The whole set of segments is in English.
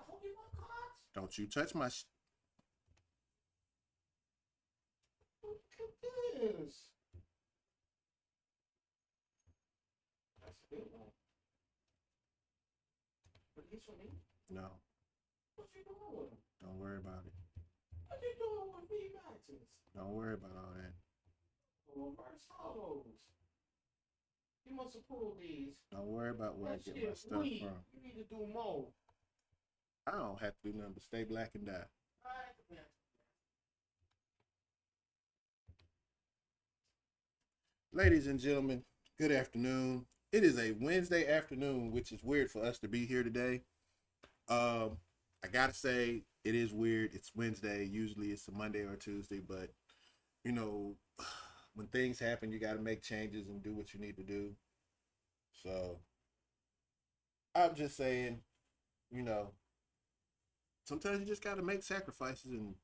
told you my cards. Don't you touch my. Look at this. That's a good one. But this for me. No, What you doing with them? don't worry about it. What you doing with me matches? Don't worry about all that. Reverse hollows. You must have pulled these. Don't worry about where I That get shit my stuff weak. from. You need to do more. I don't have to do nothing but stay black and die. Right. Ladies and gentlemen, good afternoon. It is a Wednesday afternoon, which is weird for us to be here today. I gotta say, it is weird. It's Wednesday. Usually it's a Monday or a Tuesday, but you know, when things happen, you gotta make changes and do what you need to do. So I'm just saying, you know, sometimes you just gotta make sacrifices and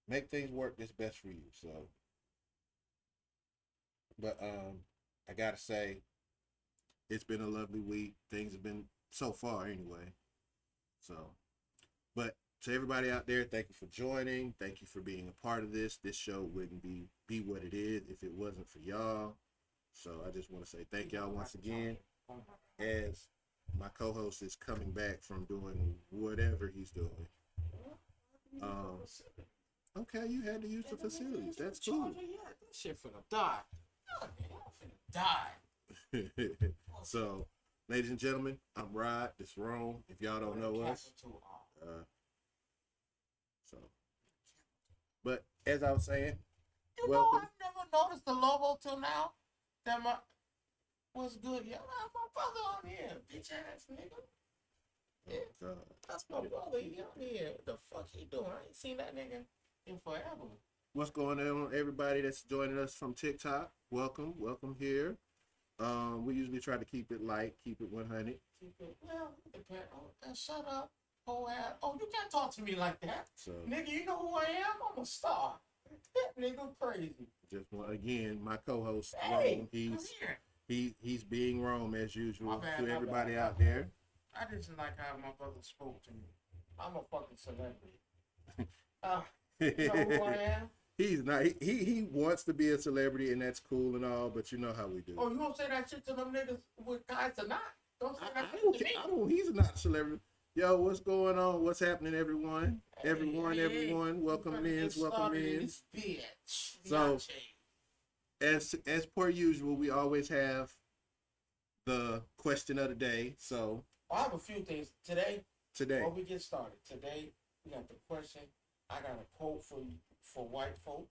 make things work that's best for you. So, but I gotta say, it's been a lovely week. Things have been so far anyway. So, but to everybody out there, thank you for joining. Thank you for being a part of this. This show wouldn't be what it is if it wasn't for y'all. So I just want to say thank y'all once again. As my co-host is coming back from doing whatever he's doing. Okay, you had to use the facilities. That's cool. Yeah, that shit finna die. I'm finna die. So, ladies and gentlemen, I'm Rod. This Rome. If y'all don't know us, so. But as I was saying, you welcome. know, I've never noticed the logo till now. That my what's good? Yeah, I have my brother on here, bitch ass nigga. Yeah, that's my brother. He on here. What the fuck he doing? I ain't seen that nigga in forever. What's going on, everybody that's joining us from TikTok? Welcome here. We usually try to keep it light, keep it 100. Keep it well. Shut up, whole ass. Oh, you can't talk to me like that, So, nigga. You know who I am? I'm a star. That nigga crazy. just again, my co-host Hey, Rome. He's being Rome as usual. Bad, to everybody bad, out there. I didn't like how my brother spoke to me. I'm a fucking celebrity. You know who I am? He's not. He wants to be a celebrity, and that's cool and all. But you know how we do. Oh, you don't say that shit to them niggas with guys or not? Don't say that shit to me. I don't. He's not a celebrity. Yo, what's going on? What's happening, everyone? Everyone. Welcome in. Bitch. So, as per usual, we always have the question of the day. So, I have a few things today. Before we get started, today we got the question. I got a quote for white folk.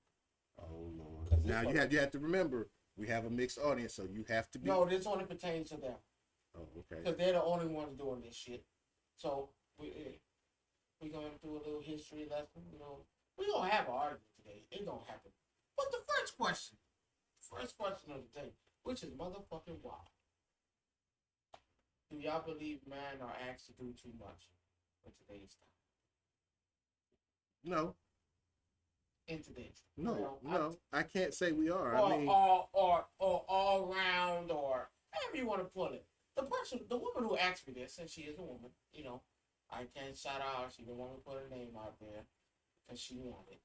Oh Lord! Now you have to remember we have a mixed audience, so you have to be. No, this only pertains to them. Oh, okay. Because they're the only ones doing this shit. So we gonna do a little history lesson. You know, we gonna have an argument today. It gonna happen. But the first question of the day, which is motherfucking wild. Do y'all believe men are asked to do too much in today's time? No. In today's time. No. I can't say we are. Or all round, or however you want to put it. The woman who asked me this, and she is a woman, you know, I can't shout out. She didn't want to put her name out there because she wanted.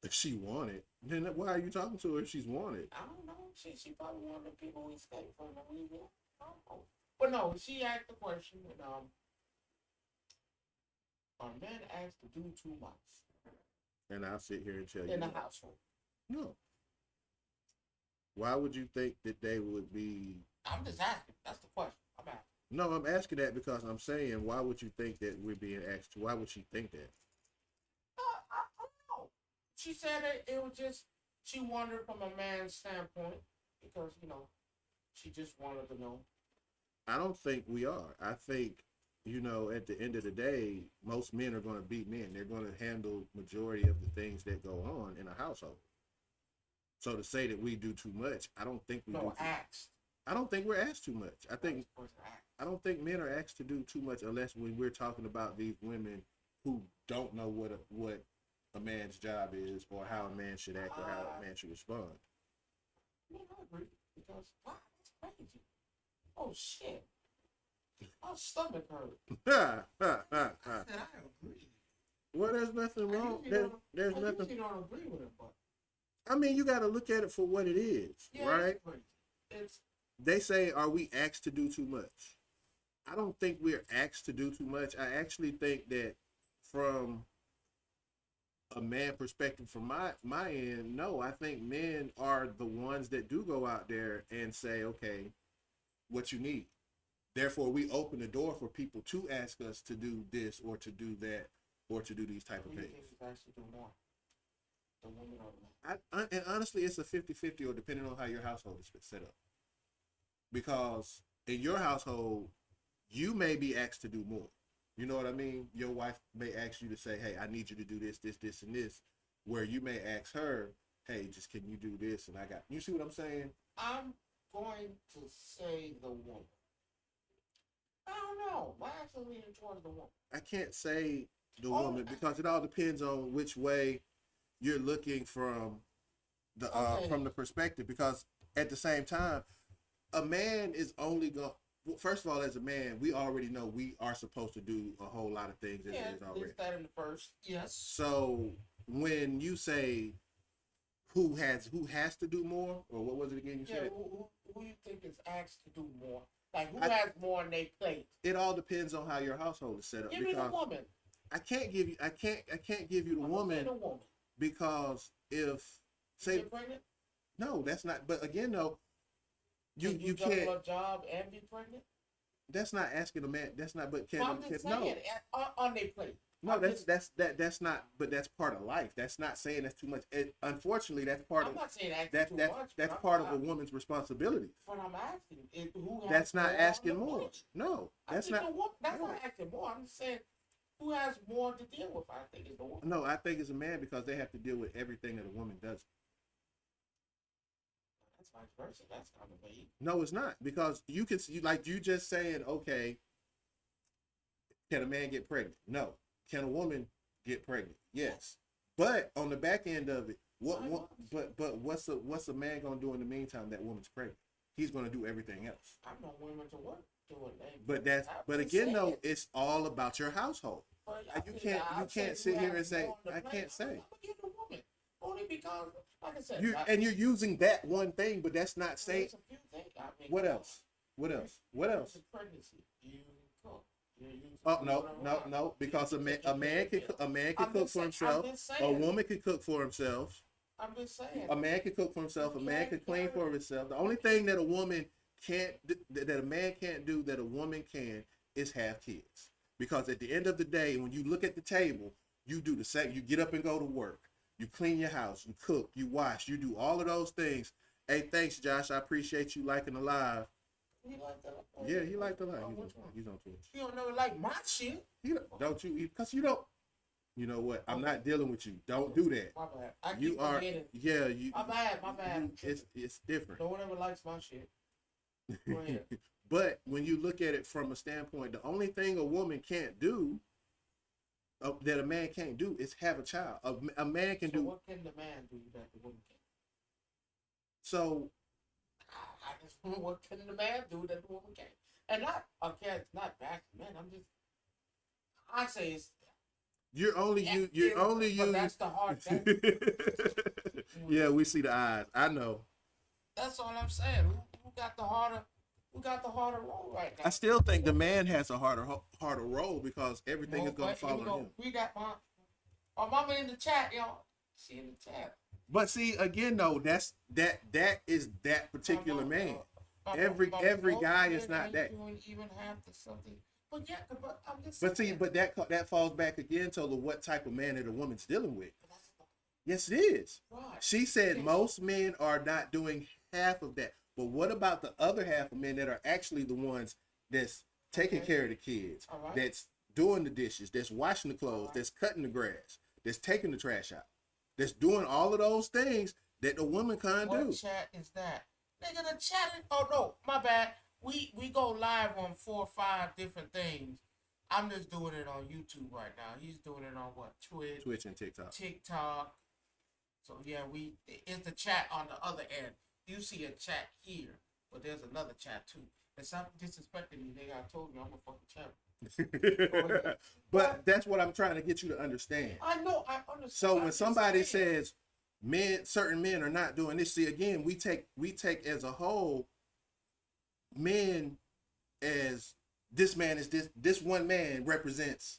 If she wanted, then why are you talking to her if she's wanted? I don't know. She probably one of the people we escaped from. I don't know. But no, she asked the question, and are men asked to do too much? And I'll sit here and tell you. In the household. No. Why would you think that they would be? I'm just asking. That's the question. I'm asking. No, I'm asking that because I'm saying, why would you think that we're being asked to? Why would she think that? I don't know. She said it was just, she wondered from a man's standpoint because, you know, she just wanted to know. I don't think we are. I think, you know, at the end of the day, most men are going to be men. They're going to handle majority of the things that go on in a household. So to say that we do too much, I don't think we do. Asked. I don't think we're asked too much. I don't think men are asked to do too much unless when we're talking about these women who don't know what a man's job is or how a man should act or how a man should respond. I agree because wow, that's crazy. Oh shit! My stomach hurt. Ha, ha, ha, I ha. said I agree. Well, there's nothing wrong. There's I nothing. usually don't agree with it, but I mean, you got to look at it for what it is, yeah, right? it's crazy. It's They say, are we asked to do too much? I don't think we're asked to do too much. I actually think that from a man perspective, from my end, no, I think men are the ones that do go out there and say, okay, what you need. Therefore, we open the door for people to ask us to do this or to do that or to do these type of who you things. think is actually do more, the woman or the man? And honestly, it's a 50-50 or depending on how your household is set up. Because in your household, you may be asked to do more. You know what I mean? Your wife may ask you to say, hey, I need you to do this, this, this, and this. Where you may ask her, hey, just can you do this? And you see what I'm saying? I'm going to say the woman. I don't know. My actually leaning towards the woman. I can't say the Oh, woman because it all depends on which way you're looking from from the perspective. Because at the same time, a man is only going. Well, first of all, as a man, we already know we are supposed to do a whole lot of things as Yeah, it is already. there's that in the first. Yes. So when you say who has to do more, or what was it again? You Yeah, said who you think is asked to do more? Like who has more on their plate? it all depends on how your household is set up. Give me the woman. I can't give you the woman The woman. because if say Get pregnant? no, that's not. But again, though, you juggle can't. a job and be pregnant? That's not asking a man. That's not. But can, Well, I'm just saying, on their plate. No, that's not. But that's part of life. That's not saying that's too much. Unfortunately, that's part I'm of. not saying That's too much. that's part of a woman's responsibilities. But I'm asking, who has That's not more asking on the more. plate? No, I that's think not. That's not asking more. I'm just saying, who has more to deal with? I think it's the woman. No, I think it's a man because they have to deal with everything that a woman does. That's vice versa. That's kind of vague. No, it's not because you can see, like you just saying, okay, can a man get pregnant? No. Can a woman get pregnant? Yes. But on the back end of it, what's a man gonna do in the meantime that woman's pregnant? He's gonna do everything else. I know women to work doing But again though, it's all about your household. You can't sit here and say I can't say. I'm gonna give the woman only because, like I said, you're using that one thing, but that's not saying. There's a few things. I mean, What else? What else? What else? Pregnancy. You cook. Oh no! Because a man can cook for himself. A woman can cook for himself. I'm just saying. A man can cook for himself. A man can clean for himself. The only thing that a woman can't, that a man can't do, that a woman can, is have kids. Because at the end of the day, when you look at the table, you do the same. You get up and go to work. You clean your house. You cook. You wash. You do all of those things. Hey, thanks, Josh. I appreciate you liking the live. He like the live? Yeah, he liked the live. He's on Twitch. You don't never like my shit. Don't you? Because you don't. You know what? I'm not dealing with you. Don't do that. My bad. You are. Yeah, you. My bad. It's different. No one ever likes my shit. Go ahead. But when you look at it from a standpoint, the only thing a woman can't do, that a man can't do, is have a child. A man can do. What can the man do that the woman can't? So. I just what can the man do that the woman can't? And not it's not back, man. I say it's. You're only But that's the hard thing. Yeah, we see the eyes. I know. That's all I'm saying. Who got the harder role right now? I still think the man has a harder role because everything is going to fall on him. We got my mama in the chat, y'all. She in the chat. But see, again, though, that is that particular man. Every guy is not that. Even have to something. But yeah, but I'm just. But see, but that falls back again to what type of man that a woman's dealing with. Yes, it is. Right. She said most men are not doing half of that. But what about the other half of men that are actually the ones that's taking care of the kids, that's doing the dishes, that's washing the clothes, that's cutting the grass, that's taking the trash out, that's doing all of those things that the woman can't do? What chat is that? Nigga, the chat. Oh no, my bad. We go live on 4 or 5 different things. I'm just doing it on YouTube right now. He's doing it on what? Twitch and TikTok. So yeah, it's the chat on the other end. You see a chat here, but there's another chat too. And stop disrespecting me, nigga. I told you I'm a fucking champ. But that's what I'm trying to get you to understand. I know, I understand. So when somebody says certain men are not doing this, see again, we take as a whole men as this man is this one man represents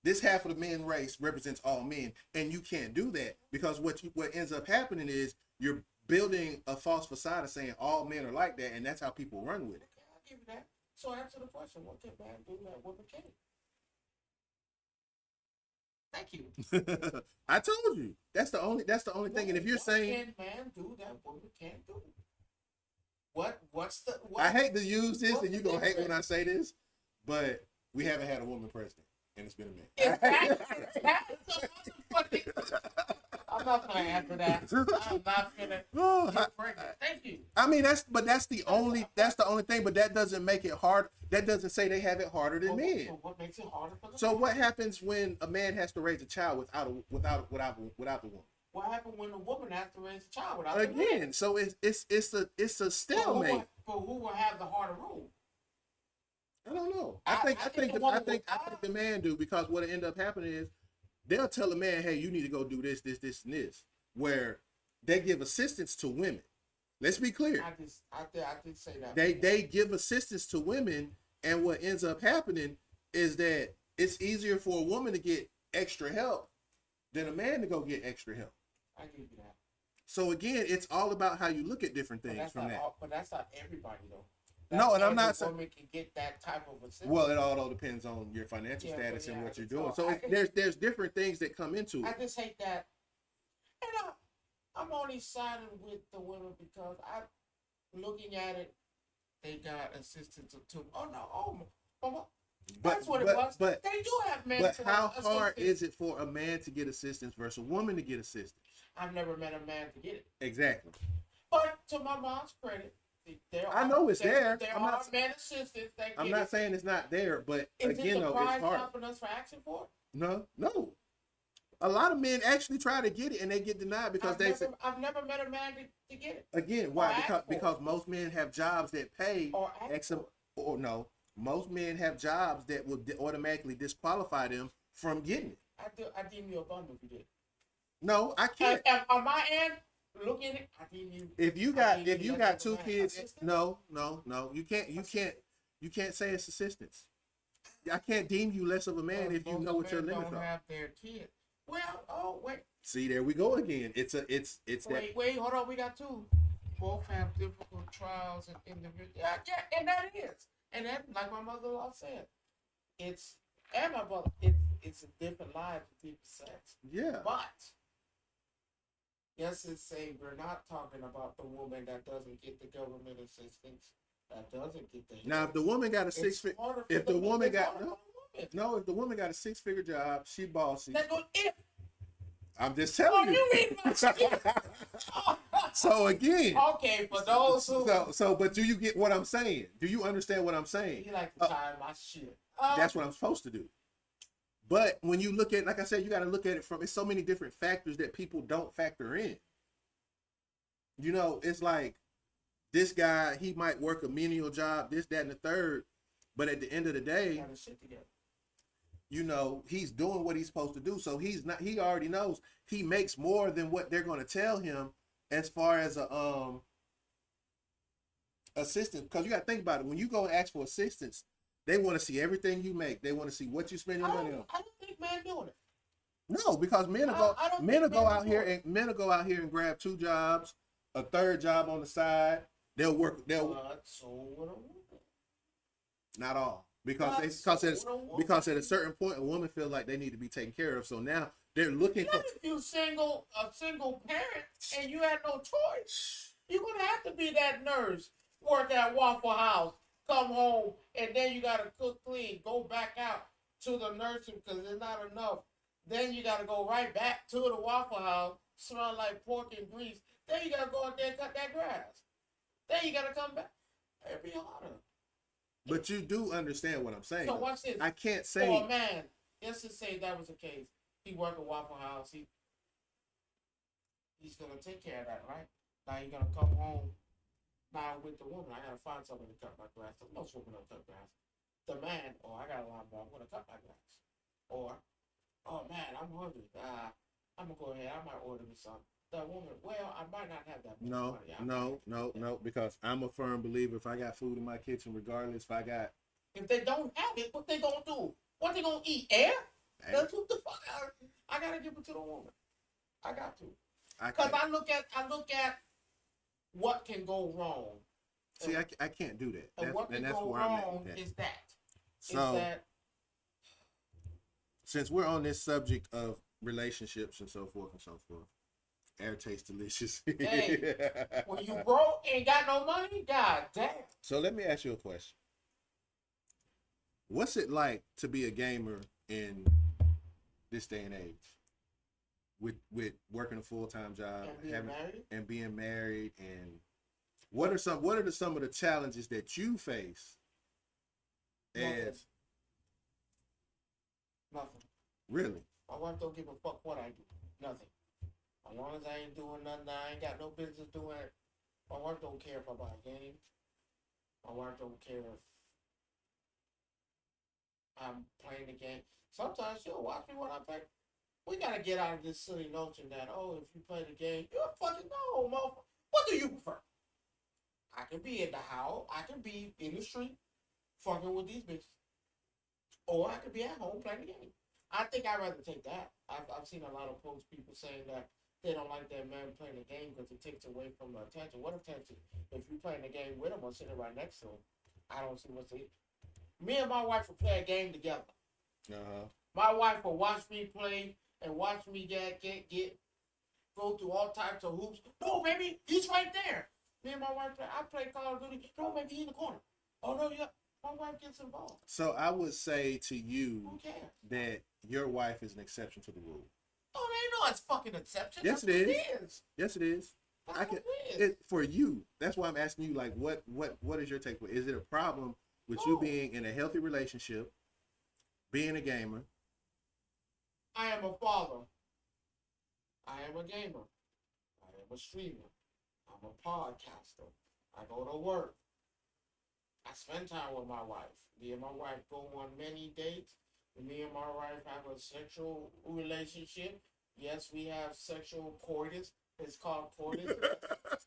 this half of the men race represents all men, and you can't do that because what ends up happening is you're building a false facade of saying all men are like that, and that's how people run with it. Okay, I'll give you that. So answer the question: what can man do that women can't? Thank you. I told you that's the only thing. And if you're saying what can man do that women can't do? What's the? I hate to use this, and you're gonna hate when I say this, but we haven't had a woman president, and it's been a minute. I'm not gonna answer that. I'm not gonna get pregnant. Thank you. I mean that's the only thing, but that doesn't make it hard. That doesn't say they have it harder than men. What makes it harder for them? So what happens when a man has to raise a child without the woman? What happens when a woman has to raise a child without Again, the man? so it's a stalemate. But who will have the harder role? I don't know. I think the man do, because what end up happening is they'll tell a man, hey, you need to go do this, and this, where they give assistance to women. Let's be clear. I did say that. They give assistance to women, and what ends up happening is that it's easier for a woman to get extra help than a man to go get extra help. I give you that. So again, it's all about how you look at different things from that. But that's not everybody though. No, and I'm not saying women can get that type of assistance. Well, it all depends on your financial status and what you're doing. So there's different things that come into it. I just hate that, and I'm only siding with the women because I'm looking at it. They got assistance too. Oh no, that's what it was. But they do have men. But how hard is it for a man to get assistance versus a woman to get assistance? I've never met a man to get it. Exactly. But to my mom's credit, I know it's there. There are men assistants that I'm not saying it's not there, but is again, it the prize it's hard. stopping us for asking for it? No. A lot of men actually try to get it and they get denied because I've never met a man to get it. Again, why? Because most men have jobs that pay most men have jobs that will automatically disqualify them from getting it. I deem you a bum if you did. No, I can't. On my end, looking at it, I deem you. If you got two kids, no, you can't say it's assistance. I can't deem you less of a man if you know what your limits are. Don't have their kids. Well, wait. See, there we go again. It's Wait, hold on. We got two. Both have difficult trials and individual. Yeah, and that is. And that, like my mother-in-law said, it's a different life, different sex. Yeah. But yes, it's saying we're not talking about the woman that doesn't get the government assistance, that doesn't get the. Now, if the woman got a if the woman got a 6-figure job, she bossy. I'm just telling you. So again. Okay, for those who. But do you get what I'm saying? Do you understand what I'm saying? You like to tie my shit. That's what I'm supposed to do. But when you look at, like I said, you got to look at it from. It's so many different factors that people don't factor in. You know, it's like this guy. He might work a menial job, this, that, and the third. But at the end of the day, you know, he's doing what he's supposed to do. So he already knows he makes more than what they're going to tell him as far as a assistance. Because you got to think about it. When you go and ask for assistance, they want to see everything you make. They want to see what you spend your money on. I don't think men doing it. No, because men will go out here and grab 2 jobs, a 3rd job on the side. They'll work. So would a woman. Not all. Because at a certain point, a woman feels like they need to be taken care of. So now they're looking for. If you're a single parent and you had no choice, you're gonna have to be that nurse, work at Waffle House, come home, and then you gotta cook, clean, go back out to the nursing because there's not enough. Then you gotta go right back to the Waffle House, smell like pork and grease. Then you gotta go out there and cut that grass. Then you gotta come back. It'd be harder. But you do understand what I'm saying. So watch this. I can't say. For a man, let's just say that was the case. He worked at Waffle House. He's gonna take care of that, right? Now you're gonna come home Now with the woman, I gotta find somebody to cut my grass. Most women don't cut grass. The man, I got a lawnmower, I'm gonna cut my grass. Or, oh man, I'm hungry. I'm gonna go ahead. I might order me some. The woman, well, I might not have that much No, money. no, because I'm a firm believer. If I got food in my kitchen, regardless, if I got, If they don't have it, what they gonna do? What they gonna eat? Air? hey, That's what the fuck. I gotta give it to the woman. I got to. I Cause can't. I look at what can go wrong. See, I can't do that. And what can that's go where I'm at wrong with that. is that. So, since we're on this subject of relationships and so forth and so forth, air tastes delicious. Hey, when you broke and got no money, god damn. So let me ask you a question. What's it like to be a gamer in this day and age? With working a full-time job and being married, and what are some of the challenges that you face as Nothing. Really? My wife don't give a fuck what I do. Nothing. As long as I ain't doing nothing, I ain't got no business doing it. My wife don't care if I buy a game. My wife don't care if I'm playing the game. Sometimes she'll watch me when I play. We gotta get out of this silly notion that, if you play the game, you're fucking no, motherfucker. What do you prefer? I can be in the house. I can be in the street fucking with these bitches. Or I could be at home playing the game. I think I'd rather take that. I've seen a lot of posts, people saying that they don't like their man playing the game because it takes away from the attention. What attention? If you playing the game with him or sitting right next to him, I don't see what's it. Me and my wife will play a game together. My wife will watch me play and watch me get go through all types of hoops. No, baby, he's right there. Me and my wife play. I play Call of Duty. No, baby, he's in the corner. Oh no, yeah. My wife gets involved. So I would say to you Who cares? that your wife is an exception to the rule. Oh, they know it's fucking exception. Yes, That's it is. Yes, it is. That's what it is. For you. That's why I'm asking you. Like, what is your take? Is it a problem with you being in a healthy relationship, being a gamer? I am a father. I am a gamer. I am a streamer. I'm a podcaster. I go to work. I spend time with my wife. Me and my wife go on many dates. Me and my wife have a sexual relationship. Yes, we have sexual coitus. It's called coitus.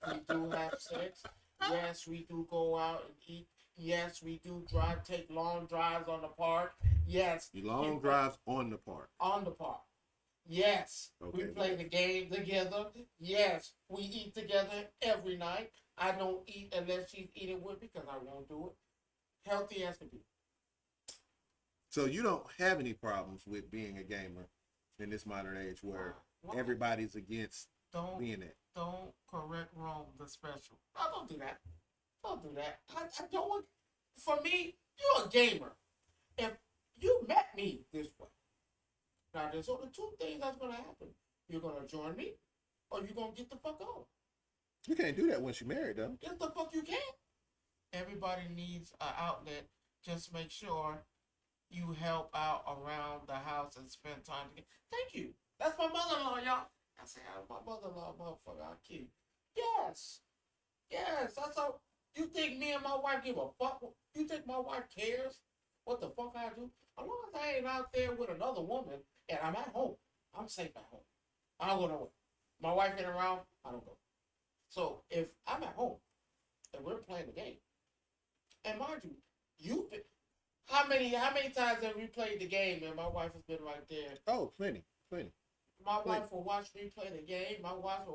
We do have sex. Yes, we do go out and eat. Yes, we do take long drives on the park. Yes. Long drives on the park. On the park. Yes. Okay, we play the game together. Yes. We eat together every night. I don't eat unless she's eating with me because I won't do it. Healthy as can be. So you don't have any problems with being a gamer in this modern age where everybody's against being it. Don't correct wrong the special. No, don't do that. Don't do that. I don't want. For me, you're a gamer. If you met me this way, now there's only two things that's gonna happen. You're gonna join me, or you're gonna get the fuck out. You can't do that once you're married, though. Yes, the fuck you can. Everybody needs an outlet. Just make sure you help out around the house and spend time together. Thank you. That's my mother-in-law, y'all. I say, my mother-in-law, motherfucker, I'm cute. Yes. Yes, that's how. You think me and my wife give a fuck? You think my wife cares what the fuck I do? As long as I ain't out there with another woman and I'm at home, I'm safe at home. I don't go nowhere. My wife ain't around, I don't go. So if I'm at home and we're playing the game, and mind you, how many times have we played the game and my wife has been right there? Oh, plenty. My wife will watch me play the game. My wife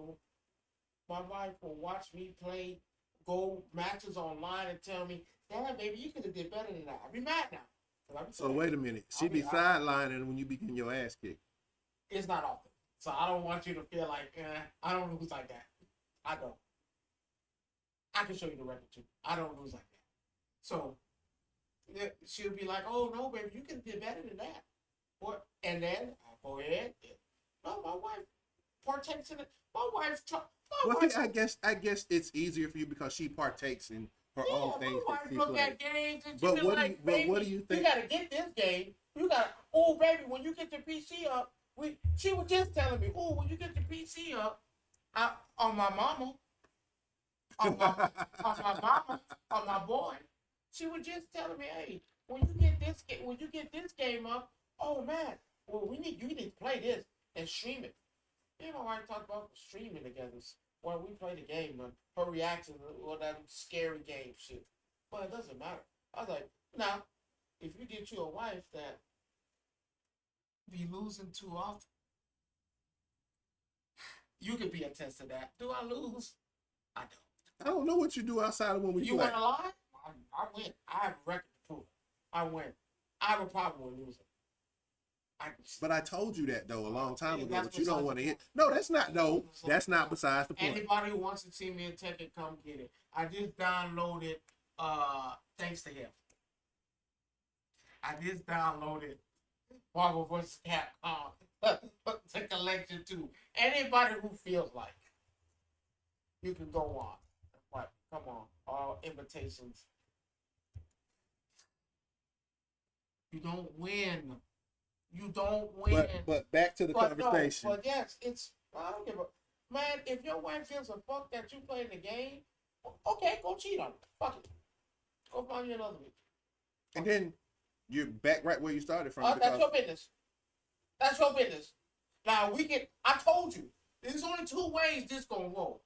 will watch me play, go matches online and tell me, "Dad, baby, you could have did better than that." I'd be mad now. So wait a minute. She be sidelining when you be getting your ass kicked. It's not often. So I don't want you to feel like, I don't lose like that. I don't. I can show you the record too. I don't lose like that. So she'll be like, "Oh no, baby, you could have did better than that." And then I go ahead. No, my wife partakes in it. My wife's I guess it's easier for you because she partakes in her own things. My wife look at games and she but be what like, what do you think? You gotta get this game. You got, baby, when you get your PC up, she was just telling me, when you get your PC up, on my mama, on my mama, on my boy. She was just telling me, hey, when you get this game up, oh man, well you need to play this and stream it. Me and my wife talked about streaming together while we play the game and her reaction or that scary game shit. But it doesn't matter. I was like, now, if you get you a wife that be losing too often, you could be a test of that. Do I lose? I don't. I don't know what you do outside of when we You play. want to lie? I win. I have a record to prove it. I win. I have a problem with losing. But I told you that though a long time ago. That's But you don't besides want to the hear. No, that's not. No, that's not besides the point. Anybody who wants to see me in Tekken, come get it. I just downloaded. Thanks to him. I just downloaded Marvel vs. Capcom to collection too. Anybody who feels like you can go on. But come on, all invitations. You don't win. You don't win. But back to the conversation. No, but yes, I don't give a man. If your wife gives a fuck that you play the game, okay, go cheat on her. Fuck it. Go find you another bitch. And then you're back right where you started from. That's your business. That's your business. Now I told you. There's only two ways this gonna roll.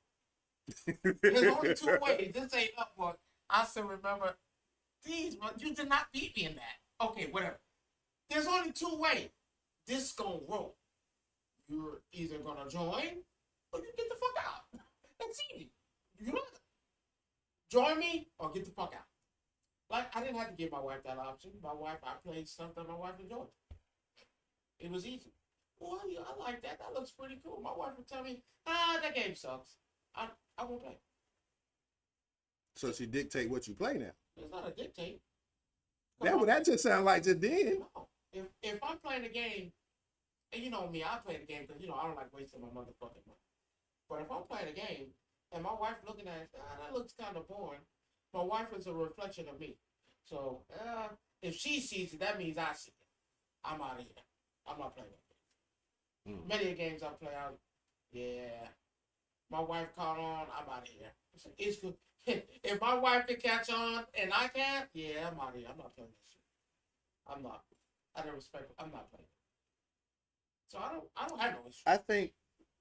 There's only two ways. This ain't up for. I still remember. These, but you did not beat me in that. Okay, whatever. There's only two ways this gonna roll. You're either gonna join or you get the fuck out. That's easy. You know, join me or get the fuck out. Like, I didn't have to give my wife that option. I played stuff that my wife enjoyed. It was easy. Well, yeah, I like that. That looks pretty cool. My wife would tell me, that game sucks. I won't play. So she dictate what you play now. It's not a dictate. That just sound like just then. No. If I'm playing a game, and you know me, I play the game because, I don't like wasting my motherfucking money. But if I'm playing a game, and my wife looking at it, that looks kind of boring. My wife is a reflection of me. So, if she sees it, that means I see it. I'm out of here. I'm not playing that game. Many games I play out, yeah. My wife caught on, I'm out of here. It's good. If my wife can catch on and I can't, yeah, I'm out of here. I'm not playing that shit. I'm not. I don't respect it. I'm not playing it. So I don't have no issue. I think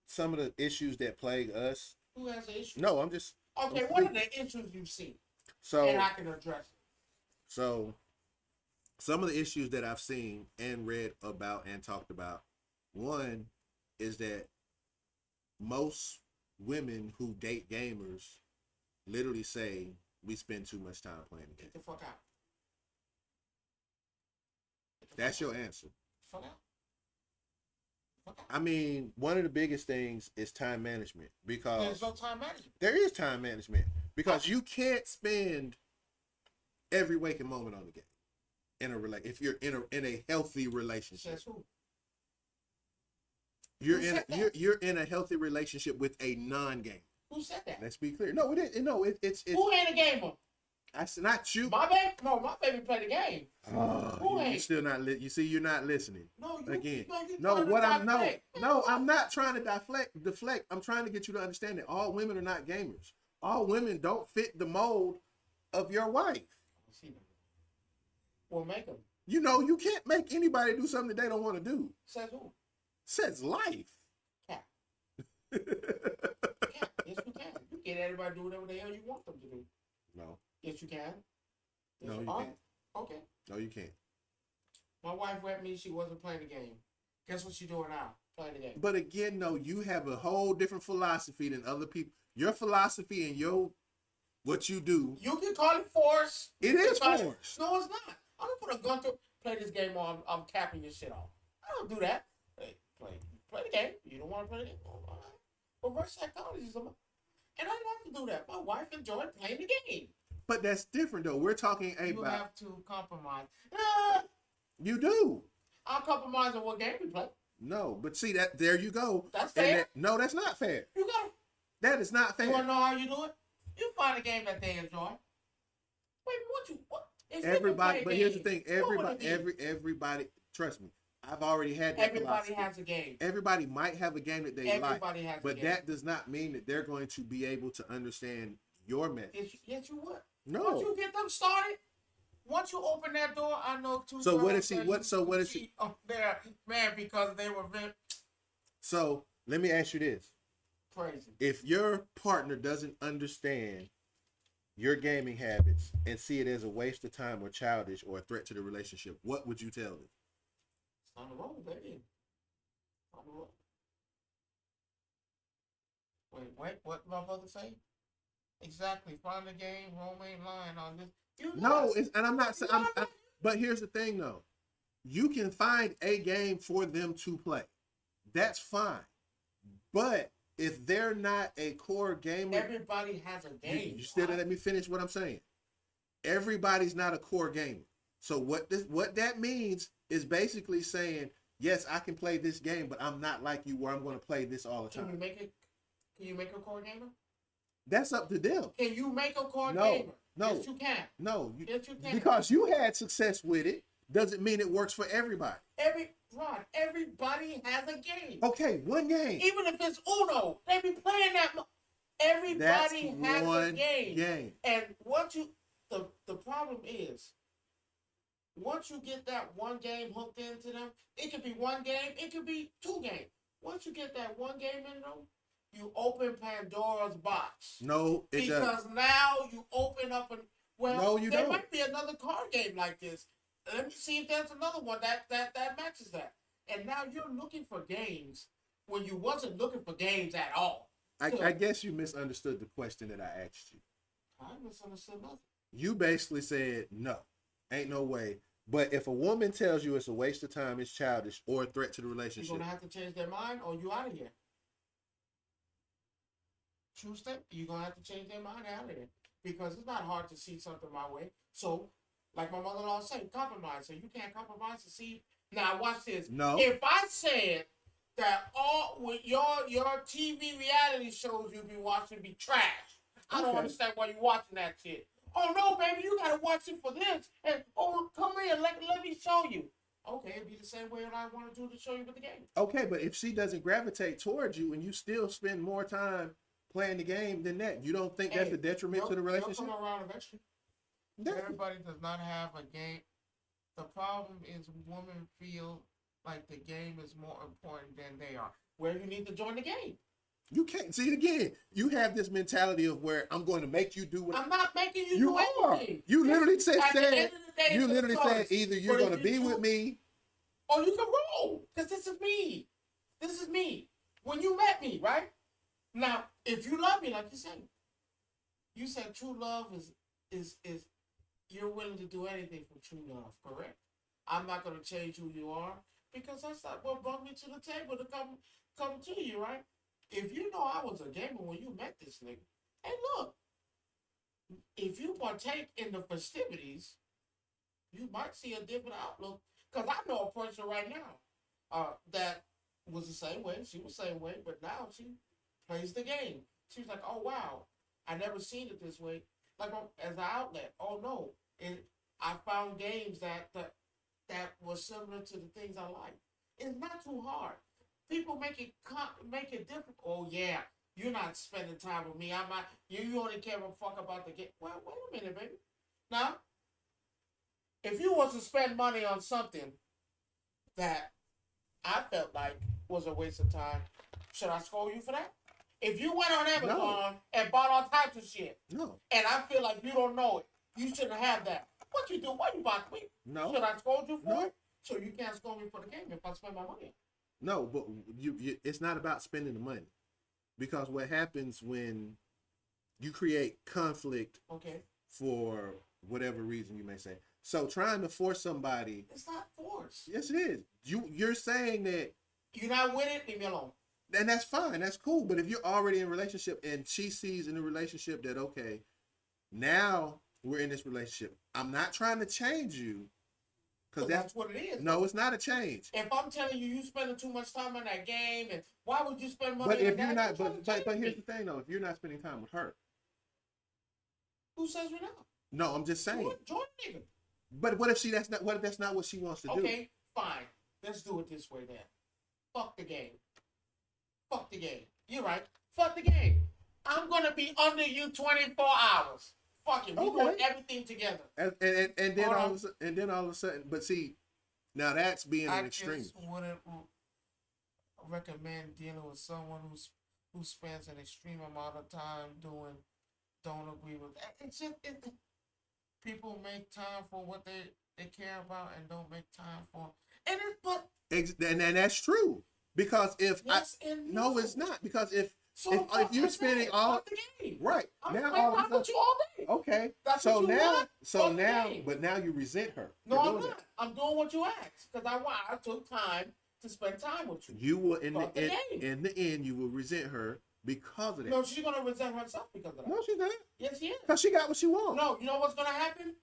some of the issues that plague us. Who has an issue? No, I'm just. Okay, what are the issues you've seen? So, and I can address it. So, some of the issues that I've seen and read about and talked about, one is that most women who date gamers literally say we spend too much time playing the game. Get the fuck out. That's your answer. Fuck out. I mean, one of the biggest things is time management because there's no time management. There is time management because you can't spend every waking moment on the game if you're in a healthy relationship. Says who? You're in a healthy relationship with a non-gamer. Who said that? Let's be clear. No, it's who ain't a gamer? That's not you. My baby played the game. Who ain't? You're still not. You see, you're not listening. No, again. No, I'm not trying to deflect. I'm trying to get you to understand that all women are not gamers. All women don't fit the mold of your wife. Well, make them. You can't make anybody do something that they don't want to do. Says who? Says life. Cat. Yes, you can. You can everybody do whatever the hell you want them to do. No. Yes, you can. No, you can't. Okay. No, you can't. My wife with me, she wasn't playing the game. Guess what she's doing now? Playing the game. But again, no, you have a whole different philosophy than other people. Your philosophy and what you do. You can call it force. It is force. No, it's not. I don't put a gun to play this game or I'm capping your shit off. I don't do that. Hey, play the game. You don't want to play the game? Oh, all right. Reverse psychology is and I don't have to do that. My wife enjoyed playing the game. But that's different, though. We're talking about... You have to compromise. You do. I'll compromise on what game we play. No, but see, there you go. That's fair? No, that's not fair. You got it. That is not fair. You want to know how you do it? You find a game that they enjoy. Wait, what? Everybody, but here's the thing. Everybody, trust me. I've already had that philosophy. Has a game. Everybody might have a game that they like. Has but a game. That does not mean that they're going to be able to understand your message. Yes, you would. No. Once you get them started, once you open that door, I know two. So what girls is he? that What? used So to what is he? cheat up there, man, because they were very So let me ask you this: crazy. if your partner doesn't understand your gaming habits and see it as a waste of time or childish or a threat to the relationship, what would you tell them? It's on the road, baby. On the road. Wait, what did my brother say? Exactly. Find the game. Rome ain't lying on this. No, and I'm not saying. But here's the thing, though. You can find a game for them to play. That's fine. But if they're not a core gamer, everybody has a game. You still let me finish what I'm saying. Everybody's not a core gamer. So what that means is basically saying, yes, I can play this game, but I'm not like you where I'm going to play this all the time. Can you make a core gamer? That's up to them. Can you make a core gamer? No. Yes, you can. No. Yes, you can. Because you had success with it doesn't mean it works for everybody. Everybody has a game. Okay, one game. Even if it's Uno, they be playing that. Everybody has a game. And once you, the problem is, once you get that one game hooked into them, it could be one game, it could be two games. Once you get that one game in them, you open Pandora's box. No, it doesn't. Because now you open up there don't. might be another card game like this. Let me see if there's another one that matches that. And now you're looking for games when you wasn't looking for games at all. I guess you misunderstood the question that I asked you. I misunderstood nothing. You basically said no, ain't no way. But if a woman tells you it's a waste of time, it's childish, or a threat to the relationship, you're gonna have to change their mind, or you out of here. True step. You're gonna have to change their mind out of here because it's not hard to see something my way. So, like my mother-in-law said, compromise. So you can't compromise to see. Now watch this. No. If I said that all with your TV reality shows you be watching be trash, I don't understand why you watching that shit. Oh no, baby, you gotta watch it for this. And come here, let me show you. Okay, it'd be the same way that I want to do to show you with the game. Okay, but if she doesn't gravitate towards you and you still spend more time playing the game than that, you don't think that's a detriment to the relationship? They'll come around eventually. Everybody does not have a game. The problem is women feel like the game is more important than they are. Where you need to join the game. You can't see it again. You have this mentality of where I'm going to make you do what I'm not making you do anything. You literally said you literally said either you're going to be with me or you can roll. Because this is me. This is me. When you met me, right? Now, if you love me, like you said true love is you're willing to do anything for true love, correct? I'm not going to change who you are because that's not what brought me to the table to come to you, right? If you know I was a gamer when you met this nigga, hey, look, if you partake in the festivities, you might see a different outlook. Because I know a person right now that was the same way. She was the same way, but now she plays the game. She's like, oh, wow, I never seen it this way. Like as an outlet. Oh, no. I found games that were similar to the things I like. It's not too hard. People make it difficult. Oh yeah, you're not spending time with me. I'm not. You only care a fuck about the game. Well, wait a minute, baby. Now, if you was to spend money on something that I felt like was a waste of time, should I scold you for that? If you went on Amazon and bought all types of shit, and I feel like you don't know it, you shouldn't have that. What you do? Why you bought me? No. Should I scold you for it? So you can't scold me for the game if I spend my money. No, but you it's not about spending the money. Because what happens when you create conflict for whatever reason you may say. So trying to force somebody. It's not force. Yes, it is. You're saying that. You're not with it, leave me alone. And that's fine. That's cool. But if you're already in a relationship and she sees in the relationship that, okay, now we're in this relationship. I'm not trying to change you. Because that's what it is. No, it's not a change. If I'm telling you spending too much time on that game, and why would you spend money but if on you're that? But here's the thing, though. If you're not spending time with her. Who says you're not? No, I'm just saying. Join nigga. But what if that's not what she wants to do? Okay, fine. Let's do it this way then. Fuck the game. Fuck the game. You're right. Fuck the game. I'm gonna be under you 24 hours. Fuck it, we doing Okay. everything together. And then Hold all on. of a sudden, but see, now that's being I an extreme. just wouldn't recommend dealing with someone who spends an extreme amount of time doing don't agree with that. It's just people make time for what they care about and don't make time for and it but And that's true because if yes and no, no. it's not because So if you're I said, spending all fuck the game. right I'm now spending all of a time with sudden you all day. okay, That's so what you now want. so Fuck the now game. but now you resent her. No, I'm not. I'm doing what you asked because I took time to spend time with you. You will in Fuck the the game. in the end you will resent her because of that. No, she's gonna resent herself because of that. No, she's not. Yes, she is. Because she got what she wants. No, you know what's gonna happen?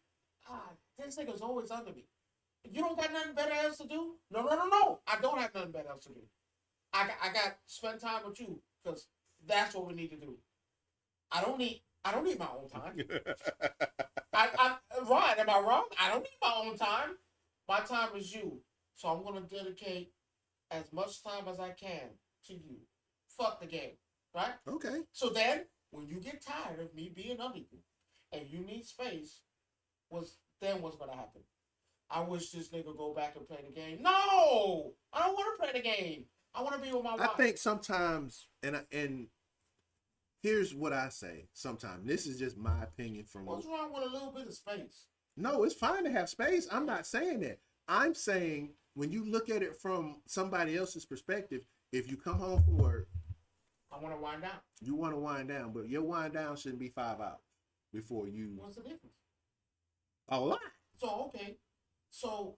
Ah, this nigga's always under me. You don't got nothing better else to do? No. I don't have nothing better else to do. I got spend time with you because that's what we need to do. I don't need my own time. I right, am I wrong? I don't need my own time. My time is you. So I'm gonna dedicate as much time as I can to you. Fuck the game. Right? Okay. So then when you get tired of me being under you and you need space, what's gonna happen? I wish this nigga go back and play the game. No! I don't wanna play the game. I wanna be with my wife. I think sometimes and here's what I say sometimes. This is just my opinion from what's wrong with a little bit of space? No, it's fine to have space. I'm not saying that. I'm saying when you look at it from somebody else's perspective, if you come home from work, I want to wind down. you want to wind down, but your wind down shouldn't be 5 hours before you. What's the difference? A lot. So okay, so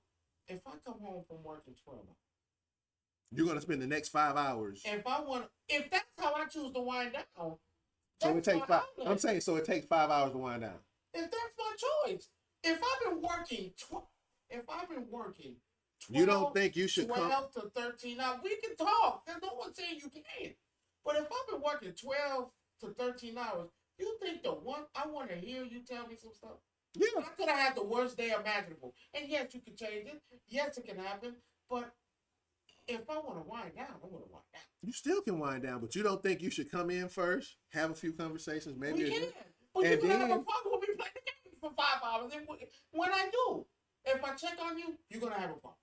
if I come home from work in 12 hours, you're gonna spend the next 5 hours. If that's how I choose to wind down, so it takes 5. I'm saying so it takes 5 hours to wind down. If that's my choice, if I've been working, you don't think you should 12 to 13 hours, we can talk. There's no one saying you can't. But if I've been working 12 to 13 hours, you think I want to hear you tell me some stuff? Yeah. I could have had the worst day imaginable. And yes, you can change it. Yes, it can happen. But if I want to wind down, I'm going to wind down. You still can wind down, but you don't think you should come in first, have a few conversations, maybe. We can. But you're going to have a problem when we play the game for 5 hours. And when I do, if I check on you, you're going to have a problem.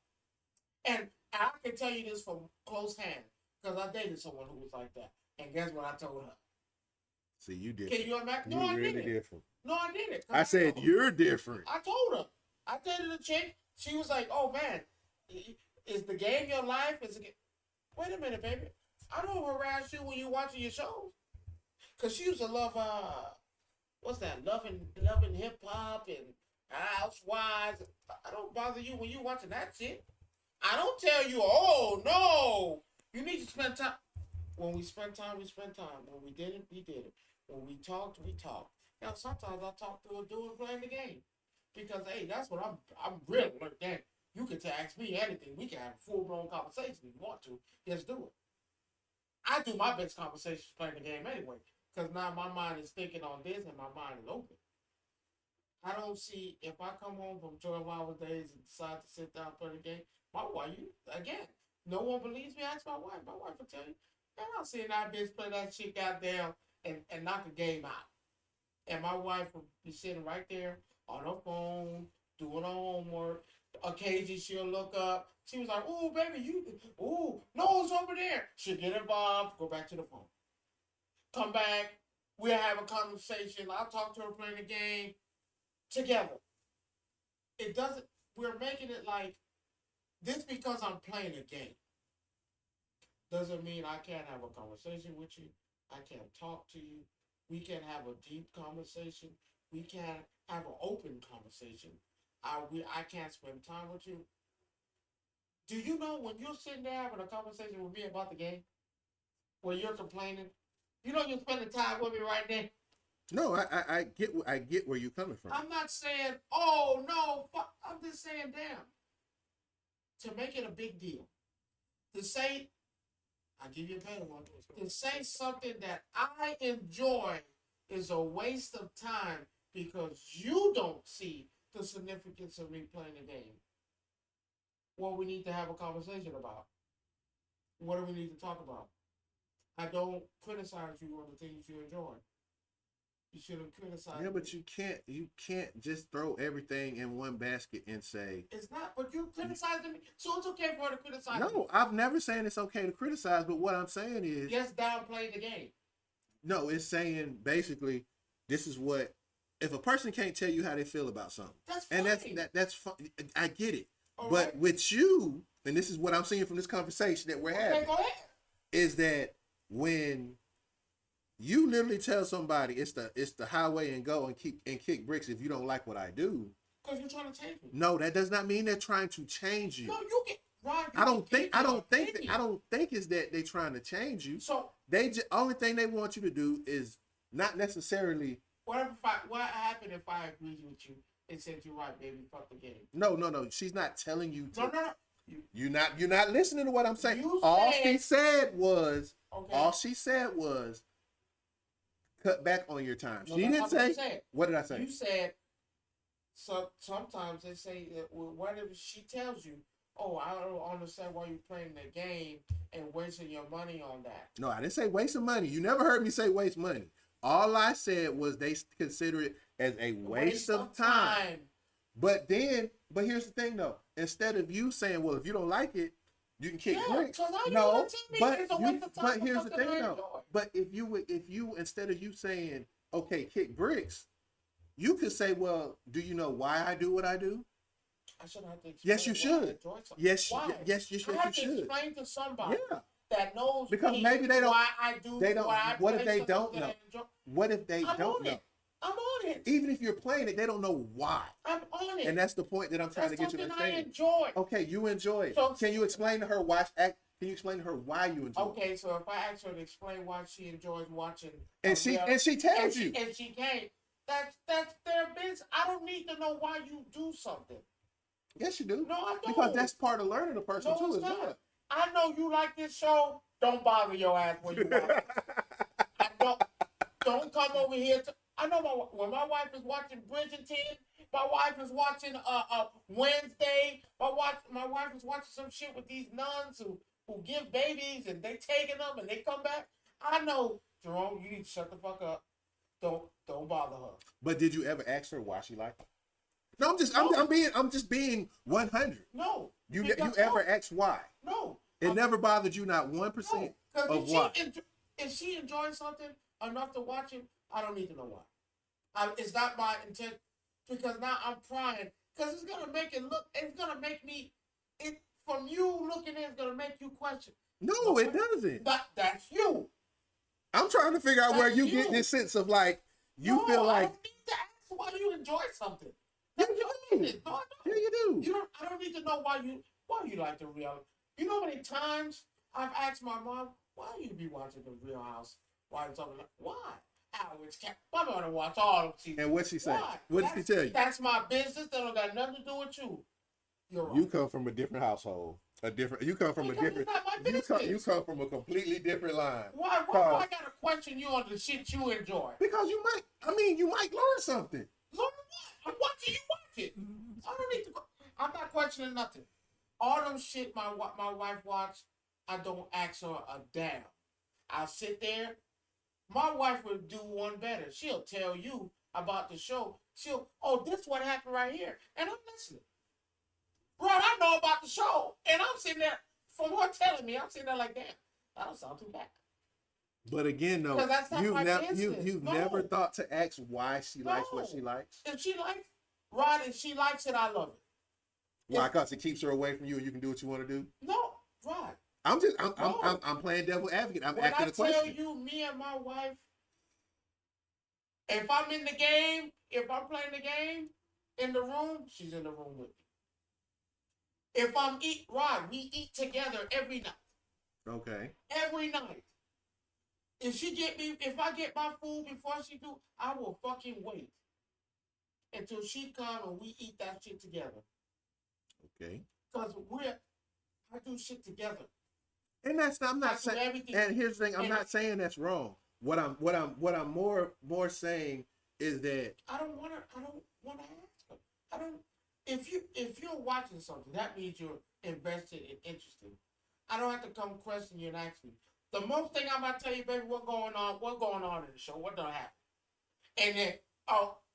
And I can tell you this from close hand because I dated someone who was like that. And guess what I told her? See, you did. Can you imagine? No, you're I really didn't. different. No, I didn't. I said you're different. I told her. I dated a chick. She was like, "Oh man, is the game your life? Is it?" Wait a minute, baby. I don't harass you when you're watching your shows. Cause she used to love what's that? Loving hip hop and Housewives. I don't bother you when you watching that shit. I don't tell you, oh no, you need to spend time. When we spend time, we spend time. When we did it, we did it. When we talked, we talked. Now sometimes I talk to her doing playing the game. Because hey, that's what I'm really like that. You can ask me anything. We can have a full blown conversation if you want to. Just do it. I do my best conversations playing the game anyway. Because now my mind is thinking on this and my mind is open. I don't see if I come home from 12-hour days and decide to sit down and play the game, my wife, again, no one believes me. Ask my wife. My wife will tell you, man, I've seen that bitch play that shit goddamn and knock a game out. And my wife will be sitting right there on her phone, doing her homework. Occasionally she'll look up. She was like, "Ooh, baby, no, it's over there." She'll get involved, go back to the phone. Come back, we'll have a conversation. I'll talk to her playing the game together. It doesn't, we're making it like, this because I'm playing a game. Doesn't mean I can't have a conversation with you. I can't talk to you. We can have a deep conversation. We can have an open conversation. I can't spend time with you. Do you know when you're sitting there having a conversation with me about the game, where you're complaining, you know you're spending time with me right there? No, I get where you're coming from. I'm not saying, oh no, fuck. I'm just saying, damn. To make it a big deal. To say, I'll give you a better one. To say something that I enjoy is a waste of time because you don't see the significance of me playing the game. What we need to have a conversation about. What do we need to talk about? I don't criticize you on the things you enjoy. You shouldn't criticize Yeah, me. but you can't just throw everything in one basket and say It's not, but you're criticizing me. So it's okay for her to criticize me. no. I've never saying it's okay to criticize, but what I'm saying is Just downplay the game. no. It's saying basically this is what if a person can't tell you how they feel about something, That's and fine. that's fine. I get it, All but right. with you, and this is what I'm seeing from this conversation that we're Okay, having, go ahead. is that when you literally tell somebody it's the highway and go and kick bricks if you don't like what I do. Because you're trying to change me. No, that does not mean they're trying to change you. No, you get Rod. You I don't can think give I your don't think that, opinion. I don't think it's that they trying to change you. So They just only thing they want you to do is not necessarily what happened if I agreed with you and said you're right, baby, fuck the game? no. She's not telling you to. No. You're not listening to what I'm saying. You All said- she said was Okay. all she said was cut back on your time. No, She that's didn't not what say you said. what did I say? You said sometimes they say that whatever she tells you, oh, I don't understand why you're playing the game and wasting your money on that. No, I didn't say waste of money. You never heard me say waste money. All I said was they consider it as a waste of time. But here's the thing though. Instead of you saying, well, if you don't like it, you can kick bricks. because how you No, gonna tell me but it's a you, waste of time but for here's the something thing I though. enjoy? But if you instead of you saying, okay, kick bricks, you could say, well, do you know why I do what I do? I shouldn't have to explain. Yes, you why I should. enjoy something. Yes, Why? yes, I you have to should. explain to somebody Yeah. that knows Because me maybe they don't- why I do. they don't- Why I what if play they something don't that know? I enjoy. What if they I'm don't on know? it. I'm on it. Even if you're playing it, they don't know why. I'm on it. And that's the point that I'm trying to get you to something I understand. enjoy. Okay, you enjoy it. So- Can you explain to her why? Can you explain to her why you enjoy it? Okay, so if I ask her to explain why she enjoys watching, And she tells you. and she can't, that's their business. I don't need to know why you do something. Yes, you do. No, I don't. Because that's part of learning a person No, too, it's as not. well. I know you like this show. Don't bother your ass when you watch it. I don't come over here to. I know when my wife is watching Bridgerton, my wife is watching Wednesday. My wife is watching some shit with these nuns who give babies and they taking them and they come back. I know, Jerome, you need to shut the fuck up. Don't bother her. But did you ever ask her why she liked it? No, No. I'm just being 100. No. You Because- ever asked why? No. It never bothered you not 1% Because of why. if she enjoys something enough to watch it, I don't need to know why. It's not my intent because now I'm prying because it's gonna make it look. It's gonna make me. It from you looking at it's gonna make you question. No, it doesn't. That's you. I'm trying to figure out where That's you you. get this sense of like you No, feel I like don't need to ask why you enjoy something. Yeah, That's you your do. business. No, I don't. yeah, you do. I don't need to know why you like the real. You know how many times I've asked my mom why you be watching the Real House? Why something like why? Alex Cat. I'm gonna watch all of season. And what she say? Why? What did she tell you? That's my business. That don't got nothing to do with you. You're right. You come from a different household. You come from a Because different. it's not my You business. come from a completely different line. Why do I gotta question you on the shit you enjoy? Because you might learn something. Learn what? I'm watching you watch it. I don't need to. I'm not questioning nothing. All them shit my wife watch, I don't ask her a damn. I'll sit there. My wife will do one better. She'll tell you about the show. This what happened right here, and I'm listening. Bro, I know about the show, and I'm sitting there. From her telling me, I'm sitting there like, damn, that don't sound too bad. But again, though, 'Cause that's not my business. you've No. never thought to ask why she likes what No. she likes. If she likes Rod and she likes it, I love it. Why? Because it keeps her away from you, and you can do what you want to do. No, Rod. I'm No. playing devil advocate. I'm When asking I a tell question. you, me and my wife, if I'm in the game, if I'm playing the game in the room, she's in the room with me. If I'm Rod, we eat together every night. Okay. Every night. If I get my food before she do, I will fucking wait until she come and we eat that shit together. Okay. Cause I do shit together. And I'm I not do saying. everything. And here's the thing. I'm And not saying that's wrong. What I'm more saying is that I don't wanna ask her. I don't if you're watching something, that means you're invested and interested. I don't have to come question you and ask me. The most thing I'm gonna tell you, baby, what's going on in the show, what done happen. And then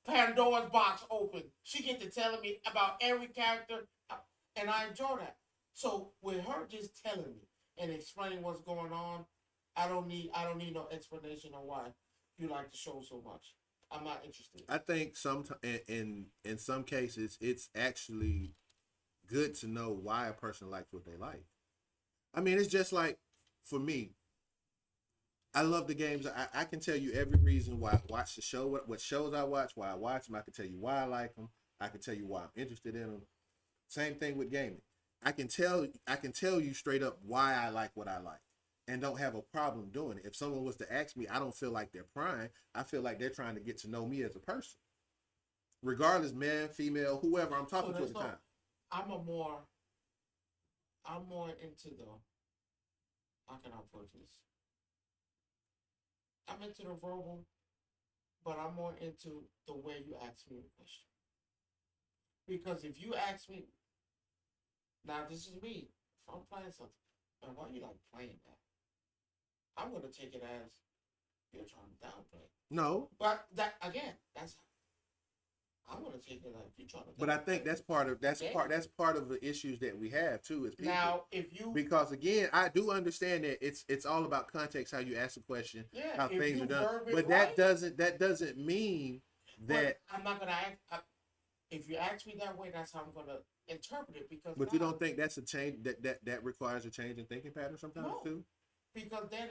Pandora's box open. She get to telling me about every character, and I enjoy that. So with her just telling me and explaining what's going on, I don't need no explanation on why you like the show so much. I'm not interested. I think in some cases it's actually good to know why a person likes what they like. I mean, it's just like for me, I love the games. I can tell you every reason why I watch the show, what shows I watch, why I watch them. I can tell you why I like them. I can tell you why I'm interested in them. Same thing with gaming. I can tell you straight up why I like what I like, and don't have a problem doing it. If someone was to ask me, I don't feel like they're prying. I feel like they're trying to get to know me as a person, regardless, man, female, whoever I'm talking to at the time. I'm more into the, how can I put this? I'm into the verbal, but I'm more into the way you ask me the question. Because if you ask me, now this is me. If I'm playing something, man, why you like playing that? I'm gonna take it as you're trying to downplay. No, But that again, I'm gonna take it like you're trying to. but I think that's part of the issues that we have too as people. Now, if you, because again, I do understand that it's all about context, how you ask the question, how things are done. But right, that doesn't mean that I'm not gonna act. If you ask me that way, that's how I'm gonna interpret it. Because but you don't think that's a change that requires a change in thinking pattern sometimes too? Because then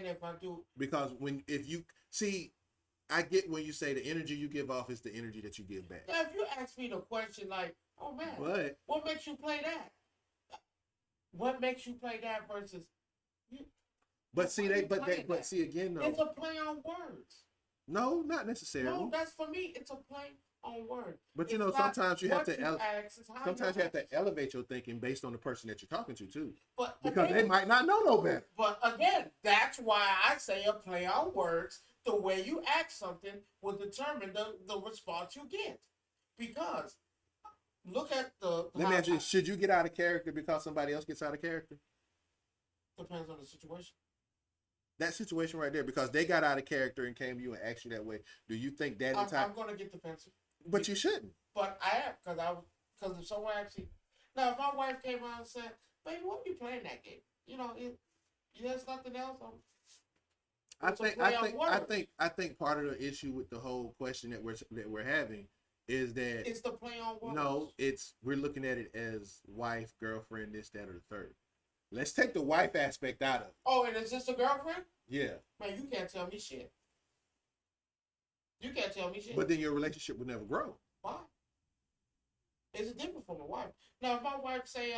if I do, because if you see, I get when you say the energy you give off is the energy that you give back. Now, if you ask me the question like, "Oh man, what makes you play that? What makes you play that versus?" But see, see again though. It's a play on words. No, not necessarily. No, that's for me. It's a play on words. But you know, sometimes you have to elevate your thinking based on the person that you're talking to too. But because they might not know no better. But again, that's why I say a play on words. The way you act something will determine the response you get. Because look at the. Let me ask you: should you get out of character because somebody else gets out of character? Depends on the situation. That situation right there, because they got out of character and came to you and asked you that way. Do you think that is I'm going to get defensive? But you shouldn't. But I am because if someone actually now if my wife came out and said, "Baby, what are you playing that game?" You know, there's nothing else. I think part of the issue with the whole question that we're having is that it's the play on words. No, we're looking at it as wife, girlfriend, this, that, or the third. Let's take the wife aspect out of it. Oh, and is this a girlfriend? Yeah. Man, you can't tell me shit. You can't tell me shit. But then your relationship will never grow. Why? It's different from a wife. Now, if my wife say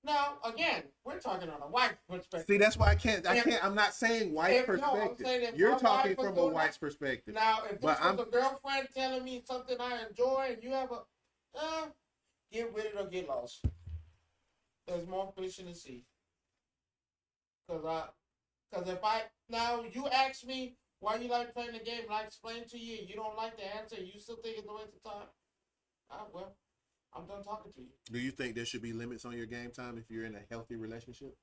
now again, we're talking on a wife perspective. See, that's why I'm not saying wife perspective. No, you're talking from a wife's perspective. Now, if this was a girlfriend telling me something I enjoy and you have get with it or get lost. There's more fish in the sea. Cause if now you ask me why you like playing the game, and I explain to you, you don't like the answer, you still think it's a waste of time. Well, I'm done talking to you. Do you think there should be limits on your game time if you're in a healthy relationship?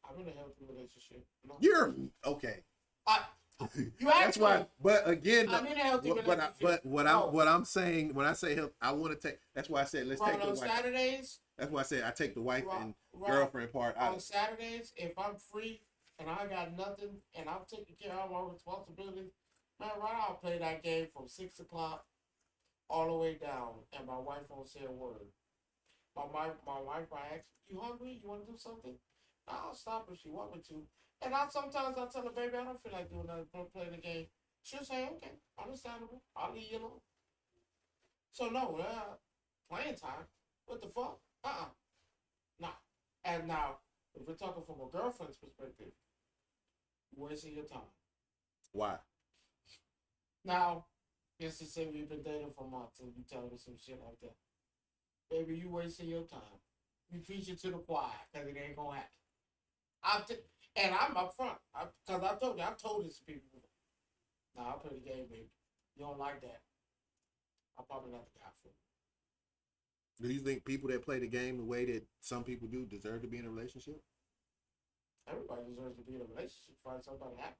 I'm in a healthy relationship. No. You're okay. You asked me. Why, but again, I'm in a healthy relationship. But what I'm saying when I say health, I want to take. That's why I said let's take the wife. Saturdays. That's why I said I take the wife and girlfriend part out. On Saturdays, if I'm free and I got nothing and I'm taking care of my responsibilities, man, I'll play that game from 6 o'clock all the way down, and my wife won't say a word. My wife might ask, "You hungry? You want to do something?" I'll stop if she want me to. And sometimes I tell her, "Baby, I don't feel like doing nothing, playing the game." She'll say, "Okay, understandable. I'll leave you alone." So no, playing time. What the fuck? Nah. And now, if we're talking from a girlfriend's perspective, you're wasting your time. Why? Now, let's just say we've been dating for months and you telling me some shit like that. Baby, you wasting your time. You preaching to the choir because it ain't gonna happen. And I'm up front. Because I've told this to people before. Nah, I'll play the game, baby. You don't like that. I'm probably not the guy for it. Do you think people that play the game the way that some people do deserve to be in a relationship? Everybody deserves to be in a relationship, find somebody happy.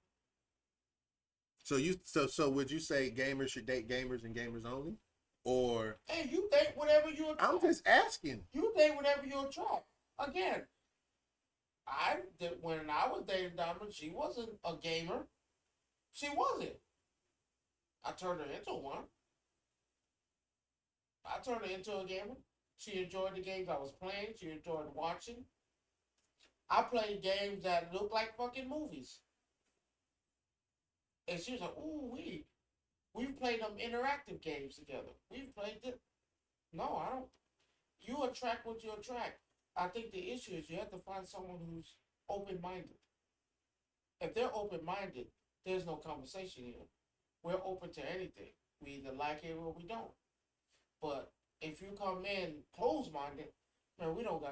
So would you say gamers should date gamers and gamers only? Or Hey, you date whatever you attract. I'm just asking. You date whatever you attract. Again, I did when I was dating Diamond, she wasn't a gamer. She wasn't. I turned her into one. I turned her into a gamer. She enjoyed the games I was playing. She enjoyed watching. I played games that looked like fucking movies. And she was like, ooh, we've played them interactive games together. We've played it. No, I don't. You attract what you attract. I think the issue is you have to find someone who's open minded. If they're open minded, there's no conversation here. We're open to anything. We either like it or we don't. But if you come in closed minded, man, we don't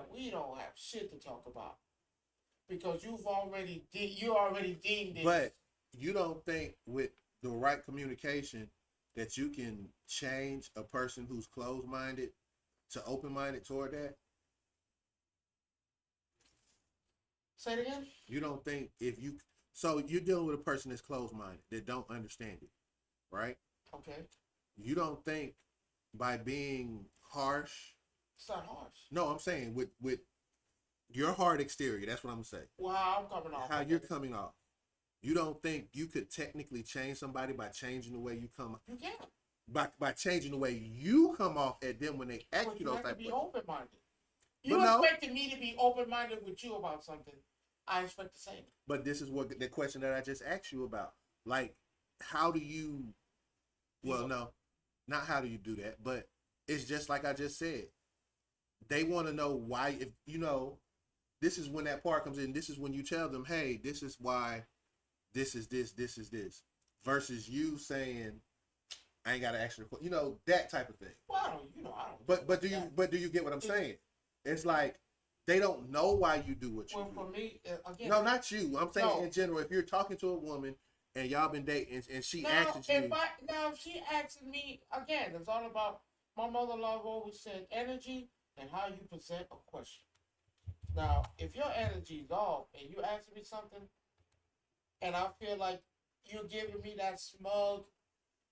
have shit to talk about because you already deemed it. But you don't think with the right communication that you can change a person who's closed minded to open minded toward that? Say it again. You don't think so you're dealing with a person that's closed minded that don't understand it, right? Okay. You don't think by being harsh. It's not harsh. No, I'm saying with your hard exterior. That's what I'm saying. Well, how I'm coming off. How you're coming off. You don't think you could technically change somebody by changing the way you come? You can. By changing the way you come off at them when they ask you those type of questions. You have to be questions. open minded. You expected me to be open minded with you about something. I expect the same. But this is what the question that I just asked you about. Like, how do you? Well, no, not how do you do that, but it's just like I just said. They want to know why. If this is when that part comes in. This is when you tell them, "Hey, this is why. This is this. This is this." Versus you saying, "I ain't got to ask you." That type of thing. Well, I don't. But do you get what I'm saying? It's like they don't know why you do what you do. Well, for me, again. No, not you. I'm saying in general. If you're talking to a woman and y'all been dating and she asks you, if she asks me again, it's all about. My mother-in-law always said energy and how you present a question. Now, if your energy's off and you asking me something, and I feel like you're giving me that smug,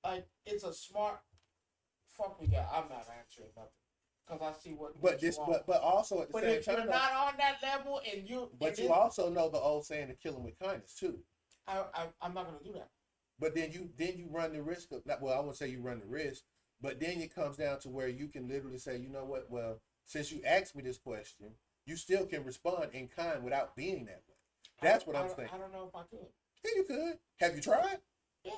like it's a smart fuck we got. I'm not answering nothing because I see what. But also at the same time. But if you're not on that level and you. But you also know the old saying to kill them with kindness too. I'm not gonna do that. But then you run the risk of not. Well, I won't say you run the risk, but then it comes down to where you can literally say, you know what? Well, since you asked me this question, you still can respond in kind without being that way. That's what I'm saying. I don't know if I could. Yeah, you could. Have you tried? Yeah.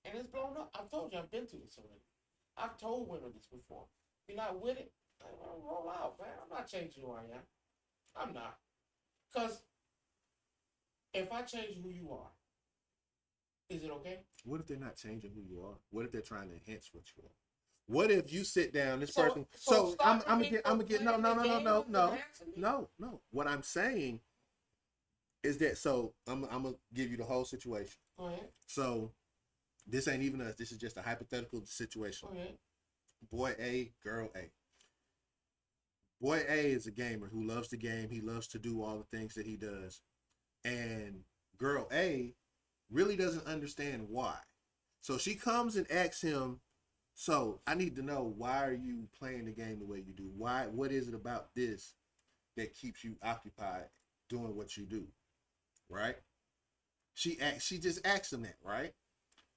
And it's blown up. I've told you I've been through this already. I've told women this before. You're not with it, roll out, man. I'm not changing who I am. I'm not. Because if I change who you are, is it okay? What if they're not changing who you are? What if they're trying to enhance what you are? What if you sit down, this person? So I'm gonna get no. What I'm saying is that I'm gonna give you the whole situation. Go ahead. So this ain't even us. This is just a hypothetical situation. Go ahead. Boy A, girl A. Boy A is a gamer who loves the game. He loves to do all the things that he does. And girl A really doesn't understand why. So she comes and asks him, so I need to know, why are you playing the game the way you do? What is it about this that keeps you occupied doing what you do? Right? She just asked him that, right?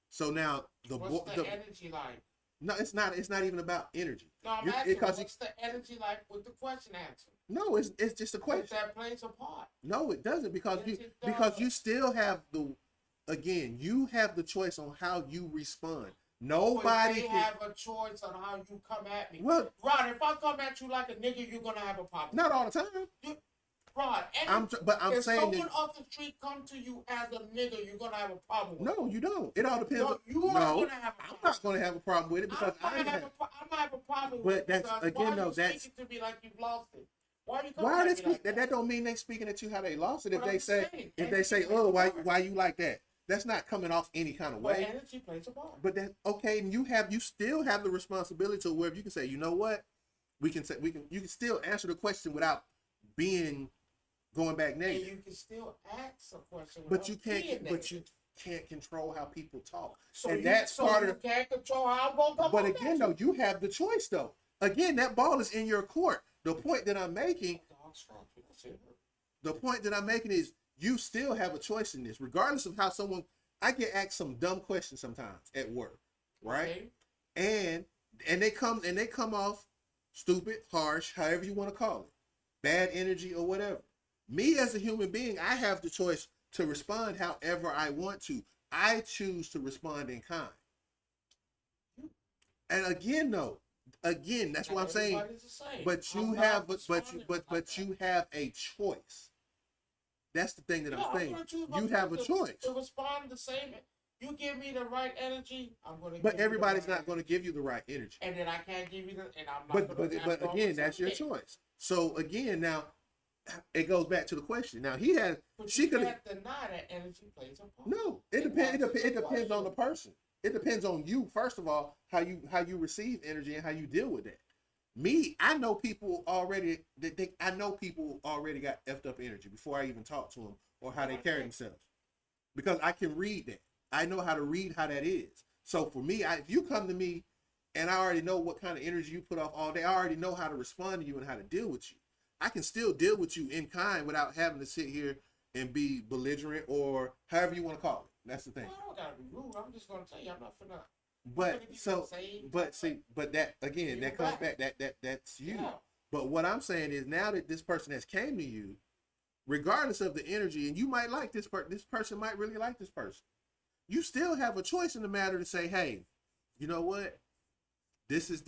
So now what's the energy like? No, it's not. It's not even about energy. No, I'm asking, what's the energy like with the question answer? No, it's just a question. That plays a part. No, it doesn't, because you still have you have the choice on how you respond. Nobody have a choice on how you come at me. Well, Rod, if I come at you like a nigga, you're gonna have a problem. Not all the time. Rod, I'm if saying someone off the street come to you as a nigga, you're gonna have a problem with No, you don't. It all depends. No, you are gonna have a problem. I'm not gonna have a problem with it because I'm gonna have a problem with it. But that's again, no, that's speaking to me like you've lost it. Why are you coming at me like that? That don't mean they speaking at you how they lost it. But If they say, oh, why you like that? That's not coming off any kind of way. But energy plays a part. But that's okay, and you still have the responsibility to where you can say, you know what, you can still answer the question without being going back And negative. you can still ask a question. But you without being can't. But you negative. can't control how people talk, So and you, that's so part you of. can't control how I'm gonna come But on again, at though, you have the choice, though. Again, that ball is in your court. The point that I'm making. The point that I'm making is you still have a choice in this, regardless of how someone. I get asked some dumb questions sometimes at work, right? Okay. And they come off stupid, harsh, however you want to call it, bad energy or whatever. Me as a human being, I have the choice to respond however I want to. I choose to respond in kind. And again, though, that's what I'm saying. Everybody's the same. But you I'm not have, responding like but that. you have a choice. That's the thing that Yeah, I'm saying. gonna choose my You have a choice. to respond the same. You give me the right energy, I'm gonna. But give you everybody's the right not going to give you the right energy. And then I can't give you the, and I'm not. But again, that's your choice. So again, now it goes back to the question. Now he has. But She you could can't deny that energy plays a part. No, it depends. It depends on the person. It depends on you first of all, how you receive energy and how you deal with that. Me, I know people already. I know people already got effed up energy before I even talk to them or how they carry themselves, because I can read that. I know how to read how that is. So for me, if you come to me and I already know what kind of energy you put off all day, I already know how to respond to you and how to deal with you. I can still deal with you in kind without having to sit here and be belligerent or however you want to call it. That's the thing. Well, I don't gotta be rude. I'm just gonna tell you, I'm not finna. But that again, that comes back. That's you. Yeah. But what I'm saying is now that this person has came to you, regardless of the energy, and you might like this person, this person might really like this person. You still have a choice in the matter to say, hey, you know what? This is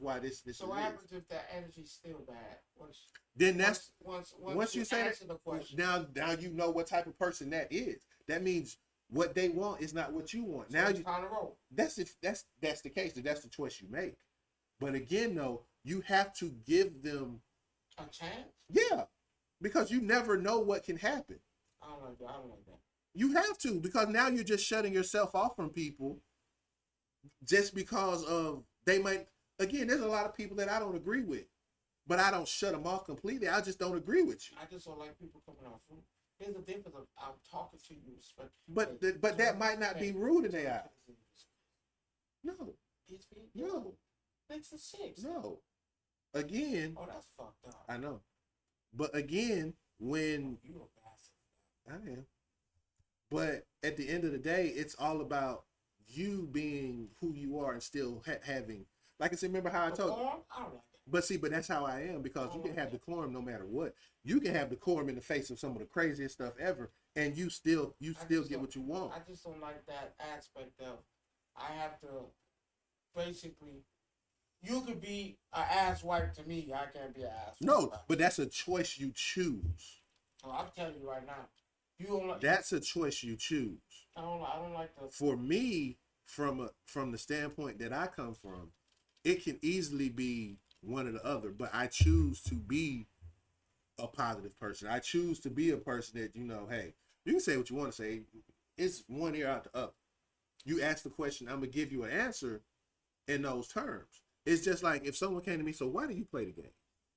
why this So what happens if that energy's still bad? Once you say that, now you know what type of person that is. That means what they want is not what you want. So now it's time to roll. That's the case. If that's the choice you make. But again, though, you have to give them a chance. Yeah, because you never know what can happen. I don't like that. You have to, because now you're just shutting yourself off from people just because of they might. Again, there's a lot of people that I don't agree with, but I don't shut them off completely. I just don't agree with you. I just don't like people coming off from. There's a difference of I'm talking to you, but that might not be rude in their eyes. No. No. Next to 6. No. Again. Oh, that's fucked up. I know. But again, when you a bastard. I am. But at the end of the day, it's all about you being who you are and still having, like I said, remember how I told you. I don't like that. But that's how I am, because you can have decorum no matter what. You can have decorum in the face of some of the craziest stuff ever, and you still get what you want. I just don't like that aspect of I have to basically. You could be an ass wipe to me. I can't be an ass wipe. No, but that's a choice you choose. Oh, I'm telling you right now. You don't like. That's a choice you choose. I don't like the. For me, from the standpoint that I come from, it can easily be one or the other. But I choose to be a positive person. I choose to be a person that, hey, you can say what you want to say. It's one ear out the other. You ask the question, I'm gonna give you an answer in those terms. It's just like if someone came to me, so why do you play the game?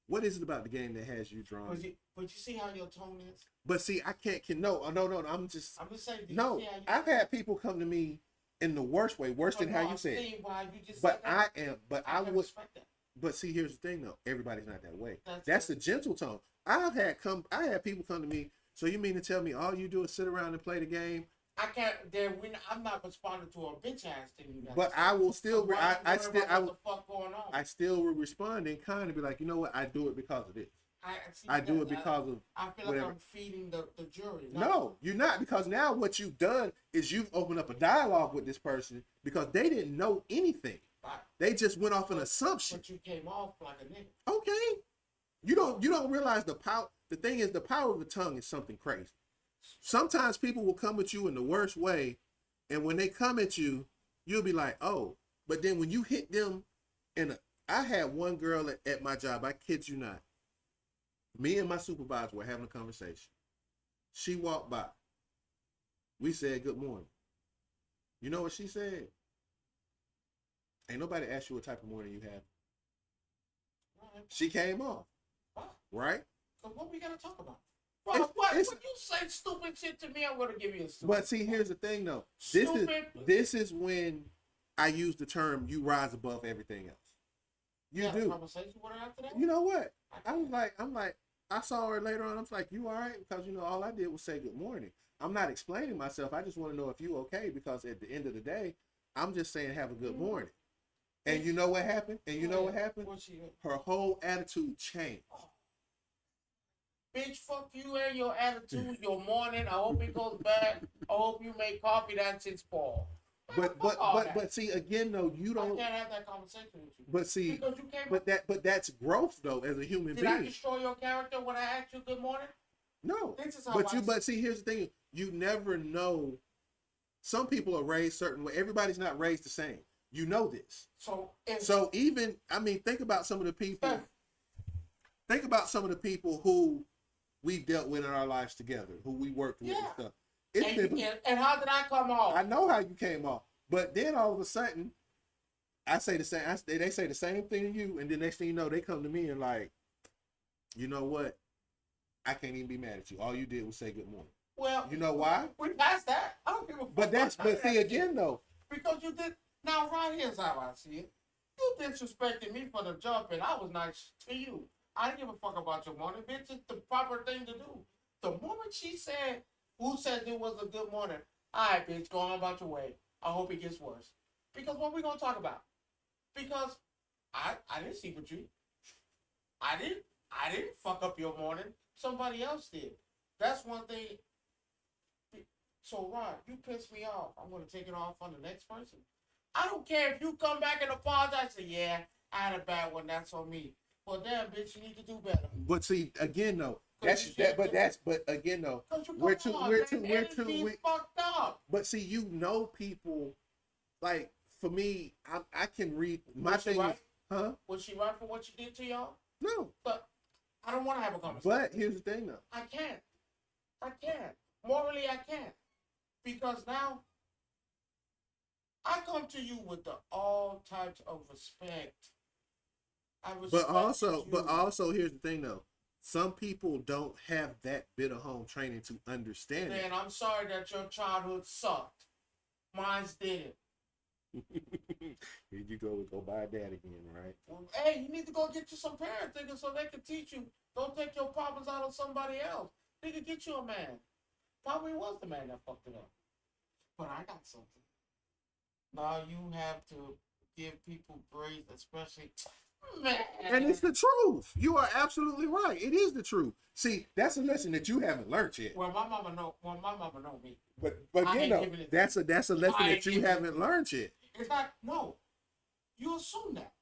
What is it about the game that has you drawn? But you see how your tone is? But see, I can't no. I'm just saying. No, I've had people come to me in the worst way, worse than how you said. But I am. But I would. But see, here's the thing, though. Everybody's not that way. That's the gentle tone. I had people come to me. So you mean to tell me all you do is sit around and play the game? I can't. I'm not responding to a bitch ass thing. But I will still. What the fuck going on? I still will respond and kind of be like, you know what? I do it because of this. I do it because of. I feel whatever. like I'm feeding the jury. No, you're not, because now what you've done is you've opened up a dialogue with this person because they didn't know anything. They just went off an assumption. But you came off like a nigga. Okay. You don't realize the power. The thing is, the power of the tongue is something crazy. Sometimes people will come at you in the worst way, and when they come at you, you'll be like, oh. But then when you hit them, I had one girl at my job, I kid you not. Me and my supervisor were having a conversation. She walked by. We said good morning. You know what she said? Ain't nobody asked you what type of morning you have. She came off. Right? Cause what we gotta talk about? Bro, when you say stupid shit to me, I'm gonna give you a stupid. But see, here's the thing though. Stupid. This is when I use the term "you rise above everything else." You do. Conversation with her after that? You know what? I'm like, I saw her later on. I was like, "You all right?" Because all I did was say good morning. I'm not explaining myself. I just want to know if you okay. Because at the end of the day, I'm just saying have a good morning. And you know what happened? What happened? Her whole attitude changed. Oh. Bitch, fuck you and your attitude, your morning. I hope it goes bad. I hope you make coffee. That shit's spoiled. But see again though, you don't. I can't have that conversation with you. But see, because you can't. But that's growth though as a human being. Did I destroy your character when I asked you good morning? No. This is how But see, here's the thing: you never know. Some people are raised certain way. Everybody's not raised the same. You know this. So even think about some of the people. Think about some of the people who we've dealt with in our lives together, who we worked with and stuff. And how did I come off? I know how you came off, but then all of a sudden, I say the same. They say the same thing to you, and the next thing you know, they come to me and like, you know what? I can't even be mad at you. All you did was say good morning. Well, you know why? We passed that. I don't give a fuck. But see again though. Because you did. Now right here's how I see it. You disrespected me for the jump, and I was nice to you. I didn't give a fuck about your morning, bitch. It's the proper thing to do. The moment she said, who said it was a good morning? All right, bitch, go on about your way. I hope it gets worse. Because what we gonna talk about? Because I didn't sleep with you. I didn't fuck up your morning. Somebody else did. That's one thing. So, Rod, you pissed me off. I'm gonna take it off on the next person. I don't care if you come back and apologize. Say, yeah, I had a bad one. That's on me. Well, damn, bitch, you need to do better. But see, again, though, but again, though, we're too fucked up. But see, people, like, for me, I can read, my was thing right? is, huh? Was she right for what she did to y'all? No. But I don't want to have a conversation. But here's the thing, though. I can't. Morally, I can't. Because now, I come to you with all types of respect. But also, here's the thing though. Some people don't have that bit of home training to understand it. Man, I'm sorry that your childhood sucked. Mine's didn't. Here you go buy a dad again, right? Well, hey, you need to go get you some parents, nigga, so they can teach you. Don't take your problems out on somebody else. Nigga, get you a man. Probably was the man that fucked it up. But I got something. Now you have to give people grace, especially... Man. And it's the truth. You are absolutely right. It is the truth. See, that's a lesson that you haven't learned yet. Well, my mama know me. But that's a lesson that you haven't learned yet. It's not. No, you assume that.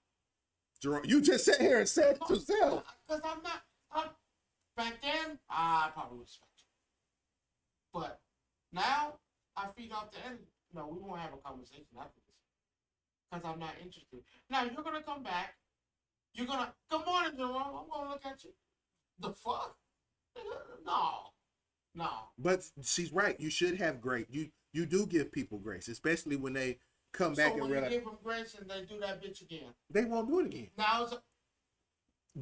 Jerome, you just sat here and said it yourself. Because I'm not. Back then, I probably would respect you. But now, I feed off the end. No, we won't have a conversation after this. Because I'm not interested. Now, you're going to come back. You're gonna, good morning, Jerome. I'm gonna look at you. The fuck? No. But she's right. You should have grace. You do give people grace, especially when they come back and realize. So when you give them grace and they do that bitch again, they won't do it again. Now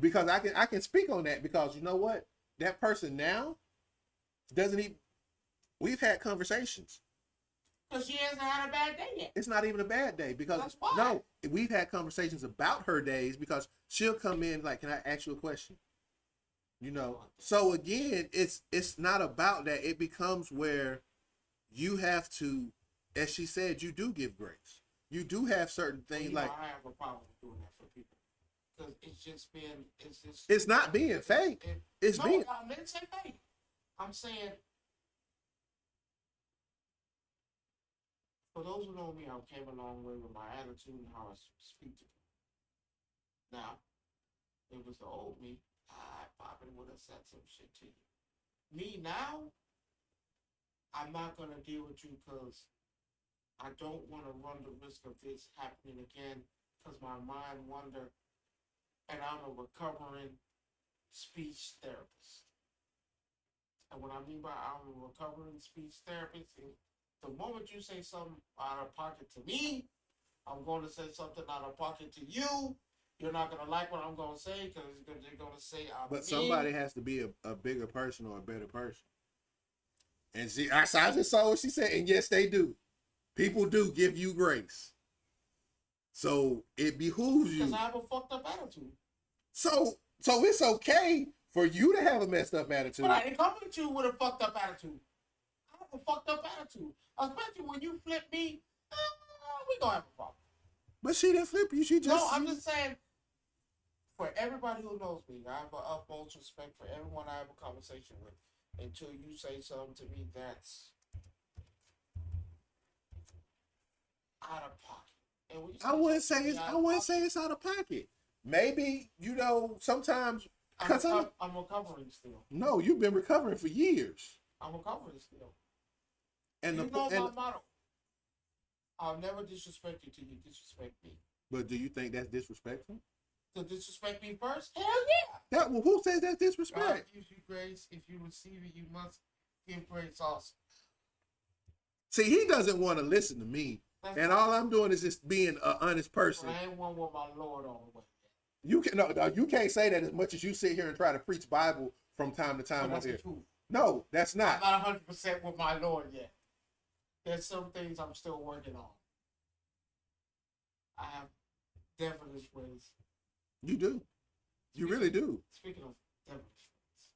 because I can speak on that because you know what? That person now doesn't even. We've had conversations. Because she hasn't had a bad day yet. It's not even a bad day because no, we've had conversations about her days because she'll come in like, "Can I ask you a question?" So again, it's not about that. It becomes where you have to, as she said, you do give grace. You do have certain things like. I have a problem with doing that for people because It's not being fake. I didn't say fake. I'm saying. For those who know me, I came a long way with my attitude and how I speak to people. Now, if it was the old me, I probably would have said some shit to you. Me now, I'm not going to deal with you because I don't want to run the risk of this happening again because my mind wander and I'm a recovering speech therapist. And what I mean by I'm a recovering speech therapist is the moment you say something out of pocket to me, I'm going to say something out of pocket to you, You're not gonna like what I'm gonna say because they're gonna say I'm But mean. somebody has to be a bigger person or a better person. And I just saw what she said, and yes, they do. People do give you grace. So it behooves Because you. I have a fucked up attitude. So it's okay for you to have a messed up attitude. But I didn't come at you with a fucked up attitude. I have a fucked up attitude. Especially when you flip me, we gonna have a problem. But she didn't flip you. She just. No, I'm just saying, for everybody who knows me, I have an utmost respect for everyone I have a conversation with. Until you say something to me that's out of pocket. And when you say I wouldn't say something it's. out I of wouldn't pocket, say it's out of pocket. Maybe sometimes because I'm recovering still. no, you've been recovering for years. I'm recovering still. And You the know and, my motto. I'll never disrespect you till you disrespect me. but do you think that's disrespectful? To disrespect me first? Hell yeah. That who says that's God disrespect? gives you grace. If you receive it, you must give grace also. See, he doesn't want to listen to me, That's and right. all I'm doing is just being an honest person. But I ain't one with my Lord all the way. You can no, you can't say that as much as you sit here and try to preach Bible from time to time But on that's the here. truth. No, that's I'm not. not 100% with my Lord yet. There's some things I'm still working on. I have devilish ways. You do. You really do. Speaking of devilish ways,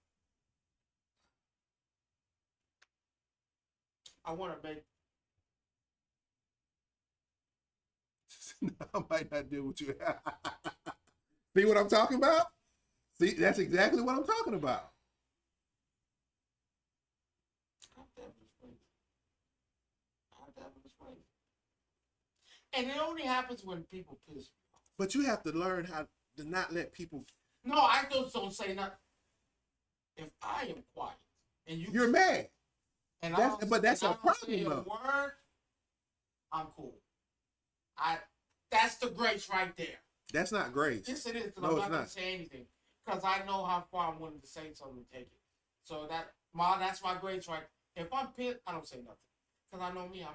I want to make. I might not deal with you. See what I'm talking about? See, that's exactly what I'm talking about. I have devilish ways. I have devilish ways. And it only happens when people piss me off. But you have to learn how to not let people. No, I just don't say nothing. If I am quiet and You're mad. and But that's a I don't problem, say a though. word, I'm cool. That's the grace right there. That's not grace. Yes, it is. Because No, I'm it's not gonna not. say anything because I know how far I'm willing to say something and take it. So that's my grace right. If I'm pissed, I don't say nothing because I know me.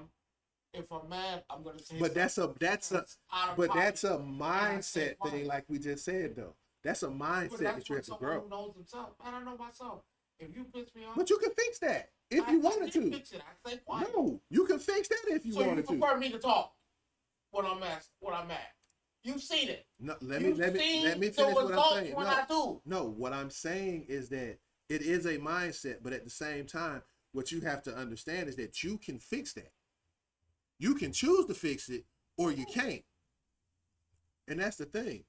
If I'm mad, I'm gonna say. But that's a pocket, mindset thing, like we just said though. That's a mindset that you have to grow. Who knows himself. I don't know myself. If you piss me off, But you can fix that if you wanted to. Fix it. I say quiet. No, you can fix that if you so wanted you prefer me to talk when I'm mad. You've seen it. No, let me finish the what I'm results saying. when I do. No, what I'm saying is that it is a mindset, but at the same time, what you have to understand is that you can fix that. You can choose to fix it or you can't. And that's the thing.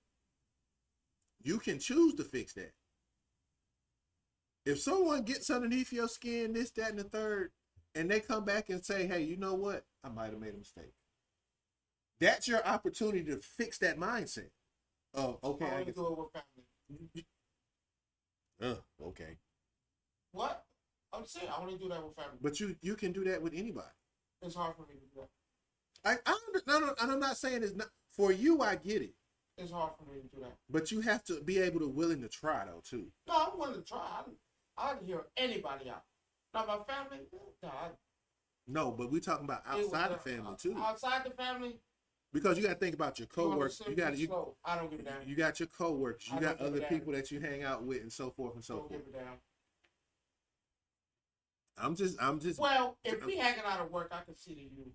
You can choose to fix that. If someone gets underneath your skin, this, that, and the third, and they come back and say, hey, you know what? I might have made a mistake. That's your opportunity to fix that mindset. Oh, okay. I only do it with family. Okay. What? I'm saying I only do that with family. But you can do that with anybody. It's hard for me to do that. I'm not saying it's not for you. I get it. It's hard for me to do that. But you have to be able to willing to try though too. No, I'm willing to try. I can hear anybody out. Now my family, no, but we're talking about outside the family too. Outside the family, because you got to think about your coworkers. I don't give a damn. You got your coworkers. You got other people damn. that you hang out with, and so forth and so forth. Give a damn. I'm just. Well, if we hanging out at work, I consider you.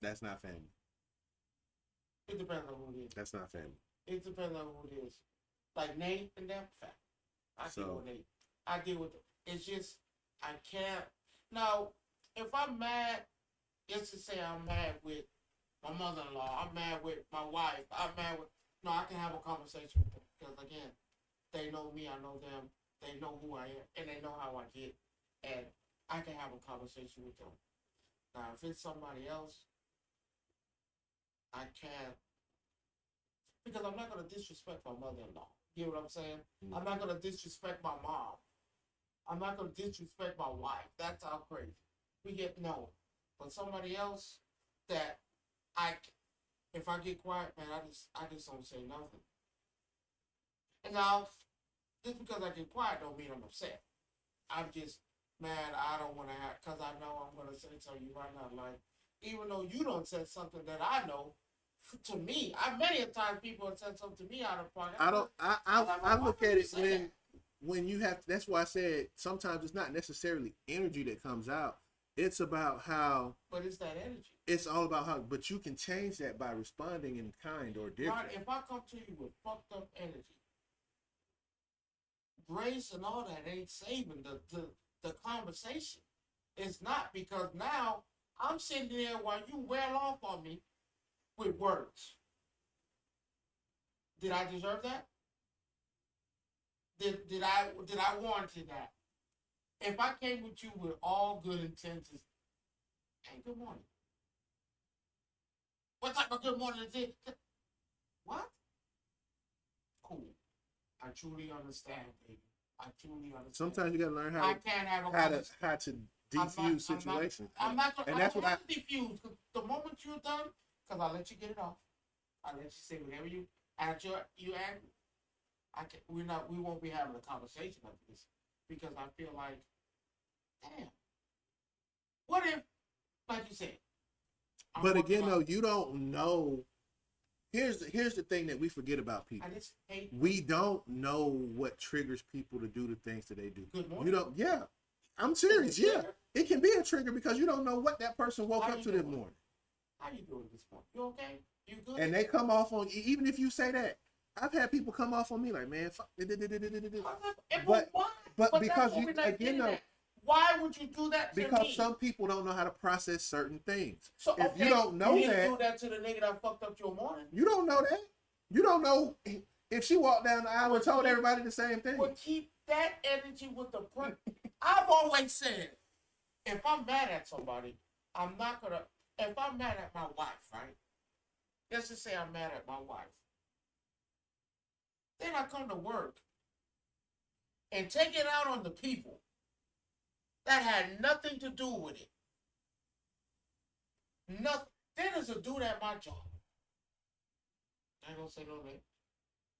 That's not family. It depends on who it is. That's not family. It depends on who it is. Like Nate and them, fact. I deal with Nate. I deal with it. It's just I can't. Now, if I'm mad, let's just say I'm mad with my mother-in-law. I'm mad with my wife. I'm mad with. No, I can have a conversation with them because again, they know me. I know them. They know who I am, and they know how I get, and I can have a conversation with them. Now, if it's somebody else, I can't. Because I'm not going to disrespect my mother-in-law. You know what I'm saying? Mm-hmm. I'm not going to disrespect my mom. I'm not going to disrespect my wife. That's how crazy. We get no. But somebody else that if I get quiet, man, I just don't say nothing. And now, just because I get quiet don't mean I'm upset. I'm just, man, I don't want to have, because I know I'm going to say something you might not like. Even though you don't say something that I know To me, many a times people have said something to me out of pocket. I don't. I Why look would at you it say that? when you have. That's why I said sometimes it's not necessarily energy that comes out. It's about how. But it's that energy. It's all about how. But you can change that by responding in kind or different. Right? If I come to you with fucked up energy, grace and all that ain't saving the conversation. It's not, because now I'm sitting there while you wail off on me with words. Did I deserve that? Did I warrant that? If I came with you with all good intentions, hey, good morning. What type of good morning is it? What? Cool. I truly understand, baby. I truly understand. Sometimes you gotta learn I can't have a how to defuse situations. I'm not gonna. And I that's don't what have to defuse. The moment you're done, because I'll let you get it off. I'll let you say whatever you at you angry. I can. We won't be having a conversation like this, because I feel like, damn. What if, like you said? But again, though, you don't know. Here's the thing that we forget about people. I just hate. We don't know what triggers people to do the things that they do. Good morning. You don't. Yeah, I'm serious. Yeah, it can be a trigger because you don't know what that person woke up to this morning. How you doing this morning? You okay? You good? And they come off on, even if you say that. I've had people come off on me like, man, fuck. But because you, again, though, why would you do that to me? Because some people don't know how to process certain things. So if you don't know you didn't do that to the nigga that fucked up your morning. You don't know that. You don't know if she walked down the aisle and told everybody the same thing. Well, keep that energy with the person. I've always said, if I'm mad at somebody, I'm not gonna. If I'm mad at my wife, right? Let's just say I'm mad at my wife. Then I come to work and take it out on the people that had nothing to do with it. Nothing. Then there's a dude at my job. I ain't gonna say no name.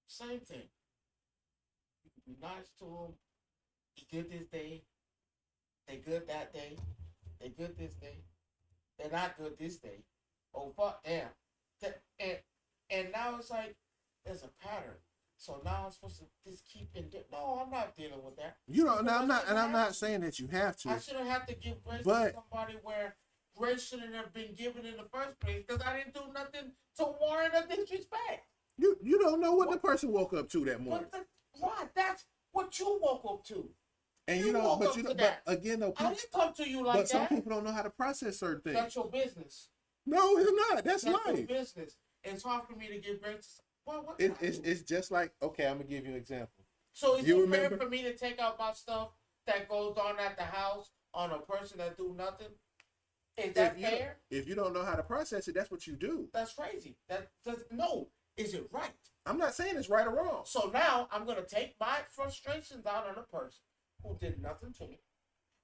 Same thing. You can be nice to him. He good this day. They good that day. They good this day. They're not good this day. Oh fuck, damn. And now it's like there's a pattern. So now I'm supposed to just keep no, I'm not dealing with that. You know, I'm not saying that you have to. I shouldn't have to give grace to somebody where grace shouldn't have been given in the first place, because I didn't do nothing to warrant a disrespect. You don't know what the person woke up to that morning. Right, that's what you woke up to. And you know, but again, though, I didn't come to you like that. But some people don't know how to process certain things. That's your business. No, it's not. That's life. Your business. It's hard for me to give grace. It's just like, okay, I'm gonna give you an example. So is it fair for me to take out my stuff that goes on at the house on a person that do nothing? Is that fair? If you don't know how to process it, that's what you do. That's crazy. No. Is it right? I'm not saying it's right or wrong. So now I'm gonna take my frustrations out on a person who did nothing to me,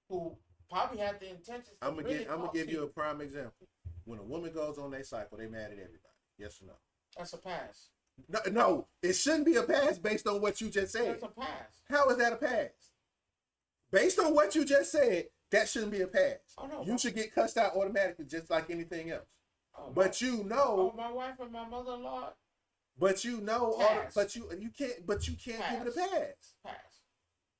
who probably had the intentions. I'm gonna give you a prime example. When a woman goes on their cycle, they mad at everybody. Yes or no? That's a pass. No, it shouldn't be a pass based on what you just said. That's a pass. How is that a pass? Based on what you just said, that shouldn't be a pass. Oh, no, you should get cussed out automatically, just like anything else. Oh, but you know, my wife and my mother-in-law. But you know, you can't pass. give it a pass. Pass.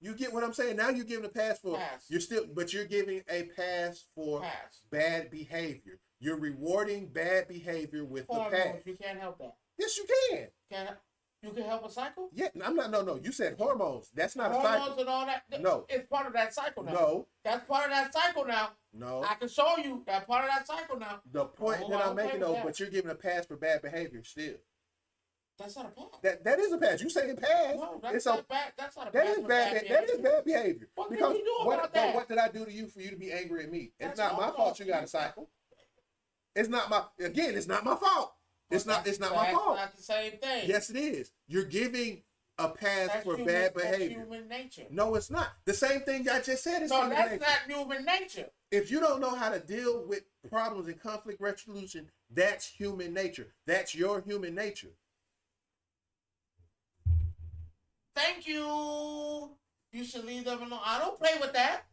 You get what I'm saying? Now you're giving a pass for you're giving a pass for bad behavior. You're rewarding bad behavior with the pass. You can't help that. Yes, you can. You can help a cycle? Yeah, I'm not. No. You said hormones. That's not hormones a cycle. Hormones and all that. No, it's part of that cycle now. No, that's part of that cycle now. No, I can show you that part of that cycle now. The point that I'm making, though, but you're giving a pass for bad behavior still. That's not a pass. That is a pass. You saying pass? No, that's not bad. That's not a pass. That is bad. That is bad behavior. What did you do about that? What did I do to you for you to be angry at me? It's not my fault. You got a cycle. It's not my. Again, it's not my fault. It's not my fault. That's not the same thing. Yes, it is. You're giving a pass for bad behavior. That's human nature. No, it's not. The same thing I just said is human nature. No, that's not human nature. If you don't know how to deal with problems and conflict resolution, that's human nature. That's your human nature. Thank you. You should leave them alone. I don't play with that.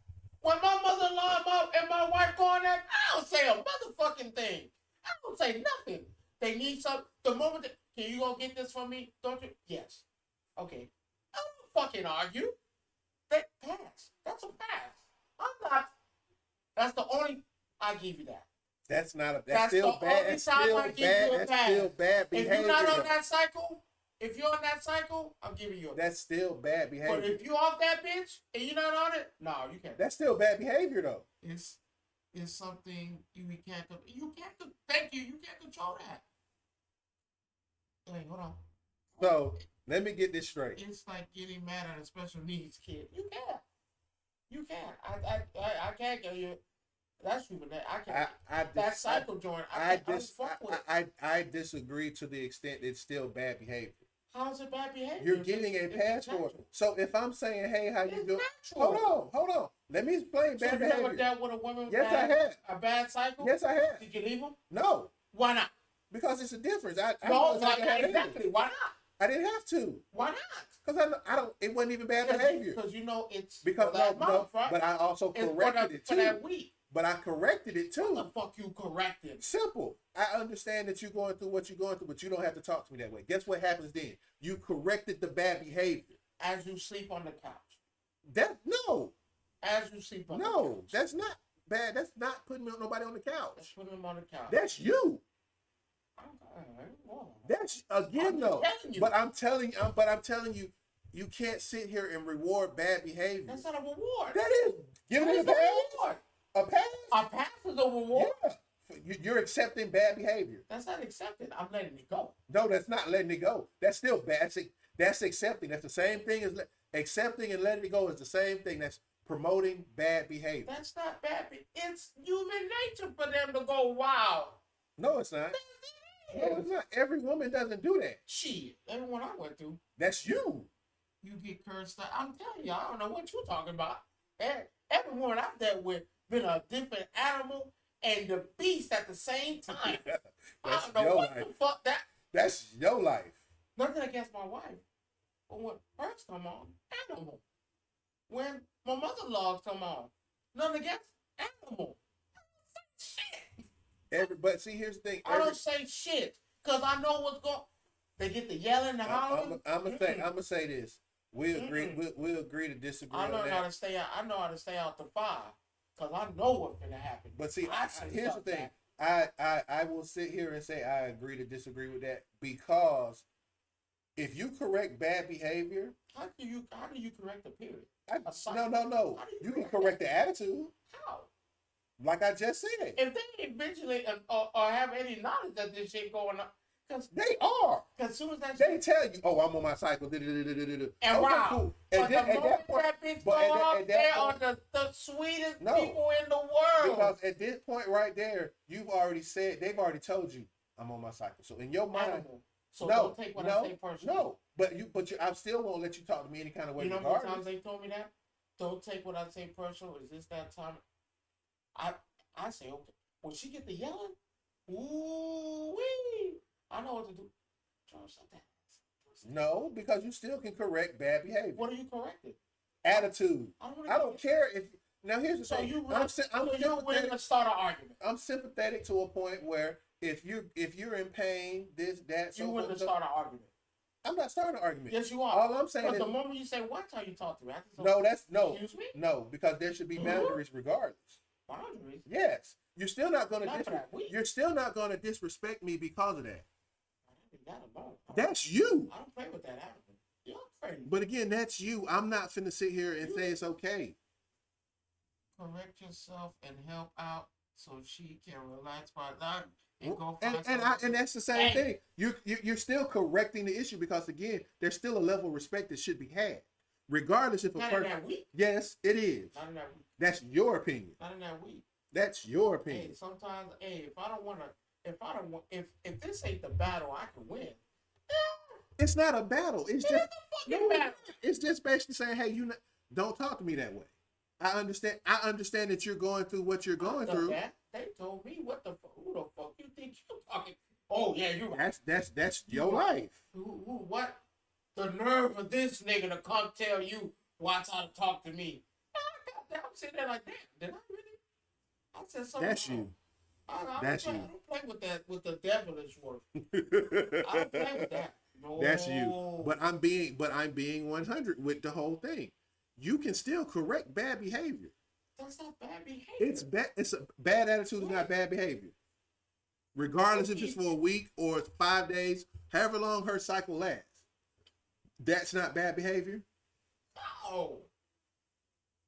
When my mother-in-law and my wife go on that, I don't say a motherfucking thing. I don't say nothing. They need some. The moment that, can you go get this from me? Don't you? Yes. Okay. I don't fucking argue. That pass. That's a pass. I'm not. That's the only. I give you that. That's not a. That's Still the bad. only That's time still I give bad. you a That's pass. still bad behavior. If you're not on that cycle, if you're on that cycle, I'm giving you a pass. That's still bad behavior. But if you off that bitch and you're not on it, no, you can't. That's still bad behavior, though. It's something you can't. Thank you. You can't control that. Wait, hold on. So let me get this straight. It's like getting mad at a special needs kid. You can't. You can't. I can't get you. That's human. I can't. That cycle joint. I disagree to the extent it's still bad behavior. How is it bad behavior? You're getting a pass for it. So if I'm saying, hey, how you doing? Hold on. Let me explain bad behavior. You never dealt with a woman yes, I have. A bad cycle? Yes, I have. Did you leave him? No. Why not? Because it's a difference. Exactly. Why not? I didn't have to. Why not? Because I don't. It wasn't even bad behavior. Because you know it's because month, right? But I also corrected it too. For that week. But I corrected it too. What the fuck you corrected? Simple. I understand that you're going through what you're going through, but you don't have to talk to me that way. Guess what happens then? You corrected the bad behavior. As you sleep on the couch. No. As you sleep on the couch. No, that's not bad. That's not putting nobody on the couch. That's putting them on the couch. That's you. That's again though. But I'm telling you, you can't sit here and reward bad behavior. That's not a reward. That is giving it a pass. A pass. A pass is a reward. Yeah. You're accepting bad behavior. That's not accepting. I'm letting it go. No, that's not letting it go. That's still bad. That's accepting. That's the same thing as accepting and letting it go is the same thing. That's promoting bad behavior. That's not bad. It's human nature for them to go wow. No, it's not. No, it's not. Every woman doesn't do that. Shit. Everyone I went through. That's you. You get cursed out. I'm telling you, I don't know what you're talking about. Every woman I've dealt with been a different animal and the beast at the same time. I don't know what the fuck that. That's your life. Nothing against my wife. But when birds come on, animal. When my mother-in-laws come on, nothing against animal. I don't say shit. But see, here's the thing. I don't say shit because I know what's going. They get the yelling, the hollering. I'm gonna say this. We'll agree to disagree. I know how to stay out. I know how to stay out the fire because I know what's gonna happen. But see, here's the thing. I will sit here and say I agree to disagree with that because if you correct bad behavior, how do you correct the period? No. You can correct the attitude. How? Like I just said. If they eventually or have any knowledge that this shit going on. Cause they are. Cause soon as that they tell you, oh, I'm on my cycle. And wow. Cool. And then at that point, that bitch go off, they are the sweetest people in the world. Because at this point right there, you've already said, they've already told you, I'm on my cycle. So in your mind, so don't take what I say personally. No, but I still won't let you talk to me any kind of way. You know how many times they told me that? Don't take what I say personal. Is this that time? I say, okay. When she get the yelling, ooh wee. I know what to do. No, because you still can correct bad behavior. What are you correcting? Attitude. I don't care if. Now here's the thing. You're willing to start an argument. I'm sympathetic to a point where if you're in pain, this, that, you're willing to start an argument. I'm not starting an argument. Yes, you are. All I'm saying is the moment you say, "Watch how you talk to me," excuse me. No, because there should be boundaries regardless. Boundaries. Yes, you're still not going to disrespect me because of that. That's you. I don't play with that attitude. You're crazy. But again, that's you. I'm not finna sit here and say it's okay. Correct yourself and help out so she can relax by that and go and that's the same thing. You're still correcting the issue because again, there's still a level of respect that should be had, regardless if a person. Not in that week. Yes, it is. Not in that week. That's your opinion. Not in that week. That's your opinion. Hey, sometimes, if this ain't the battle I can win. It's not a battle. It's just a fucking battle. It's just basically saying, hey, don't talk to me that way. I understand that you're going through what you're going through. That. They told me who the fuck you think you talking? Oh yeah, you're right. That's your life. What? The nerve of this nigga to come tell you watch how to talk to me. I'm sitting there like, damn, did I really? I said something. That's you. That's you. I don't play with that, with the devilish work. I don't play with that. No. That's you. But I'm being 100 with the whole thing. You can still correct bad behavior. That's not bad behavior. It's bad. It's a bad attitude. Is not bad behavior. Regardless if it's for a week or 5 days, however long her cycle lasts. That's not bad behavior. No.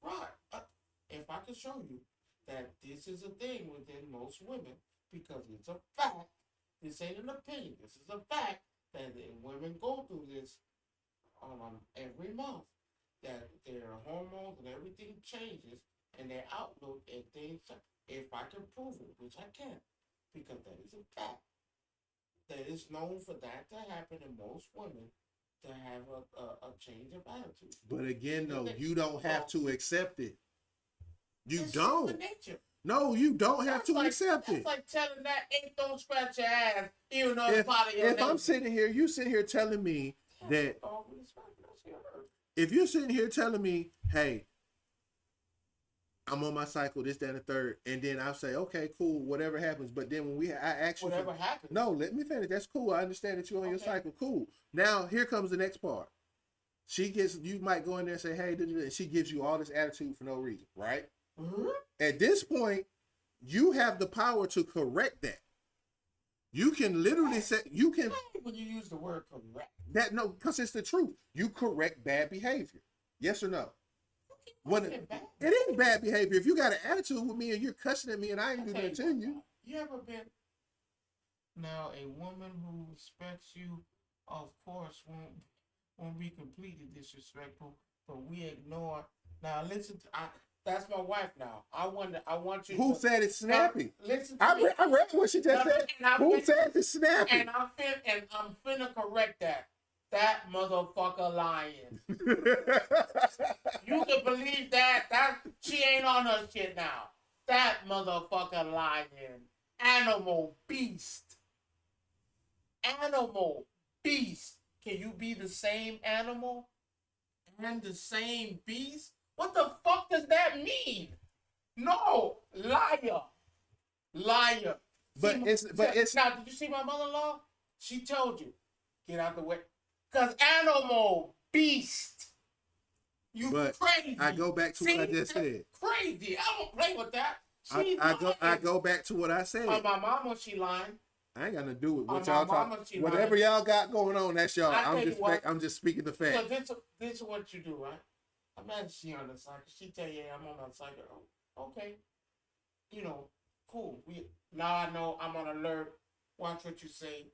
Right. If I could show you that this is a thing within most women, because it's a fact. This ain't an opinion. This is a fact that women go through this every month. That their hormones and everything changes, and their outlook and things. If I can prove it, which I can, because that is a fact. That is known for that to happen in most women, to have a change of attitude. But again, though, you don't have to accept it. You It's don't. human nature. No, you don't have to accept it. It's like telling that ink don't scratch your ass, even though it's part of your If I'm sitting here, you sitting here telling me that. If you're sitting here telling me, hey, I'm on my cycle, this, that, and the third, and then I'll say, okay, cool, whatever happens. But then when I actually whatever happens. No, let me finish. That's cool. I understand that you're on your cycle. Cool. Now here comes the next part. You might go in there and say, hey, and she gives you all this attitude for no reason, right? Mm-hmm. At this point, you have the power to correct that. You can literally say when you use the word correct. Because it's the truth. You correct bad behavior. Yes or no? It is bad behavior. If you got an attitude with me and you're cussing at me and I ain't doing that to you. You ever been now a woman who respects you, of course, won't be completely disrespectful, but we ignore. Now listen, that's my wife now. I want you. Who said it's snappy? Now, listen to me. I read what she just said. Who said it's snappy? And I'm finna correct that. That motherfucker lying. You can believe that she ain't on her shit now. That motherfucker lying. Animal beast. Animal beast. Can you be the same animal and the same beast? What the fuck does that mean? No, liar. But it's now. Did you see my mother-in-law? She told you, get out the way, cause animal beast. You crazy. I go back to what I just said. Crazy. I don't play with that. I go back to what I said. On my mama, she lying. I ain't got nothing to do with what y'all talking. Whatever y'all got going on, that's y'all. I'm just speaking the fact. So this is what you do, right? Imagine she on the cycle. She tell you, I'm on that cycle. Oh, okay. Cool. Now I know I'm on alert. Watch what you say.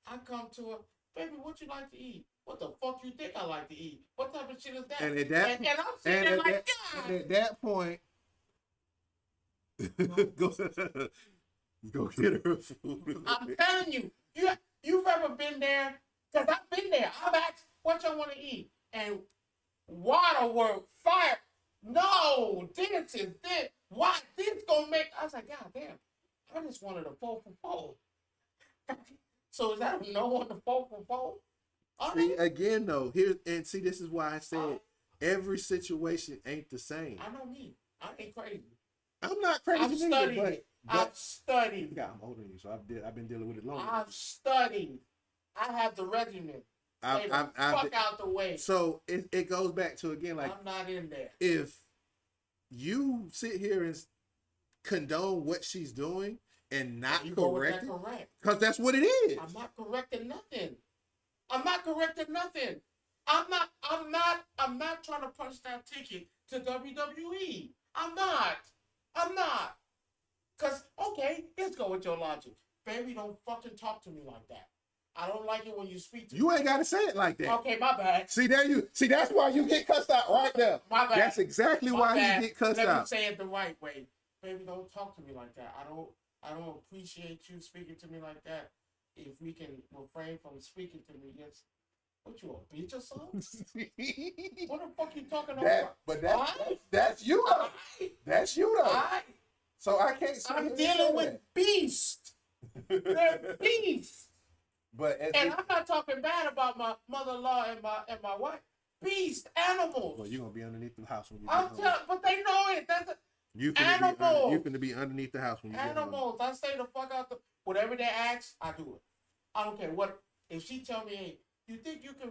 I come to her, baby, what you like to eat? What the fuck you think I like to eat? What type of shit is that? And I'm sitting there like, God. At that point, go get her food. I'm telling you, you've ever been there? Because I've been there. I've asked what y'all want to eat. And waterwork, fire. No, this is this. Why this gonna make? I was like, God damn, I just wanted a 4 for 4. So is that a no on the 4 for 4? See, again though, this is why I said every situation ain't the same. I know me. I ain't crazy. I'm not crazy. I've studied. Yeah, I'm older than you, so I've been dealing with it longer. I've studied. I have the regimen. Fuck out the way. So it goes back to, again, like, I'm not in there. If you sit here and condone what she's doing and not correct it, because that's what it is. I'm not correcting nothing. I'm not trying to punch that ticket to WWE. I'm not. Cause okay, let's go with your logic. Baby, don't fucking talk to me like that. I don't like it when you speak to me. You ain't gotta say it like that. Okay, my bad. See, that's why you get cussed out right there. My bad. That's exactly why you get cussed out. Let me say it the right way. Baby, don't talk to me like that. I don't appreciate you speaking to me like that. If we can refrain from speaking to me, yes. What, you a bitch or something? What the fuck you talking about? But that's you though. That's you though. So I can't say I'm dealing with beasts. They're beasts. And I'm not talking bad about my mother-in-law and my wife. Beast animals. Well, you're gonna be underneath the house when you but they know it. Animals. You finna be underneath the house when you get home. Animals. I stay the fuck out the. Whatever they ask, I do it. I don't care what. If she tell me, hey, you think you can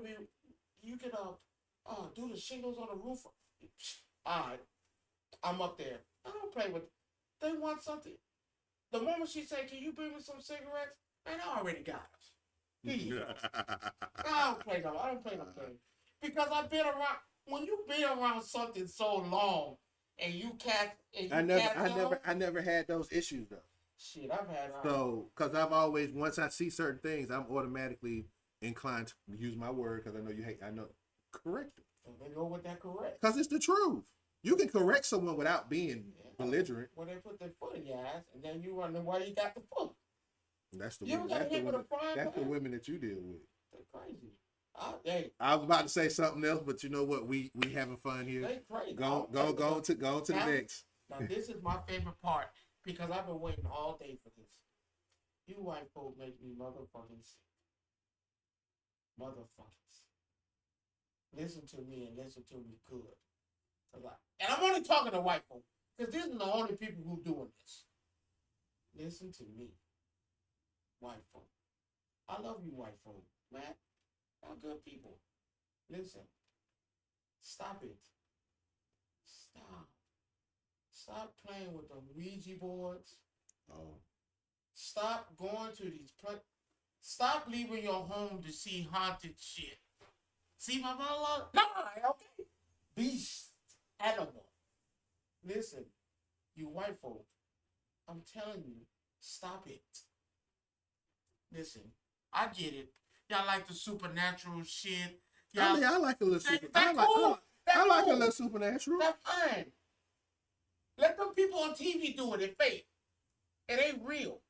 do the shingles on the roof? Alright, I'm up there. I don't play with. They want something. The moment she say, "Can you bring me some cigarettes?" Man, I already got it. I don't play no. I don't play no game because I've been around. When you been around something so long, and you can't, I never had those issues though. Shit, I've had. So, because I've always, once I see certain things, I'm automatically inclined to use my word because I know you hate. I know, correct it. So they go with that correct. Because it's the truth. You can correct someone without being belligerent. When they put their foot in your ass, and then you wonder why you got the foot. That's the women. That's the women that you deal with. They're crazy. Hey. I was about to say something else, but you know what? We having fun here. They crazy. Go to the next. Now this is my favorite part because I've been waiting all day for this. You white folk make me motherfucking sick. Motherfuckers. Listen to me and listen to me good. And I'm only talking to white folk because these are the only people who doing this. Listen to me, white folk. I love you, white folk, man. Y'all good people. Listen. Stop it. Stop playing with the Ouija boards. Oh. Stop going to these Stop leaving your home to see haunted shit. See my mother? No, okay. Beast, animal. Listen, you white folk, I'm telling you, stop it. Listen, I get it. Y'all like the supernatural shit. I like a little I like a little supernatural. That's fine. Let them people on TV do it. It's fake. It ain't real.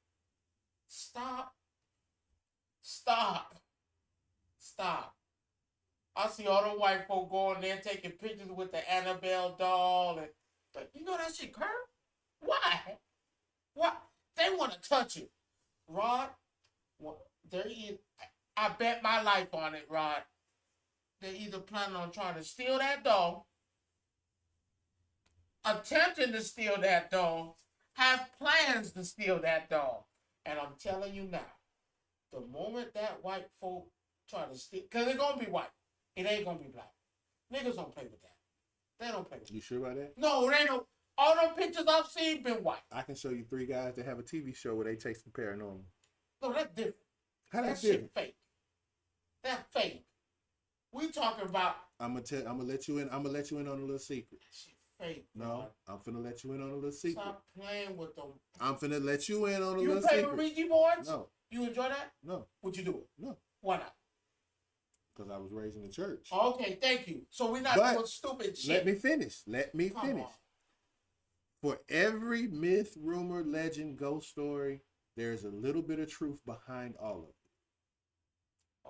Stop. I see all the white folk going there taking pictures with the Annabelle doll and but you know that shit curve? Why? What? They want to touch it. Rod, I bet my life on it, Rod. They're either planning on trying to steal that doll, attempting to steal that doll, have plans to steal that doll. And I'm telling you now, the moment that white folk try to steal, because it's going to be white. It ain't going to be black. Niggas don't play with that. They don't play with that. You sure about that? No, they don't. All them pictures I've seen been white. I can show you 3 guys that have a TV show where they take some paranormal. No, that's different. How that's different? Shit fake. That's fake. We talking about. I'm gonna let you in on a little secret. That shit fake. No, I'm finna let you in on a little secret. Stop playing with them. I'm finna let you in on a little You secret. play with Ouija boards? No. You enjoy that? No. Would you do it? No. Why not? Because I was raised in the church. Okay, thank you. So we're not doing stupid shit. Let me finish. Come on. For every myth, rumor, legend, ghost story, there's a little bit of truth behind all of it.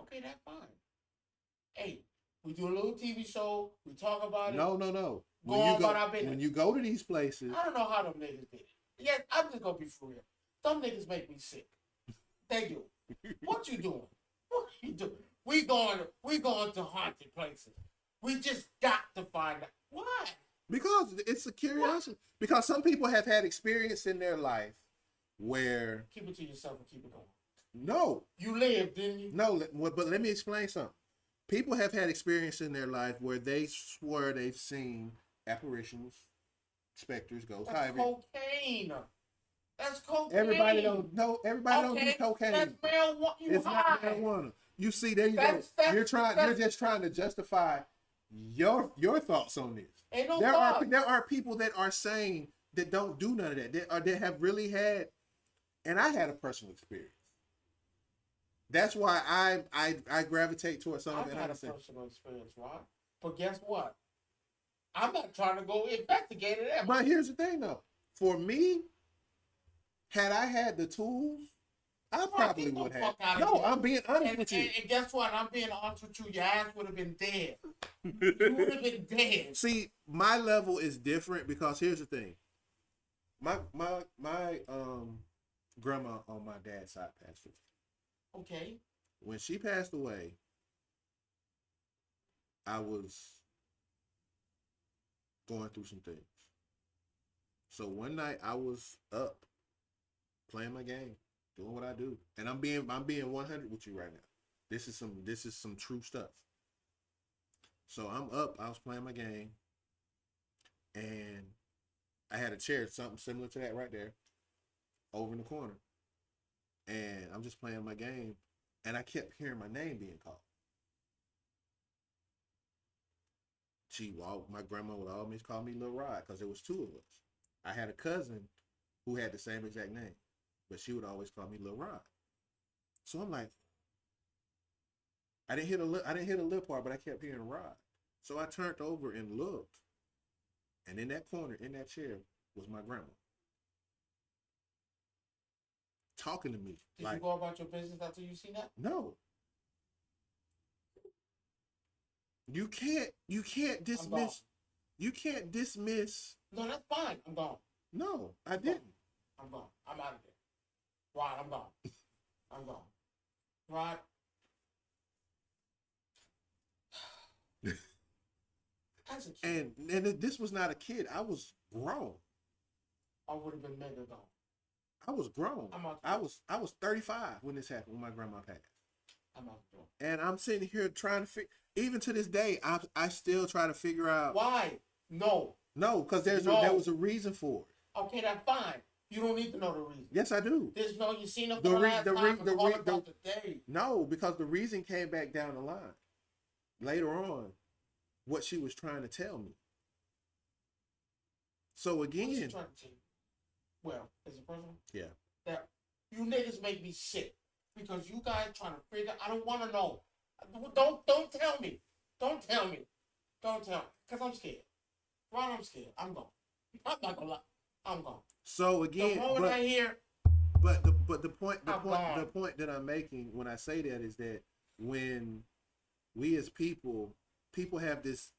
Okay, that's fine. Hey, we do a little TV show. We talk about it. No. When you go to these places, I don't know how them niggas did it. Yeah, I'm just gonna be for real. Them niggas make me sick. They do. What you doing? What you doing? We going to haunted places. We just got to find out why. Because it's a curiosity. What? Because some people have had experience in their life where keep it to yourself and keep it going. No, you lived, didn't you? No, but let me explain something. People have had experience in their life where they swear they've seen apparitions, specters, ghosts. That's cocaine. That's cocaine. Everybody don't know. Everybody don't do cocaine. That's marijuana. It's not marijuana. You see, there you go. You're just trying to justify your thoughts on this. Ain't no there are people that are saying that don't do none of that. That have really had, and I had a personal experience. That's why I gravitate towards something. I've had a personal experience, right? But guess what? I'm not trying to go investigate it. But here's the thing, though. For me, had I had the tools, I probably would have. No, I'm being honest with you. And guess what? I'm being honest with you. Your ass would have been dead. You would have been dead. See, my level is different because here's the thing. My grandma on my dad's side passed away. Okay. When she passed away, I was going through some things. So one night I was up playing my game, doing what I do, and I'm being 100 with you right now. This is some true stuff. So I'm up. I was playing my game, and I had a chair, something similar to that right there, over in the corner, and I'm just playing my game, and I kept hearing my name being called. My grandma would always call me Lil Rod because there was two of us. I had a cousin who had the same exact name, but she would always call me Lil Rod. So I'm like, I didn't hear the lip part, but I kept hearing Rod. So I turned over and looked, and in that corner, in that chair, was my grandma talking to me. Did you go about your business after you seen that? No, you can't dismiss. You can't dismiss. No, that's fine. I'm gone. No, I didn't. I'm gone. I'm out of there. Rod, I'm gone. I'm gone. Rod. As a kid. And this was not a kid. I was grown. I would have been mega gone. I was grown. I was 35 when this happened, when my grandma passed. I'm out the door. And I'm sitting here trying to figure. Even to this day, I still try to figure out why. No, because there was a reason for it. Okay, that's fine. You don't need to know the reason. Yes, I do. There's no, you seen it for the last time and call about the day. No, because the reason came back down the line. Later on, what she was trying to tell me. So again. What she trying to tell you? Well, is it personal? Yeah. That you niggas make me sick. Because you guys trying to figure, I don't want to know. Don't tell me. Don't tell me. Don't tell me. Because I'm scared. Ron, I'm scared. I'm gone. I'm not gonna lie. I'm gone. So again, the moment I hear, but the point that I'm making when I say that is that when we as people have this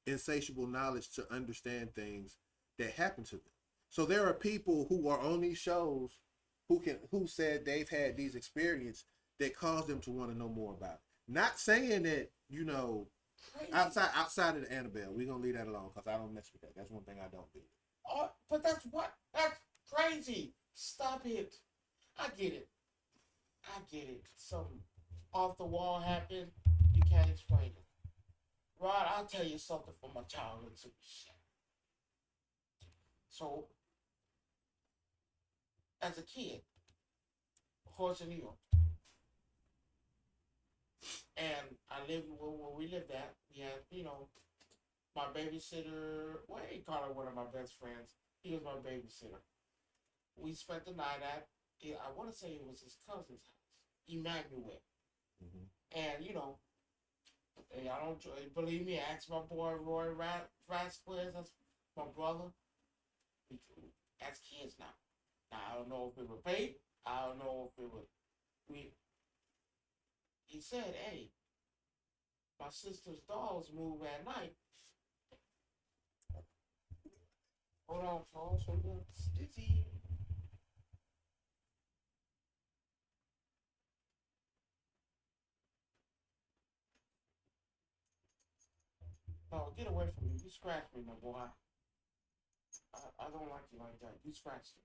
insatiable knowledge to understand things that happen to them. So there are people who are on these shows who said they've had these experiences that caused them to want to know more about it. Not saying that, outside of the Annabelle, we're gonna leave that alone because I don't mess with that. That's one thing I don't do. Oh, but that's crazy. Stop it. I get it. Something off the wall happened. You can't explain it. Rod, I'll tell you something from my childhood. So, as a kid, of course, in New York, and I lived where we lived at. We had, my babysitter. Well, he called her one of my best friends. He was my babysitter. We spent the night at, I want to say it was his cousin's house, Emmanuel. Mm-hmm. And, I don't believe me. Ask my boy Roy Rasquez, that's my brother. As kids now. Now, I don't know if it was fate. I don't know if it was. He said, hey, my sister's dolls move at night. Hold on, Charles. Hold on. Stizzy. No, get away from me. You scratched me, my boy. I don't like you like that. You scratched me.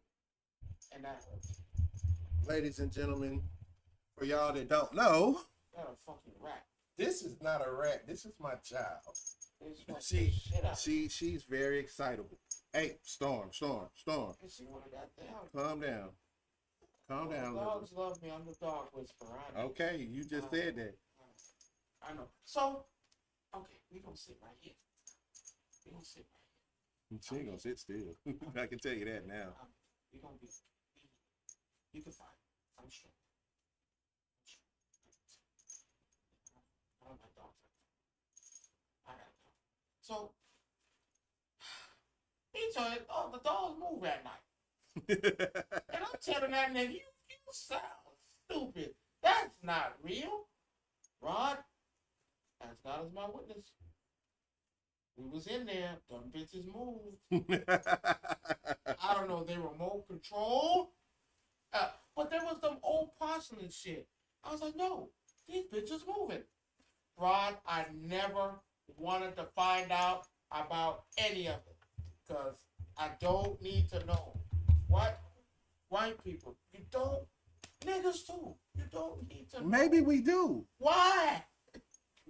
And that hurts. Ladies and gentlemen, for y'all that don't know, that's a fucking rat. This is not a rat. This is my child. She's very excitable. Hey, Storm. She would have got down. Calm down. Dogs love me. I'm the dog whisperer. Okay, you just said that. I know. So, okay, we gonna sit right here. She ain't gonna sit still. I can tell you that now. We're gonna be. You can fight. I'm sure. I don't like dogs. I got a dog. So, he said, oh, the dogs move at night. And I'm telling that nigga, you sound stupid. That's not real. Rod, as God is my witness. We was in there, them bitches moved. I don't know, they remote control. But there was some old porcelain shit. I was like, no, these bitches moving. Rod, I never wanted to find out about any of it. Because I don't need to know. What? White people, you don't. Niggas too. You don't need to know. Maybe we do. Why?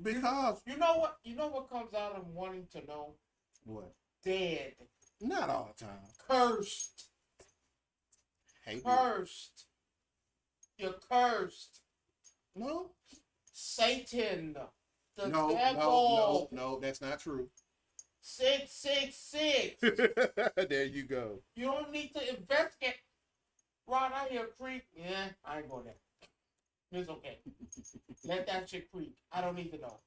Because you know what? You know what comes out of wanting to know? what? Dead. Not all the time. Cursed. Hate Cursed. You're cursed. No. Satan. The No, devil. no, that's not true. 666. There you go. You don't need to investigate. Rod, I hear creep. Yeah, I ain't going there. It's okay. Let that shit creep. I don't need to know.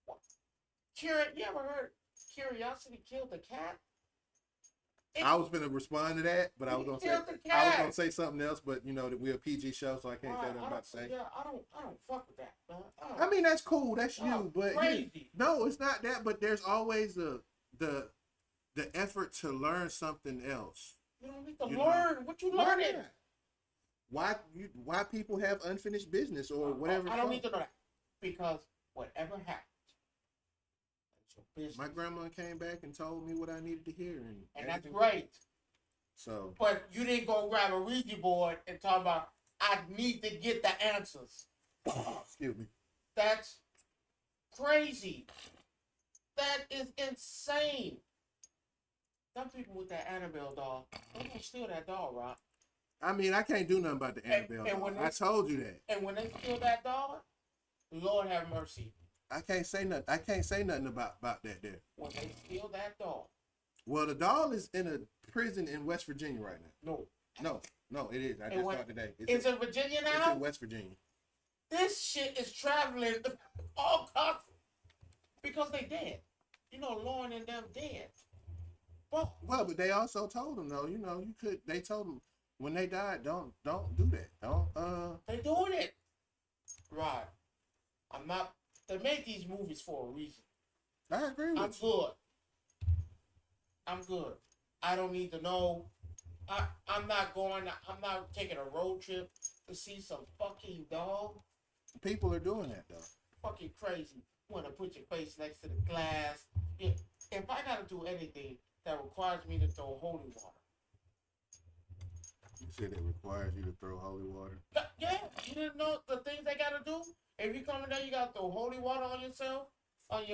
What? You ever heard curiosity killed the cat? I was gonna respond to that, but I was gonna say something else. But you know that we're a PG show, so I can't say what I'm about to say. Yeah, I don't fuck with that. I mean that's cool. That's you, but crazy. No, it's not that. But there's always the effort to learn something else. You don't need to learn. What you learning? Why people have unfinished business or whatever? I don't need to know that because whatever happened, that's your business. My grandma came back and told me what I needed to hear, and that's great. So, but you didn't go grab a Ouija board and talk about I need to get the answers. Excuse me. That's crazy. That is insane. Some people with that Annabelle doll, they're gonna steal that doll, Rob. I mean, I can't do nothing about the Annabelle doll. I told you that. And when they steal that doll, Lord have mercy. I can't say nothing. I can't say nothing about that there. When they steal that doll. Well, the doll is in a prison in West Virginia right now. No, it is. I just saw it today. It's in Virginia now? It's in West Virginia. This shit is traveling all countries because they dead. You know, Lauren and them dead. Well, but they also told them though. You know, they told them when they died, don't do that. They doing it. Right. I'm not. They make these movies for a reason. I agree with you. I'm good. I don't need to know. I'm not taking a road trip to see some fucking dog. People are doing that though. Fucking crazy. You want to put your face next to the glass. If I gotta do anything that requires me to throw holy water. You said it requires you to throw holy water? Yeah. You didn't know the things they gotta do? If you come in there, you gotta throw holy water on yourself. Wash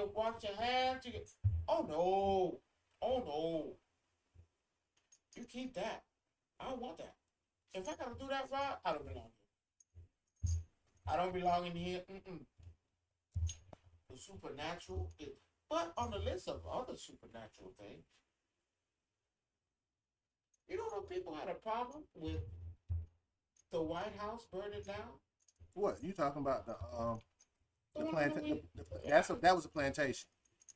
your hands. Oh no. You keep that. I don't want that. If I gotta do that, Rod, I don't belong here. I don't belong in here. The supernatural is, but on the list of other supernatural things, you don't know people had a problem with the White House burning down? What? You talking about the plantation? That was a plantation.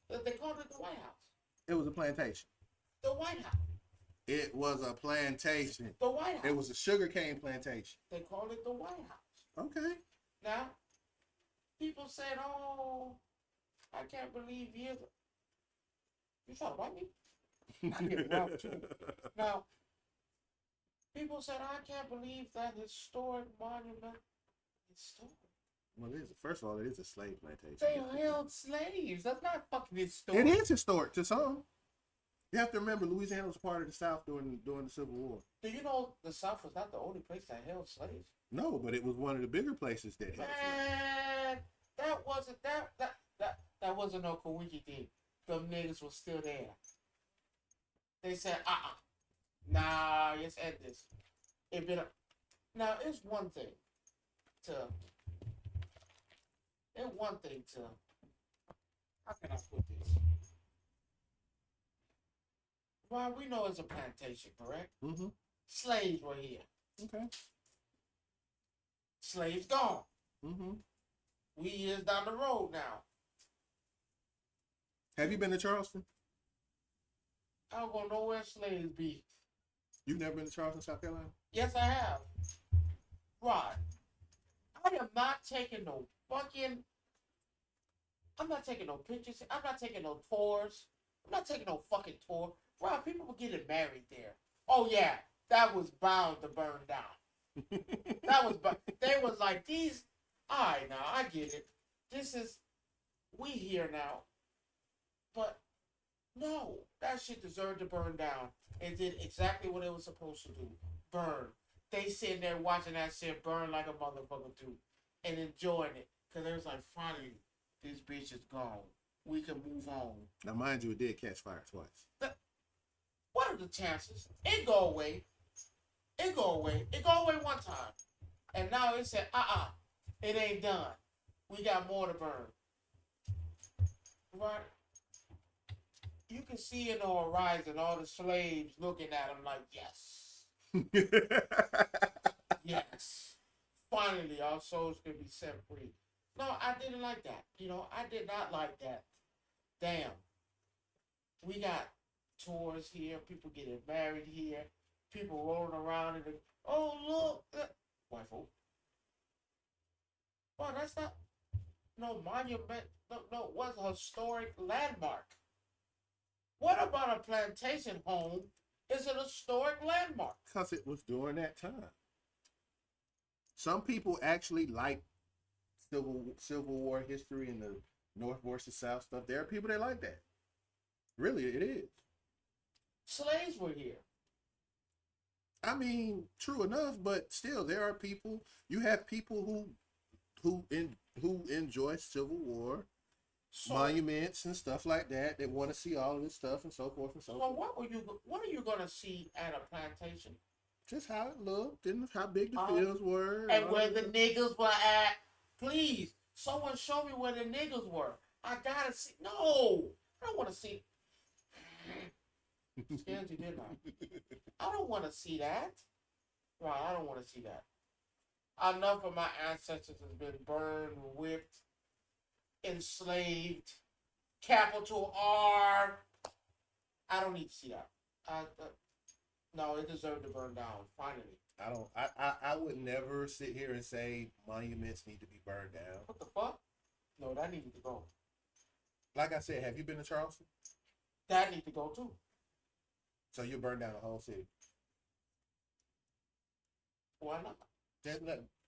They called it the White House. It was a plantation. The White House. It was a plantation. The White House. It was a sugarcane plantation. They called it the White House. Okay. Now, people said, "Oh, I can't believe you." You trying to bite me? I get rough too. Now, people said, "I can't believe that historic monument is stolen." Well, first of all, it is a slave plantation. They held slaves. That's not fucking historic. It is historic to some. You have to remember, Louisiana was part of the South during the Civil War. Do you know the South was not the only place that held slaves? No, but it was one of the bigger places that held slaves. Man, that wasn't no Kawiki thing. Them niggas was still there. They said, nah, let's end this. Now, it's one thing to, how can I put this? Well, we know it's a plantation, correct? Mm-hmm. Slaves were here. Okay. Slaves gone. Mm-hmm. We years down the road now. Have you been to Charleston? I don't go nowhere slaves be. You've never been to Charleston, South Carolina? Yes, I have. Right. I am not taking no fucking. I'm not taking no pictures. I'm not taking no tours. I'm not taking no fucking tour. Right, people were getting married there. Oh yeah, that was bound to burn down. They was like these. Alright, now I get it. We here now. But no, That shit deserved to burn down. It did exactly what it was supposed to do. Burn. They sitting there watching that shit burn like a motherfucker too. And enjoying it. Cause they was like, finally, this bitch is gone. We can move on. Now, mind you, it did catch fire twice. What are the chances? It go away. It go away. It go away one time. And now it said, it ain't done. We got more to burn. Right? You can see in the horizon all the slaves looking at him like, yes. Yes. Finally, our souls can be set free. No, I didn't like that. I did not like that. Damn. We got tours here, people getting married here, people rolling around in the, oh, look. White folk. Well, that's not no monument. No, what's a historic landmark? What about a plantation home is an historic landmark? Because it was during that time. Some people actually like Civil War history and the North versus South stuff. There are people that like that. Really, it is. Slaves were here. I mean, true enough, but still, there are people. You have people who enjoy Civil War monuments and stuff like that want to see all of this stuff and so forth and so forth. What are you gonna see at a plantation? Just how it looked and how big the fields were, and where the niggas were at. Please, someone show me where the niggas were. I gotta see. No, I don't want to see. Scared you, didn't I? I don't want to see that. Right, I don't want to see that. Enough of my ancestors has been burned, whipped, enslaved, capital R. I don't need to see that. No, it deserved to burn down. Finally. I would never sit here and say monuments need to be burned down. What the fuck? No, that needed to go. Like I said, have you been to Charleston? That needs to go too. So you burn down the whole city? Why not?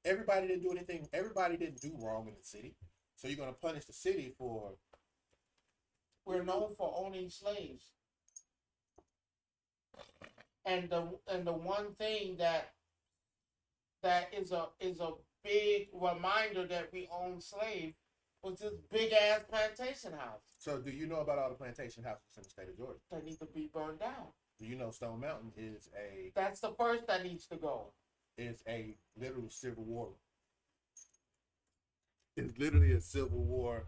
Everybody didn't do anything. Everybody didn't do wrong in the city. So you're going to punish the city for... We're known for owning slaves. And the one thing that is a big reminder that we own slaves was this big ass plantation house. So do you know about all the plantation houses in the state of Georgia? They need to be burned down. Do you know Stone Mountain is a... That's the first that needs to go. Is a literal Civil War. It's literally a Civil War.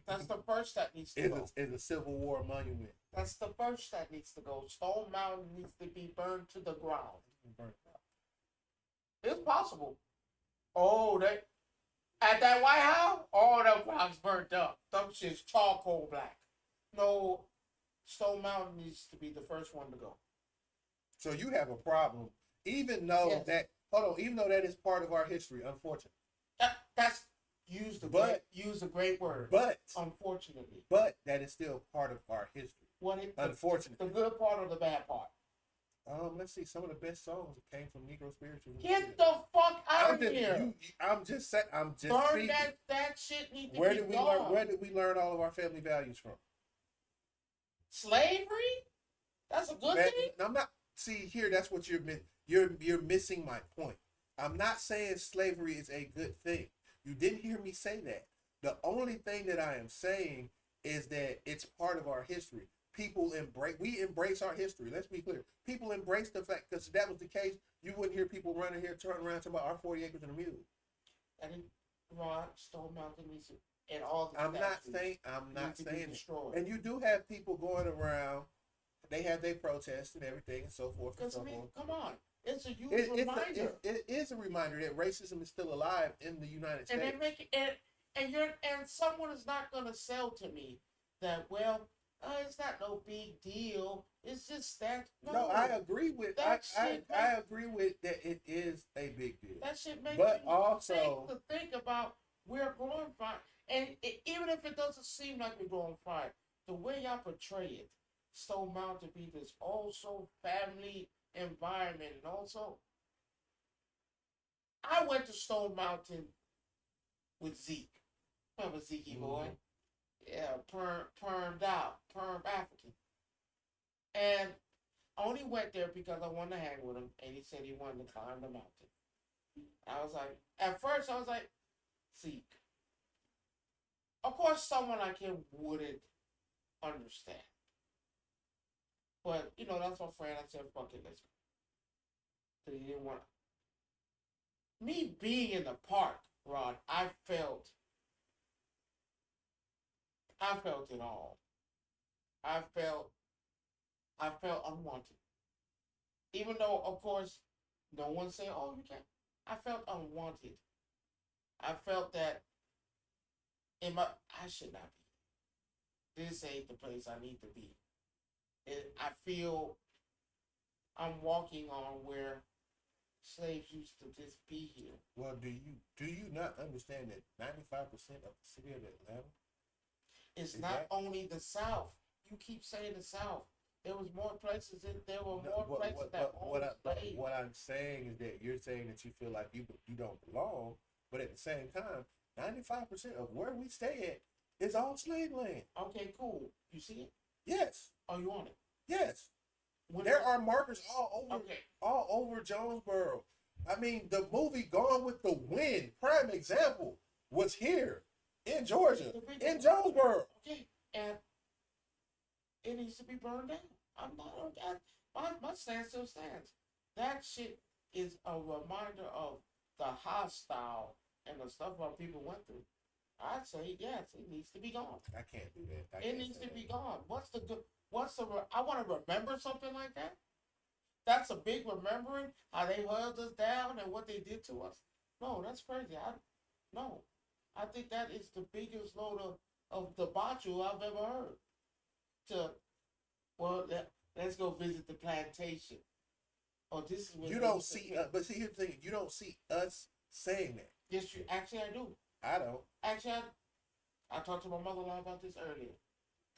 That's the first that needs to go. It's a Civil War monument. That's the first that needs to go. Stone Mountain needs to be burned to the ground. It's possible. Oh, they at that White House, all them rocks burnt up. Them shit's charcoal black. No, Stone Mountain needs to be the first one to go. So you have a problem, even though even though that is part of our history, unfortunately. That's use a great word. But unfortunately. But that is still part of our history. Unfortunately. The good part or the bad part? Let's see. Some of the best songs came from Negro spirituals. Get the fuck out of here! I'm just saying. I'm just burn speaking. that shit needs to where be did we gone. learn? Where did we learn all of our family values from? Slavery? That's a good thing. I'm not. See here. That's what you're missing my point. I'm not saying slavery is a good thing. You didn't hear me say that. The only thing that I am saying is that it's part of our history. We embrace our history. Let's be clear. People embrace the fact, because if that was the case, you wouldn't hear people running here, turn around, talking about our 40 acres and a mule. And Stone Mountain needs to, and all the I'm not saying it. And you do have people going around. They have their protests and everything and so forth and so forth. Come on. It's a huge reminder. It is a reminder that racism is still alive in the United States. And someone is not going to sell to me that, it's not no big deal. It's just that. No, I agree with that. I agree with that. It is a big deal. That shit makes me also think about we're glorified, and even if it doesn't seem like we're glorified, the way y'all portray it, Stone Mountain to be this also family environment, and also, I went to Stone Mountain with Zeke. Remember Zeke boy? Yeah, permed out, perm African. And I only went there because I wanted to hang with him, and he said he wanted to climb the mountain. I was like, at first, I was like, see, of course, someone like him wouldn't understand. But, that's my friend. I said, fuck it, let's go. Because he didn't want me being in the park, Rod, I felt it all. I felt, I felt unwanted. Even though, of course, no one said, oh, you can't. I felt unwanted. I felt that I should not be. This ain't the place I need to be. I feel I'm walking on where slaves used to just be here. Well, do you not understand that 95% of the city of Atlanta It's is not that? only the South. You keep saying the South. There was more places. There were No, more places that owned slaves. what I'm saying is that you're saying that you feel like you don't belong, but at the same time, 95% of where we stay at is all slave land. Okay, cool. You see it? Yes, Oh, you on it? yes. When, There are markers okay. all over Jonesboro. I mean, the movie Gone with the Wind, prime example, was here in Georgia, in Jonesboro. Okay, and it needs to be burned down. I'm not on that. My stance still stands. That shit is a reminder of the hostile and the stuff our people went through. I'd say yes, it needs to be gone. I can't do that. It needs to be gone. What's the good? I want to remember something like that. That's a big remembering how they held us down and what they did to us. No, that's crazy. No, I think that is the biggest load of debauchery I've ever heard. To let's go visit the plantation. Oh, this is what You don't see, but see, here's the thing: you don't see us saying that. Yes, actually I do. I don't. Actually, I talked to my mother-in-law about this earlier.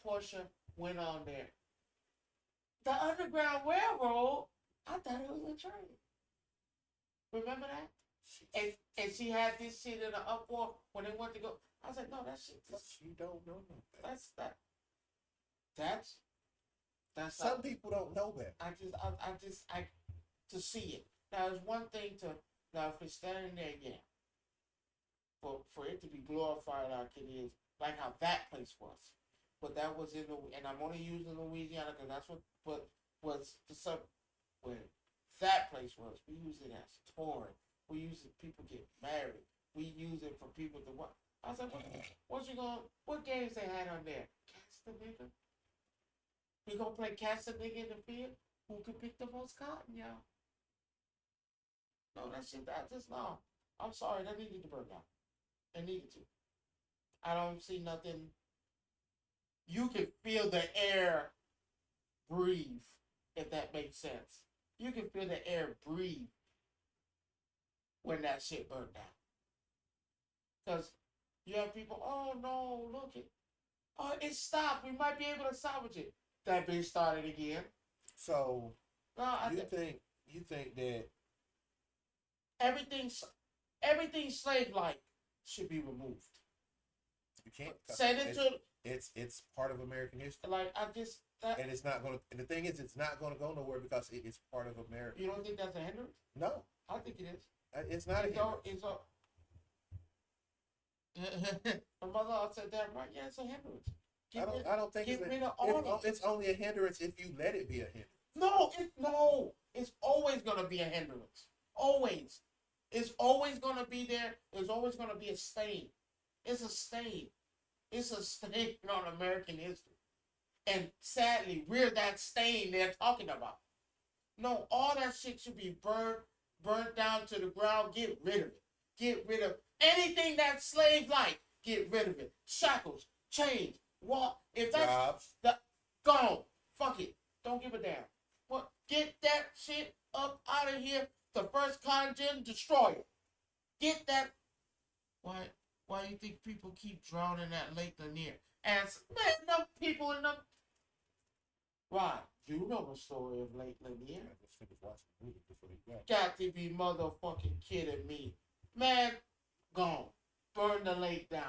Portia went on there. The Underground Railroad. I thought it was a train. Remember that? And she had this shit in the uproar when they went to go. I was like, no, that shit. You don't know that. That's Some people don't know that. I to see it. Now, it's one thing now if it's standing there, yeah. But for it to be glorified like it is, like how that place was. But that was and I'm only using Louisiana because that's what was the sub, where that place was. We use it as touring. We use it, people get married. We use it for people to what? I said, what games they had on there? Catch the nigga. We gonna play catch the nigga in the field? Who can pick the most cotton, y'all? No, that shit, no. I'm sorry, that needed to burn down. It needed to. I don't see nothing. You can feel the air breathe, if that makes sense. You can feel the air breathe when that shit burned down. Because you have people, oh no, look it. Oh, it stopped. We might be able to salvage it. That bitch started again. So no, you think that everything slave like should be removed. you can't send it to it's part of American history. Like and it's not gonna. And the thing is, it's not gonna go nowhere because it is part of America. You don't think that's a hindrance? No, I think it is. It's not a hindrance. My mother said that right. Yeah, it's a hindrance. I don't think it's only a hindrance if you let it be a hindrance. No. It's always gonna be a hindrance. Always. It's always gonna be there. There's always gonna be a stain. It's a stain. It's a stain on American history. And sadly, we're that stain they're talking about. No, all that shit should be burnt down to the ground. Get rid of it. Get rid of anything that's slave-like. Get rid of it. Shackles, chains, walk. If that's jobs, gone. Fuck it. Don't give a damn. What? Get that shit up out of here. The first congen, destroy it. Get that. Why you think people keep drowning at Lake Lanier? And man, enough people in them. Right. You know the story of Lake Lanier. I just finished watching the movie before you got. Got to be motherfucking kidding me. Man, gone. Burn the lake down.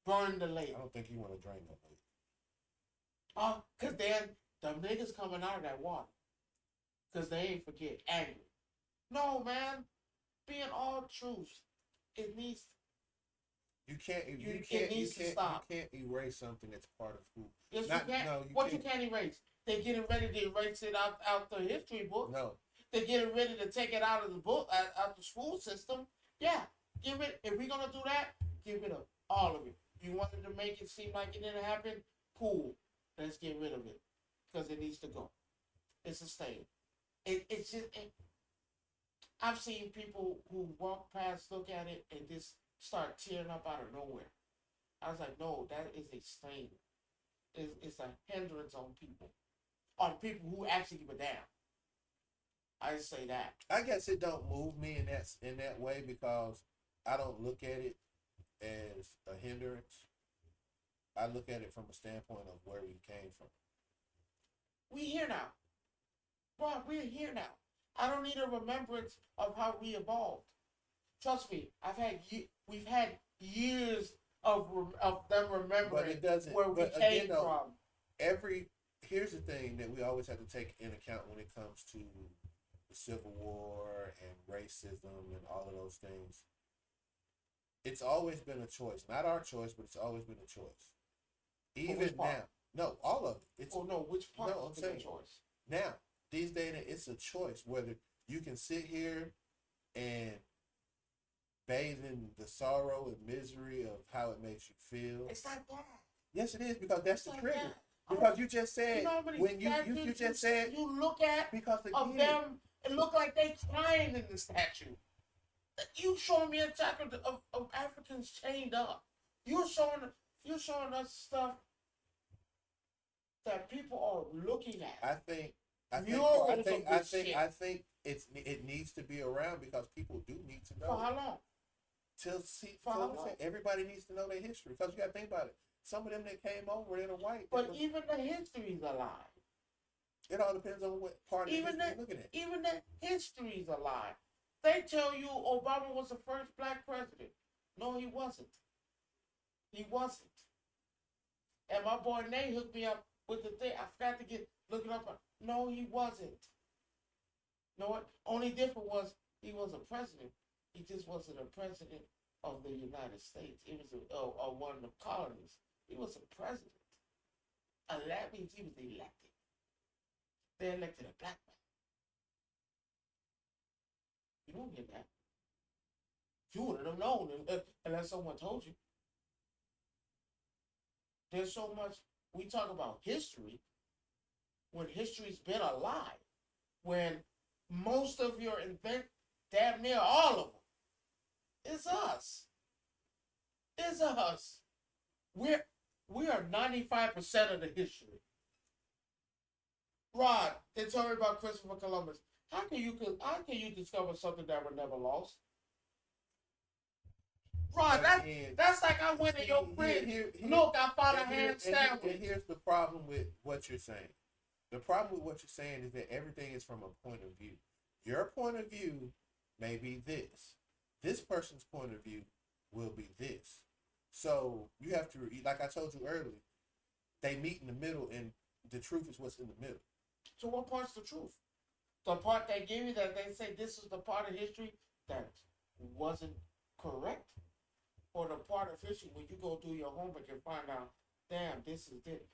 Burn the lake. I don't think you want to drain that lake. Oh, because then Them niggas coming out of that water. Because they ain't forget angry. No, man. Being all truth. It needs You can't. it needs to stop. You can't erase something that's part of who. Yes, Not, you can't. no, What you can't erase? They're getting ready to erase it out the history book. No. They're getting ready to take it out of the book, out the school system. Yeah, give it. If we're gonna do that, give it up, all of it. You wanted to make it seem like it didn't happen. Cool. Let's get rid of it because it needs to go. It's a stain. It's just. I've seen people who walk past, look at it, and just start tearing up out of nowhere. I was like, no, that is a stain. It's a hindrance on people who actually give a damn. I just say that. I guess it don't move me in that way because I don't look at it as a hindrance. I look at it from a standpoint of where we came from. We here now. Bob, we're here now. I don't need a remembrance of how we evolved. Trust me, we've had years of them remembering but it doesn't, where we came from. Here's the thing that we always have to take in account when it comes to the Civil War and racism and all of those things. It's always been a choice. Not our choice, but it's always been a choice. Even now. No, all of it. Which part no, I'm is saying, a choice? Now, these days, it's a choice whether you can sit here and bathe in the sorrow and misery of how it makes you feel. It's not that. Yes, it is, because that's the trigger. That. Because you just said, you know when you just said, you look at because again, of them, it look like they crying in the statue. You showing me a chapter of Africans chained up. You're showing us stuff that people are looking at. I think it needs to be around because people do need to know. For how long? Everybody needs to know their history because you got to think about it. Some of them that came over, they're white. But even the history's a lie. It all depends on what part of history you're looking at. Even the history's a lie. They tell you Obama was the first black president. No, he wasn't. He wasn't. And my boy Nate hooked me up with the thing. I forgot to look it up. No, he wasn't. You know what? Only difference was he was a president. He just wasn't a president of the United States. He was one of the colonies. He was a president. And that means he was elected. They elected a black man. You don't get that. You wouldn't have known unless someone told you. There's so much. We talk about history when history's been a lie. When most of your damn near all of them, it's us. It's us. We are 95% of the history. Rod, they told me about Christopher Columbus. How can you discover something that was never lost? Rod, that's like I went in your fridge. Look, I found a ham sandwich. And here's the problem with what you're saying. The problem with what you're saying is that everything is from a point of view. Your point of view may be this. This person's point of view will be this. So you have to, like I told you earlier, they meet in the middle, and the truth is what's in the middle. So what part's the truth? The part they give you that they say this is the part of history that wasn't correct? Or the part of history when you go do your homework and find out, damn, this is it.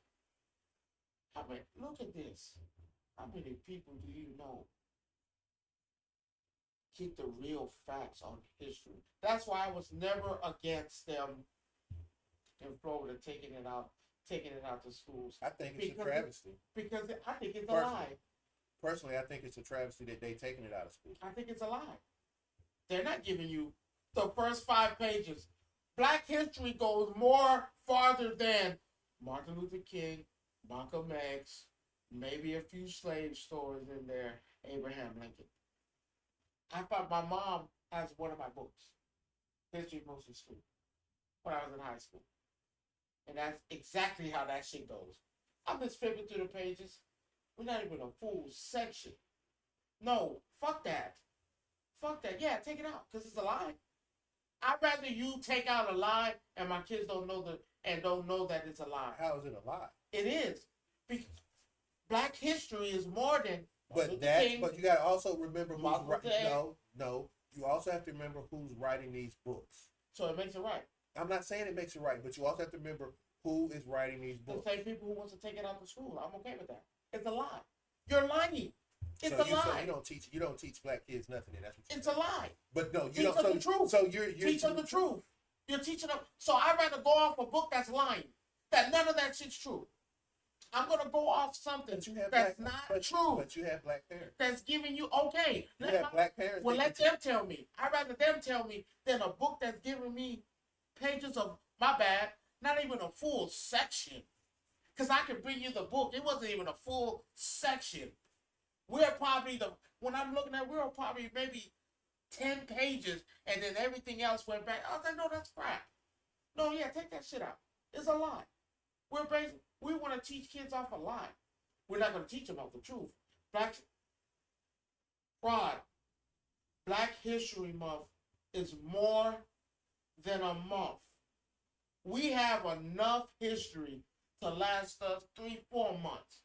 Look at this. How many people do you know get the real facts on history? That's why I was never against them in Florida taking it out to schools. I think it's a travesty. Because I think it's a lie. Personally, I think it's a travesty that they taking it out of school. I think it's a lie. They're not giving you the first 5 pages. Black history goes more farther than Martin Luther King, Malcolm X, maybe a few slave stories in there, Abraham Lincoln. I thought my mom has one of my books, history books in school, when I was in high school. And that's exactly how that shit goes. I'm just flipping through the pages. We're not even a full section. No, fuck that. Fuck that. Yeah, take it out, because it's a lie. I'd rather you take out a lie and my kids don't know that it's a lie. How is it a lie? It is. Black history is more than But but you got to also remember who's right. No. You also have to remember who's writing these books. So it makes it right. I'm not saying it makes it right, but you also have to remember who is writing these books. The same people who wants to take it out of school. I'm okay with that. It's a lie. You're lying. It's a lie. So you don't teach black kids nothing. That's what it's a lie. But no, you teach don't. Them the truth. So you're teach them the truth. You're teaching them. So I'd rather go off a book that's lying. That none of that shit's true. I'm gonna go off something that's not true. But you have black parents. That's giving you okay. You have black parents. Well, let them tell me. I'd rather them tell me than a book that's giving me pages of my bad, not even a full section. Because I can bring you the book. It wasn't even a full section. We're probably when I'm looking at, we're probably maybe 10 pages, and then everything else went back. I was like, no, that's crap. No, yeah, take that shit out. It's a lie. We want to teach kids off a lie. We're not going to teach them off the truth. Black History Month is more than a month. We have enough history to last us 3-4 months.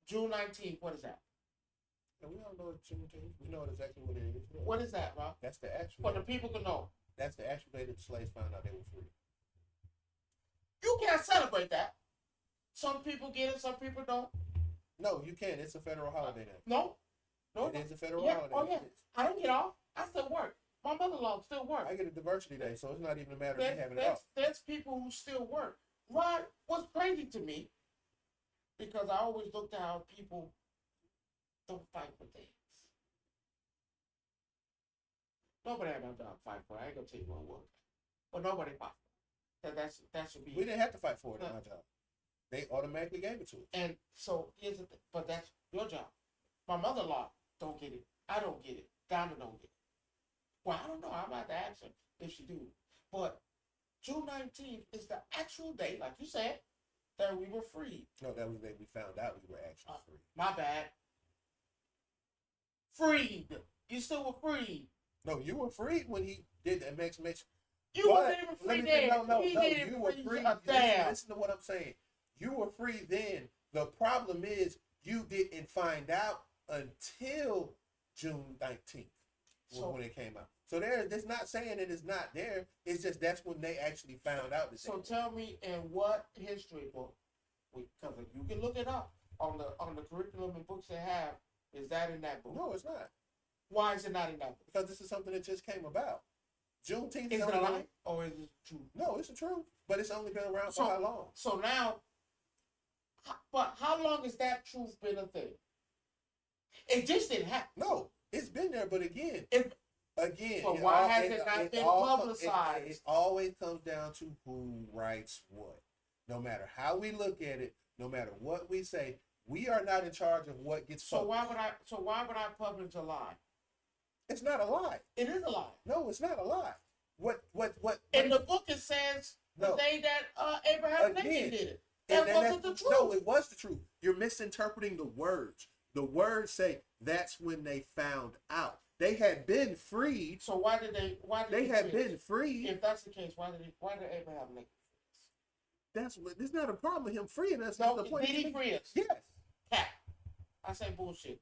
June 19th, what is that? No, we don't know what Juneteenth. We know exactly what it is. Yeah. What is that, Rob? That's the actual. For the people to know. That's the actual day that the slaves found out they were free. You can't celebrate that. Some people get it, some people don't. No, you can't. It's a federal holiday now. No. It is a federal holiday. Oh, yeah. I don't get off. I still work. My mother-in-law still works. I get a diversity day, so it's not even a matter of me having it off. There's people who still work. Rod, what's crazy to me, because I always looked at how people don't fight for things. Nobody had no job to fight for. I ain't gonna tell you what it was. But nobody fought for it. That should be. We didn't have to fight for it at my job. They automatically gave it to us. And so here's the thing. But that's your job. My mother-in-law don't get it. I don't get it. Diamond don't get it. Well, I don't know. I'm about to ask her if she do. But June 19th is the actual day, like you said, that we were free. No, that was the day we found out we were actually free. My bad. Freed. You still were free. No, you were freed when he did that mention. You wasn't even free then. No, you were free. Listen to what I'm saying. You were free then. The problem is you didn't find out until June 19th when it came out. So it's not saying it is not there. It's just that's when they actually found out. So tell me, in what history book, because you can look it up on the curriculum and books they have, is that in that book? No, it's not. Why is it not in that book? Because this is something that just came about. Juneteenth is it a lie or is it true? No, it's the truth. But it's only been around for how long? So now, but how long has that truth been a thing? It just didn't happen. No, it's been there, but again. But why has it not been publicized? It always comes down to who writes what. No matter how we look at it, no matter what we say, we are not in charge of what gets published. Why would I publish a lie? It's not a lie. It is a lie. No, it's not a lie. What? In the book it says the day that Abraham Lincoln did it. That wasn't the truth. No, it was the truth. You're misinterpreting the words. The words say that's when they found out. They had been freed. So why did they had been freed? If that's the case, why did Abraham Lincoln free us? There's not a problem with him freeing us. No, the point. Did he free us? Yes. Cat. I say bullshit.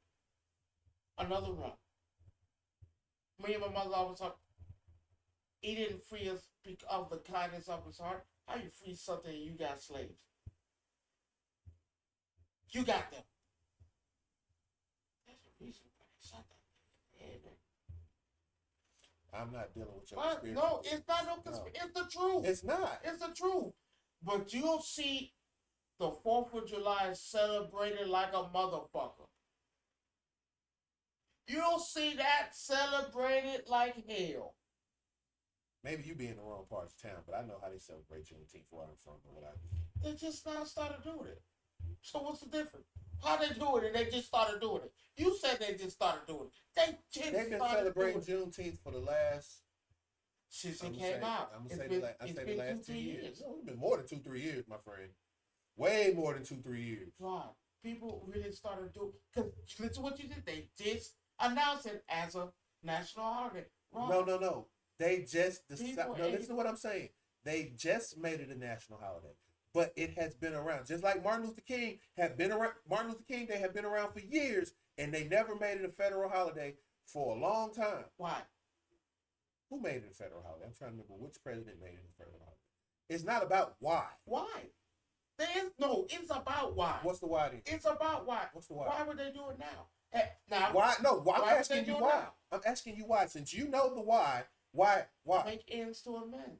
Another run. Me and my mother always talk. He didn't free us because of the kindness of his heart. How you free something and you got slaves? You got them. That's the reason why they shot that. I'm not dealing with your conspiracy. No, it's not no conspiracy. It's the truth. It's not. It's the truth. But you'll see the 4th of July celebrated like a motherfucker. You'll see that celebrated like hell. Maybe you be in the wrong part of town, but I know how they celebrate Juneteenth where I'm from or whatever. They just now started doing it. So what's the difference? How they do it and they just started doing it. You said they just started doing it. They've been celebrating Juneteenth for the last... Since it came out. I'm going to say the last 2 years. No, it's been more than 2-3 years, my friend. Way more than 2-3 years. Right. People really started doing... Because listen to what you did. They just announced it as a national holiday. Right. No. They just decided... No, listen to what I'm saying. They just made it a national holiday. but it has been around. Just like Martin Luther King had been around. Martin Luther King Day had been around for years, and they never made it a federal holiday for a long time. Why? Who made it a federal holiday? I'm trying to remember which president made it a federal holiday. It's not about why. Why? It's about why. What's the why then? It's about why. What's the why? Why would they do it now? Now why? No, I'm why asking you why. I'm asking you why. Since you know the why? Make ends to amend.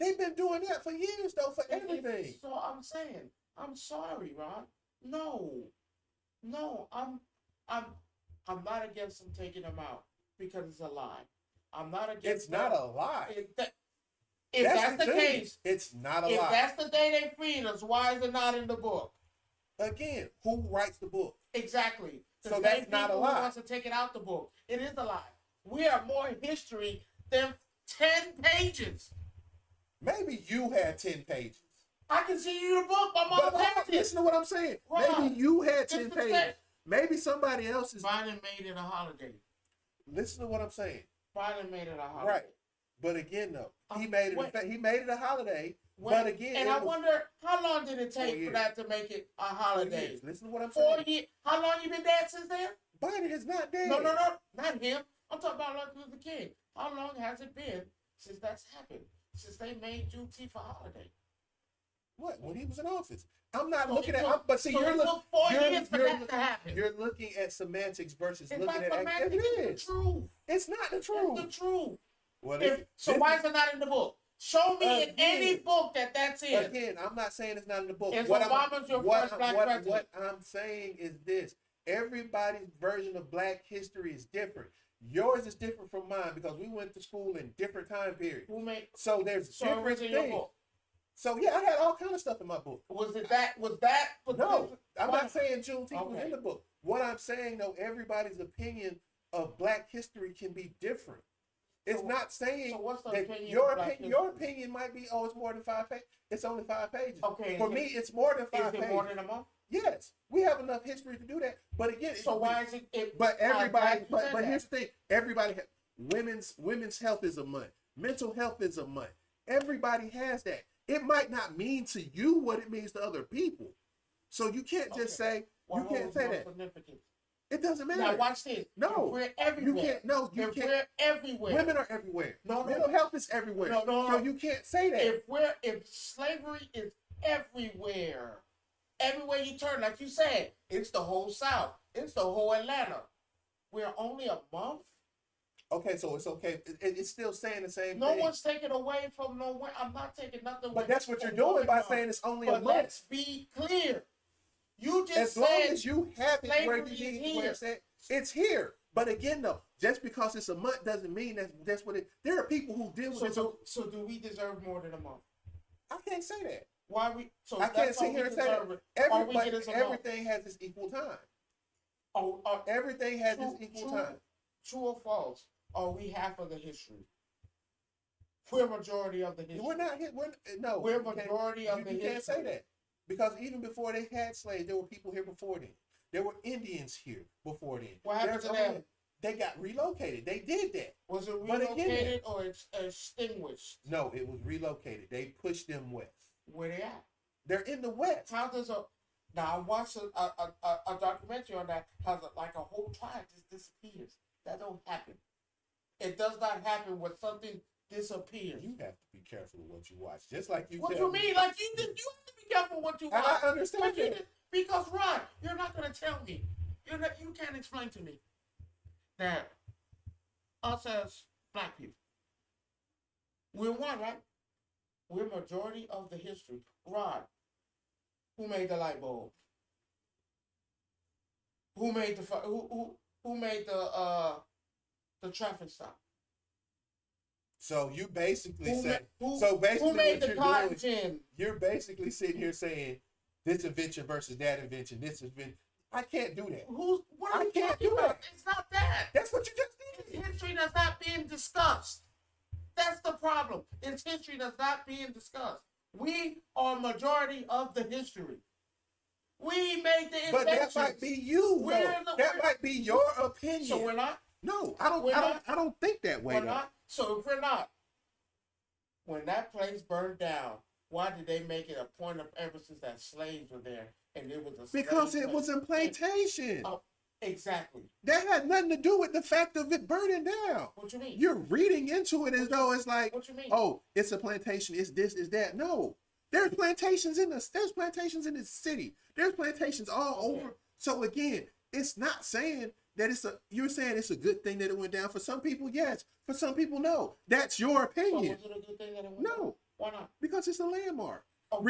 They've been doing that for years, though, for everything. So I'm saying, I'm sorry, Ron. No, I'm not against them taking them out because it's a lie. I'm not against. It's not a lie. If that's the case, it's not a lie. If that's the day they freed us, why is it not in the book? Again, who writes the book? Exactly. So that's not a lie. Who wants to take it out the book? It is a lie. We have more history than 10 pages. Maybe you had 10 pages. I can see you in the book. My mom had it. Listen to what I'm saying. Right. Maybe you had 10 pages. Maybe somebody else is. Biden made it a holiday. Listen to what I'm saying. Biden made it a holiday. Right. But again, though, he made it a holiday. But again, and I wonder how long did it take for that to make it a holiday? Listen to what I'm saying. 4 years. How long you been dead since then? Biden is not dead. No, not him. I'm talking about Martin Luther King. How long has it been since that's happened? Since they made Juneteenth a holiday? What? When he was in office? I'm not So looking at. But see, so you're looking. 4 years for that to happen. You're looking at semantics versus It's looking not at. semantics. It's the truth. It's not the truth. It's the truth. Well, why is it not in the book? Show me in any book that's in. Again, I'm not saying it's not in the book. Is Obama's your first black president? What I'm saying is this. Everybody's version of black history is different. Yours is different from mine because we went to school in different time periods. So there's different things. So yeah, I had all kind of stuff in my book. Was that? No, I'm not saying Juneteenth was in the book. What I'm saying though, everybody's opinion of black history can be different. It's not saying that your opinion might be, it's more than 5 pages. It's only 5 pages. Okay. For me, it's more than 5 pages. Is it more than a month? Yes, we have enough history to do that. But again, why is it? But everybody. But here's the thing: everybody. Women's health is a month. Mental health is a month. Everybody has that. It might not mean to you what it means to other people. So you can't just say you can't say that. It doesn't matter. Now watch this. No, we're everywhere. You can't. No, you can't. We're everywhere. Women are everywhere. Mental health is everywhere. So you can't say that. If slavery is everywhere you turn, like you said, it's the whole South. It's the whole Atlanta. We're only a month. Okay, so it's okay. It's still saying the same thing. No one's taking away from nowhere. I'm not taking nothing away. But that's what you're doing by saying it's only a month. Let's be clear. You just said as long as you have it where you need where it's here. But again, though, just because it's a month doesn't mean that's what it. There are people who deal with it. So do we deserve more than a month? I can't say that. Why we? So I can't sit here and say that. Everything has its equal time. Everything has its equal time. True or false? Are we half of the history? We're majority of the history. We're not. We're majority of the history. You can't say that. Because even before they had slaves, there were people here before then. There were Indians here before then. What happened to them? They got relocated. They did that. Was it relocated or extinguished? No, it was relocated. They pushed them west. Where they at? They're in the west. How does now I watched a documentary on that. How like a whole tribe just disappears. That don't happen. It does not happen when something disappears. You have to be careful with what you watch. Just like you. What you mean? Like you have to be careful what you watch. I understand that. Because Ron, you're not gonna tell me. You can't explain to me that us as black people, we're one, right? We're majority of the history. Ron, who made the light bulb? Who made the traffic stop? So you basically who made the cotton gin? You're basically sitting here saying this invention versus that invention. I can't do that. I can't do that. It's not that. That's what you just did. History that's not being discussed. That's the problem. It's history that's not being discussed. We are majority of the history. We made the inventions. But that might be you. That might be your opinion. So we're not. No, I don't think that way. We're not. So if we're not, when that place burned down, why did they make it a point of emphasis that slaves were there and it was a Because slave it was trade? a plantation. Oh, exactly. That had nothing to do with the fact of it burning down. What you mean? You're reading into it as though it's like, What you mean? oh, it's a plantation, it's this, it's that. No. There's plantations in the city. There's plantations all over. So again, it's not saying that you're saying it's a good thing that it went down. For some people, yes. For some people, no. That's your opinion. So was it a good thing that it went No. down? Why not? Because it's a landmark. Oh,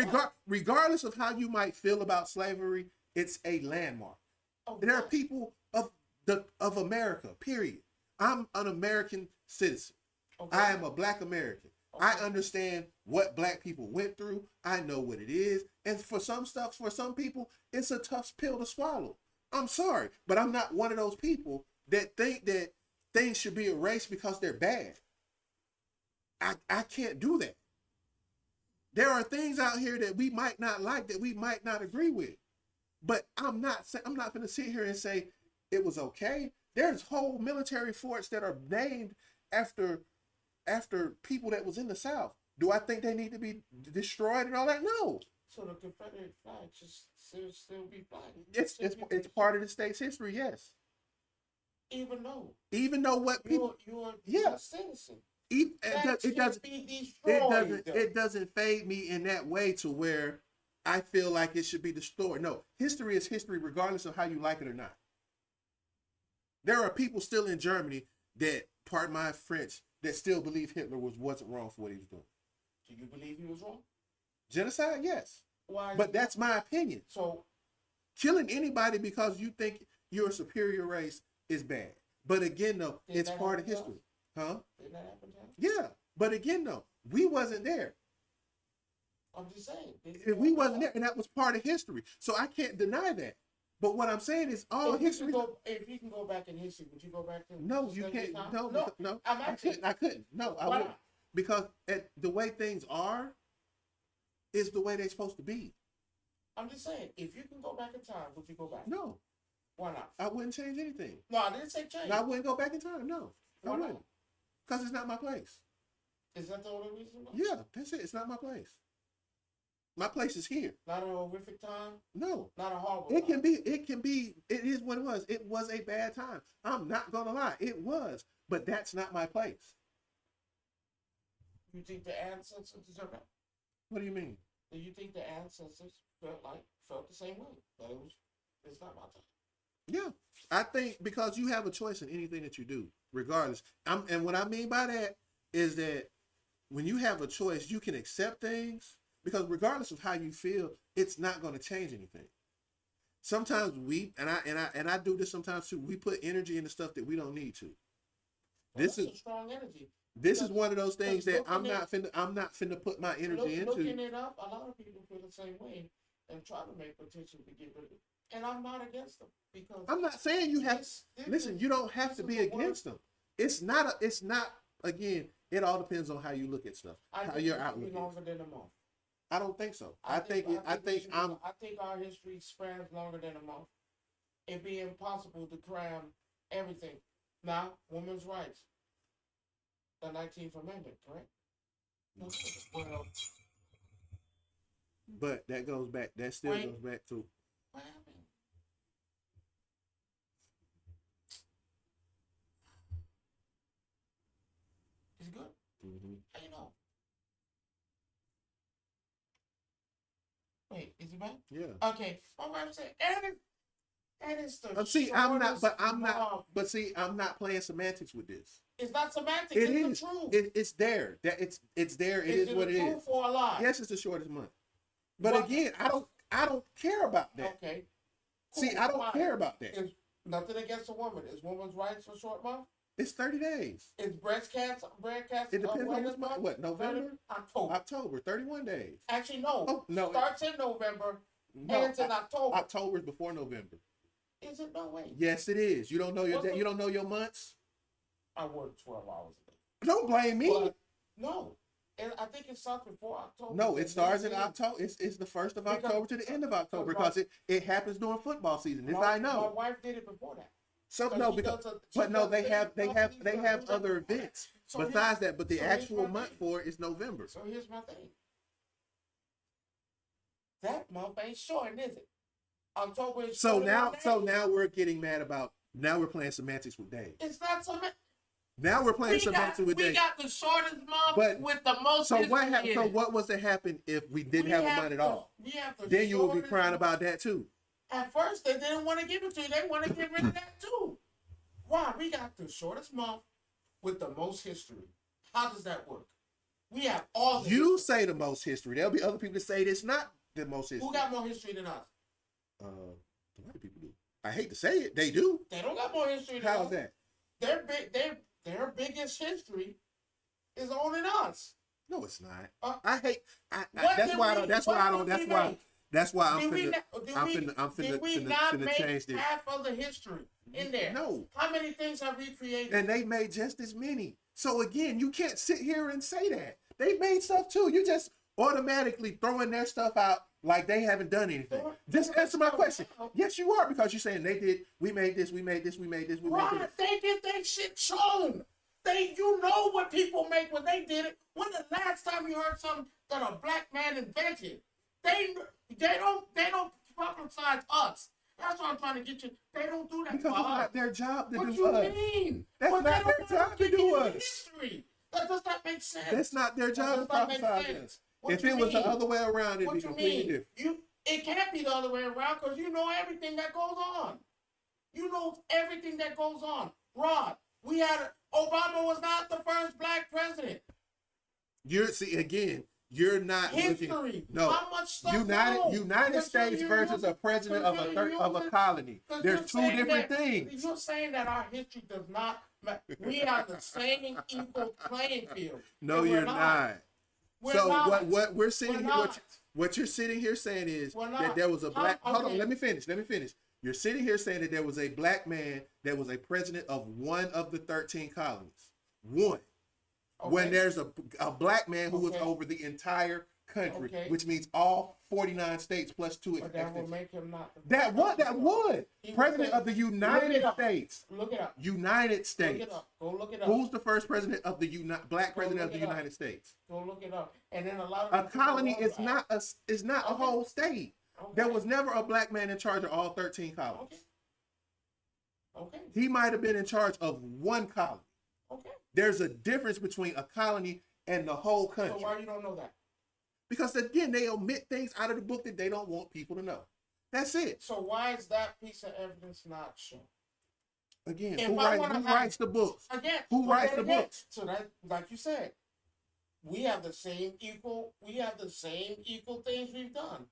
Regardless of how you might feel about slavery, it's a landmark. Oh, There are people of America, period. I'm an American citizen. Okay. I am a Black American. Okay. I understand what Black people went through. I know what it is. And for some people, it's a tough pill to swallow. I'm sorry, but I'm not one of those people that think that things should be erased because they're bad. I can't do that. There are things out here that we might not like, that we might not agree with. But I'm not going to sit here and say it was okay. There's whole military forts that are named after people that was in the South. Do I think they need to be destroyed and all that? No. So the Confederate flag should still be flying. It's part of the state's history, yes. Even though what people you're a citizen. It doesn't fade me in that way to where I feel like it should be destroyed. No, history is history regardless of how you like it or not. There are people still in Germany that, pardon my French, that still believe Hitler wasn't wrong for what he was doing. Do you believe he was wrong? Genocide, yes. Why? But that's my opinion. So killing anybody because you think you're a superior race is bad. But again, though, it's part of history. Huh? Didn't that happen to him? Yeah. But again, though, we wasn't there. I'm just saying. We wasn't there, and that was part of history. So I can't deny that. But what I'm saying is all history. If you can go back in history, would you go back to? No, you can't. No. I couldn't. No, I wouldn't. Because the way things are is the way they're supposed to be. I'm just saying, if you can go back in time, would you go back? No. Why not? I wouldn't change anything. No, I didn't say change. No, I wouldn't go back in time. No. Why I wouldn't. not? Because it's not my place. Is that the only reason? Yeah, that's it. It's not my place. My place is here. Not a horrific time? No. Not a horrible time. It is what it was. It was a bad time. I'm not going to lie. It was. But that's not my place. You think the ancestors deserve that? What do you mean? Do you think the ancestors felt the same way? That it's not my time. Yeah. I think because you have a choice in anything that you do, regardless. And what I mean by that is that when you have a choice, you can accept things because regardless of how you feel, it's not going to change anything. Sometimes I do this sometimes too. We put energy into stuff that we don't need to. Well, this is strong energy. This is one of those things that I'm not finna put my energy into. Looking it up, a lot of people feel the same way and try to make petitions to get rid of it. And I'm not against them because I'm not saying you have. Listen, you don't have to be against them. It's not. Again, it all depends on how you look at stuff. How your outlook is. Longer than a month. I don't think so. I think our history spans longer than a month. It'd be impossible to cram everything. Now, women's rights. The 19th Amendment, correct? Well, but that goes back. That still goes back to. What happened? Is it good? Mm-hmm. How you know? Wait, is it back? Yeah. Okay. My wife said, and it's the I'm not playing semantics with this. It's not semantics. It's the truth. It's there. It's there. It is what it is. Truth or a lie? Yes, it's the shortest month. But again, I don't care about that. Okay. Cool. See, I don't care about that. It's nothing against a woman. Is women's rights for short month? It's 30 days. Is breast cancer? It depends on which month. What, November? October. 31 days. Actually, no. Oh, no. Starts in November. Ends in October. October is before November. Is it? No way. Yes, it is. You don't know you don't know your months. I work 12 hours a day. Don't blame me. But, no. And I think it starts before October. No, it starts in October. It's the 1st of October to the end of October because it happens during football season. This I know. My wife did it before that. They have other events besides that. But the actual month for it is November. So here's my thing. That month ain't short, is it? October is So 21 now, days. so now we're getting mad about. Now we're playing semantics with Dave. It's not so much. Now we're playing semantics with We Dave. got the shortest month But with the most. so what history in So it. what was to happen if we didn't have a month at all? We have the Then you would be shortest crying month. about that too. At first, they didn't want to give it to you. They want to get rid of that too. Why? We got the shortest month with the most history. How does that work? We have all the You history. say the most history. There'll be other people that say it's not the most history. Who got more history than us? The white people do. I hate to say it, they do. They don't got more history than us. How's that? Their biggest history is owning us. No, it's not. What That's did why. we- That's what why I did don't. we That's why. make? That's why I'm Did we finna. not- did we not make change this. half of the history in there? No. How many things have we created? And they made just as many. So again, you can't sit here and say that. They made stuff too. You just automatically throwing their stuff out like they haven't done anything. Just answer my question. Yes, you are, because you're saying they did. We made this. We made this. We made this. We made Right, this. they get that shit shown. You know what people make when they did it. When the last time you heard something that a black man invented? They don't publicize us. That's what I'm trying to get you. They don't do that. Because for it's us. not their job to What do you us. mean? That's But not they their don't job want to give do you us. history. That does not make sense. That's not their job to That does not make prophesize sense. us. What If you it was the mean? other way around, it'd What be you completely mean? different. It can't be the other way around because you know everything that goes on. You know everything that goes on. Rod, Obama was not the first black president. You're not History. looking. No, How much stuff United States versus a president of a colony. There's two different things. You're saying that our history does not. We are the same equal playing field. No, you're not. So not. what we're sitting We're here, not. what you're sitting here saying is We're that not. there was a black. Hold Okay. on, let me finish. You're sitting here saying that there was a black man that was a president of one of the 13 colonies. One. When Okay. there's a black man who was Okay. over the entire country, Okay. which means all 49 states plus two But that will extensions. make him not. That would. He President was- of the Look United it up. States. Look it up. United Look States. it up. Go look it up. Who's the first president of the black Go president of look the it up. United States? Go look it up. And then a lot of A people colony don't is know not a Okay. whole state. Okay. There was never a black man in charge of all 13 colonies. Okay. He might have been in charge of one colony. Okay. There's a difference between a colony and the whole So country. why you don't know that? Because again, they omit things out of the book that they don't want people to know. That's it. So why is that piece of evidence not shown? Again, If who I wanna have- writes the books? Again, Who but writes then the again, books? So that, like you said, we have the same equal things we've done.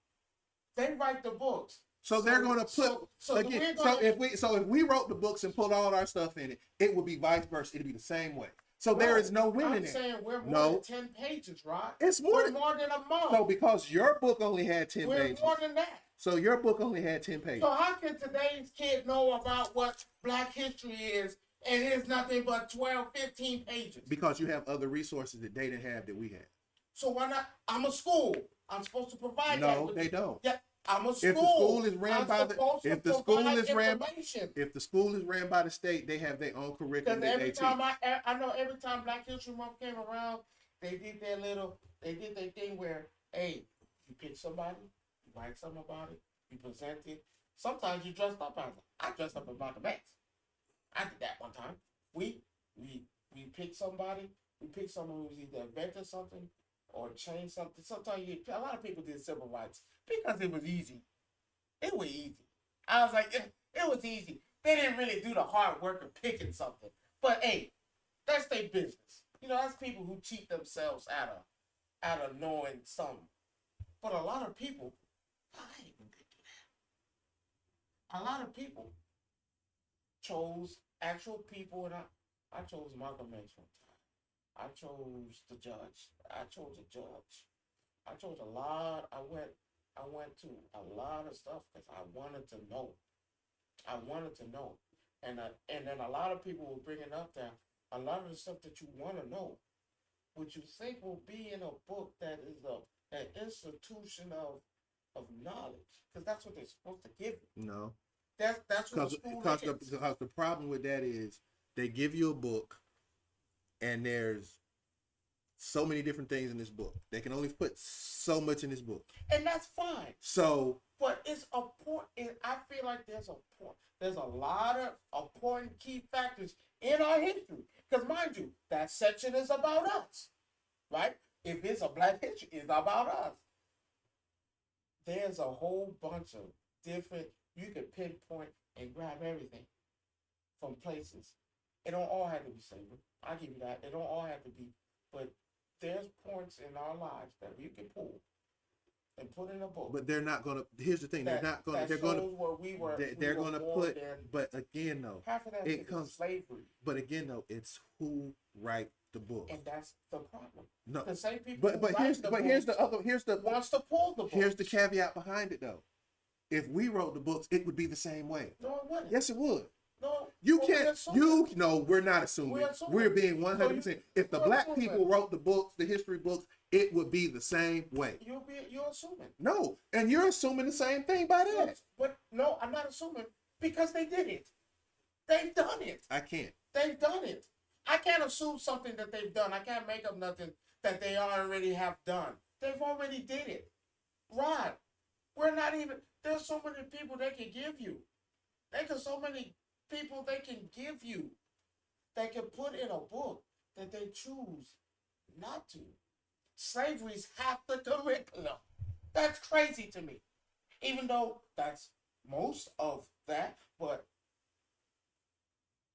They write the books. So they're going to put we're gonna- if we wrote the books and put all our stuff in it would be vice versa. It'd be the same way. So there is no win in I'm it. saying we're more No. than 10 pages, right? It's more We're than more than a month. so because your book only had 10 we're pages. more than that. So your book only had 10 pages. So how can today's kid know about what Black history is and it's nothing but 12, 15 pages? Because you have other resources that they didn't have that we had. So why not? I'm a school. I'm supposed to provide that. No, with they you. don't. Yeah, I'm a school. If the school is ran I'm by supposed to if the school provide is ran information. if the school is ran by the state, they have their own curriculum Because that they every teach. time I know every time Black History Month came around, they did their thing where, hey, you pick somebody, you write something about it, you present it. Sometimes you dressed up as it. I dressed up as Malcolm X. I did that one time. We picked somebody. We picked someone who was either invented something or changed something. Sometimes a lot of people did civil rights because it was easy. It was easy. I was like, it was easy. They didn't really do the hard work of picking something. But hey, that's their business. You know, that's people who cheat themselves out of knowing something. But a lot of people, I ain't gonna get to that. A lot of people chose actual people, and I chose Malcolm X one time. I chose the judge. I chose a judge. I chose a lot. I went to a lot of stuff because I wanted to know. I wanted to know. And then a lot of people were bringing up that a lot of the stuff that you want to know, what you think will be in a book that is an institution of knowledge, because that's what they're supposed to give you. No. That's what the school is. Because the problem with that is they give you a book and there's so many different things in this book. They can only put so much in this book. And that's fine. So, but it's a point. I feel like there's a point. There's a lot of important key factors in our history. Because mind you, that section is about us, right? If it's a Black history, it's about us. There's a whole bunch of different. You can pinpoint and grab everything from places. It don't all have to be slavery. I give you that. It don't all have to be, but there's points in our lives that we can pull and put in a book. but they're not gonna. Here's the thing: they're not gonna. They're gonna. Where we were. They're we were gonna more put. than But again, though, half of that it comes slavery, But again, though, it's who write the book. and that's the problem. No, The same people. but here's the wants to pull the book. here's the caveat behind it, though. If we wrote the books, it would be the same way. No, it wouldn't. Yes, it would. No, You well, can't. No, we're not assuming. We're assuming. We're being 100%. If the We're Black assuming. people wrote the books, the history books, it would be the same way. You're assuming. No, and you're assuming the same thing by that. Yes, but no, I'm not assuming because they did it. They've done it. I can't. They've done it. I can't assume something that they've done. I can't make up nothing that they already have done. They've already did it. Rod, we're not even. There's so many people they can give you. So many people they can give you. They can put in a book that they choose not to. Slavery's half the curriculum. That's crazy to me. Even though that's most of that, but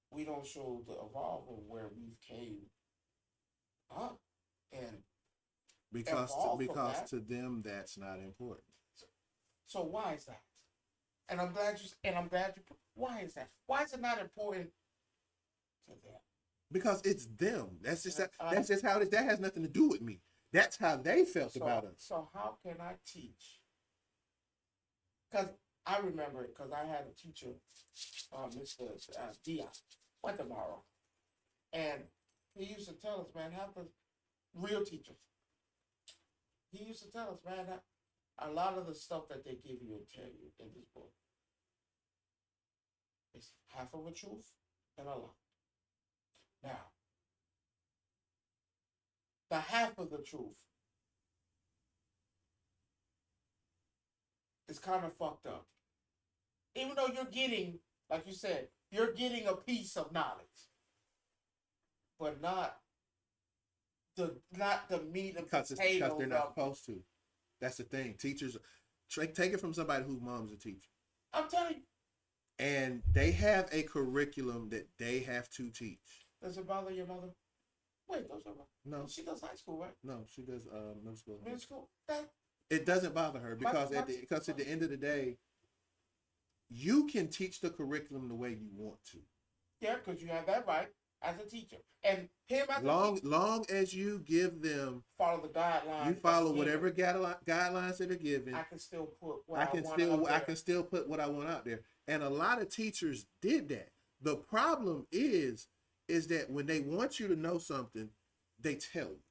we don't show the evolve of where we've came up and Because evolved from because that. to them that's not important. So why is that? And I'm glad you. Why is that? Why is it not important to them? Because it's them. That's just how it is. That has nothing to do with me. That's how they felt about us. So how can I teach? Because I remember it. Because I had a teacher, Mr. Dion, went tomorrow, and he used to tell us, man, have the real teachers. He used to tell us, man, that a lot of the stuff that they give you and tell you in this book is half of a truth and a lie. Now, the half of the truth is kind of fucked up. Even though you're getting, like you said, you're getting a piece of knowledge, but not the meat and Because potatoes. they're not supposed to. That's the thing. Teachers, take it from somebody whose mom's a teacher. I'm telling you. And they have a curriculum that they have to teach. Does it bother your mother? Wait, does it bother? No. She does high school, right? No, she does middle school. Middle school? It doesn't bother her because My- because at the end of the day, you can teach the curriculum the way you want to. Yeah, because you have that right as a teacher. And him as a teacher, Long as you give them, follow the guidelines. you follow whatever guidelines that are given. I can still put what I can still put what I want out there. And a lot of teachers did that. The problem is that when they want you to know something, they tell you.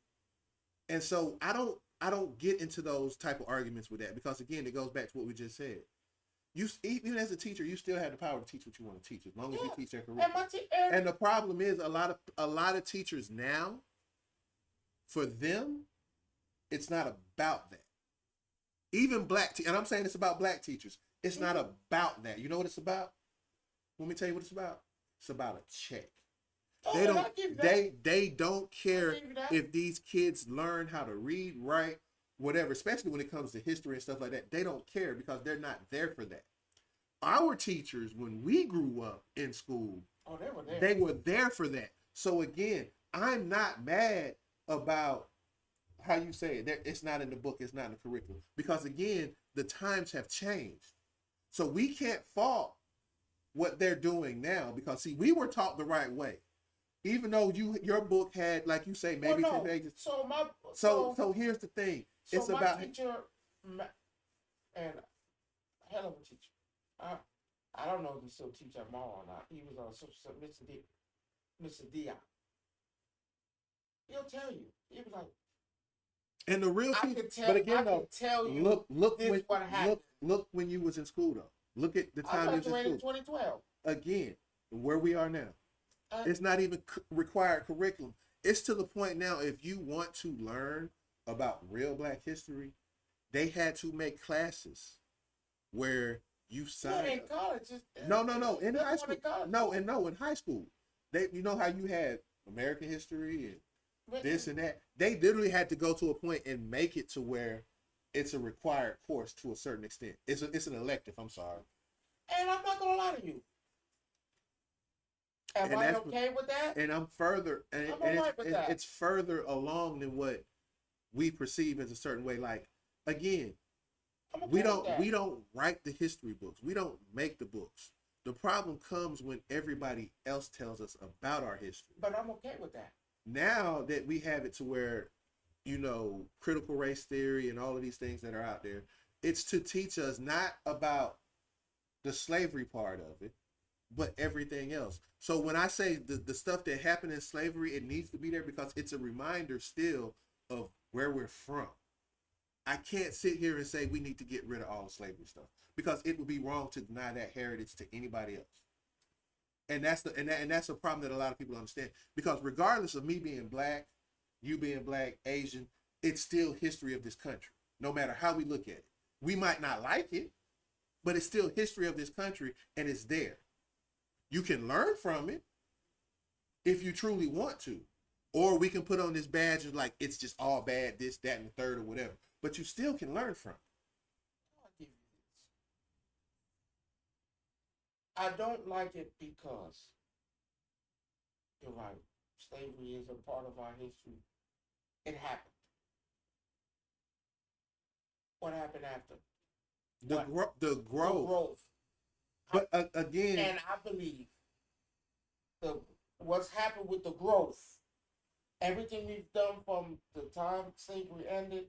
And so I don't get into those type of arguments with that because again, it goes back to what we just said. You even as a teacher, you still have the power to teach what you want to teach as long as you teach that curriculum. And the problem is a lot of teachers now, for them, it's not about that. Even and I'm saying it's about Black teachers. It's not about that. You know what it's about? Let me tell you what it's about. It's about a check. They don't care if these kids learn how to read, write, whatever, especially when it comes to history and stuff like that. They don't care because they're not there for that. Our teachers, when we grew up in school, they were there for that. So again, I'm not mad about how you say it. It's not in the book, it's not in the curriculum. Because again, the times have changed. So we can't fault what they're doing now because see, we were taught the right way. Even though your book had, like you say, maybe 10 pages. So here's the thing. So it's my about teacher, and a hell of a teacher. I don't know if he still teaches at Mall or not. He was Mr. Dion. He'll tell you. He was like, and the real teacher. But again, though, look when you was in school though. Look at the time you was in school. In 2012. Again, where we are now. It's not even required curriculum. it's to the point now. If you want to learn about real Black history, they had to make classes where you Yeah, sign. in college. No. In That's high what school, in college. no. In high school, they, you know how you had American history and But, this and that. They literally had to go to a point and make it to where it's a required course to a certain extent. It's an elective. I'm sorry. and I'm not gonna lie to you. Am And I that's okay with that? and I'm further I'm and alright with that. it's further along than what we perceive as a certain way. Like again, I'm okay with that. we don't write the history books. We don't make the books. The problem comes when everybody else tells us about our history. But I'm okay with that. Now that we have it to where, critical race theory and all of these things that are out there, it's to teach us not about the slavery part of it, but everything else. So when I say the stuff that happened in slavery, it needs to be there because it's a reminder still of where we're from. I can't sit here and say we need to get rid of all the slavery stuff because it would be wrong to deny that heritage to anybody else. And that's a problem that a lot of people understand because regardless of me being Black, you being Black, Asian, it's still history of this country. No matter how we look at it, we might not like it, but it's still history of this country and it's there. You can learn from it if you truly want to. Or we can put on this badge of like it's just all bad, this, that, and the third, or whatever. But you still can learn from it. I'll give you this. I don't like it because you're right. Slavery is a part of our history. It happened. What happened after? The The growth. growth. But again, And I believe the what's happened with the growth, everything we've done from the time slavery ended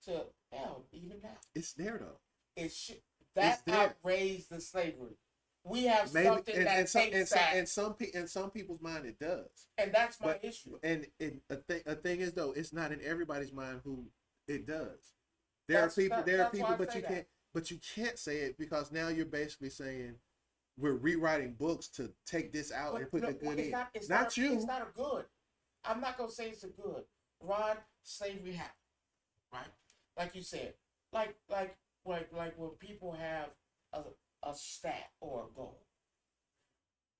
to hell, even now, it's there though. it should that It's there. outraised the slavery. We have Maybe something that takes that, in some people's mind it does. and that's my But issue. and a thing is though, it's not in everybody's mind who it does. That's why I But say you that. can't. But you can't say it because now you're basically saying we're rewriting books to take this out and put no, the good it's in. not, it's Not you. It's not a good. I'm not gonna say it's a good. Ron, slavery happened, right? Like you said, like when people have a stat or a goal.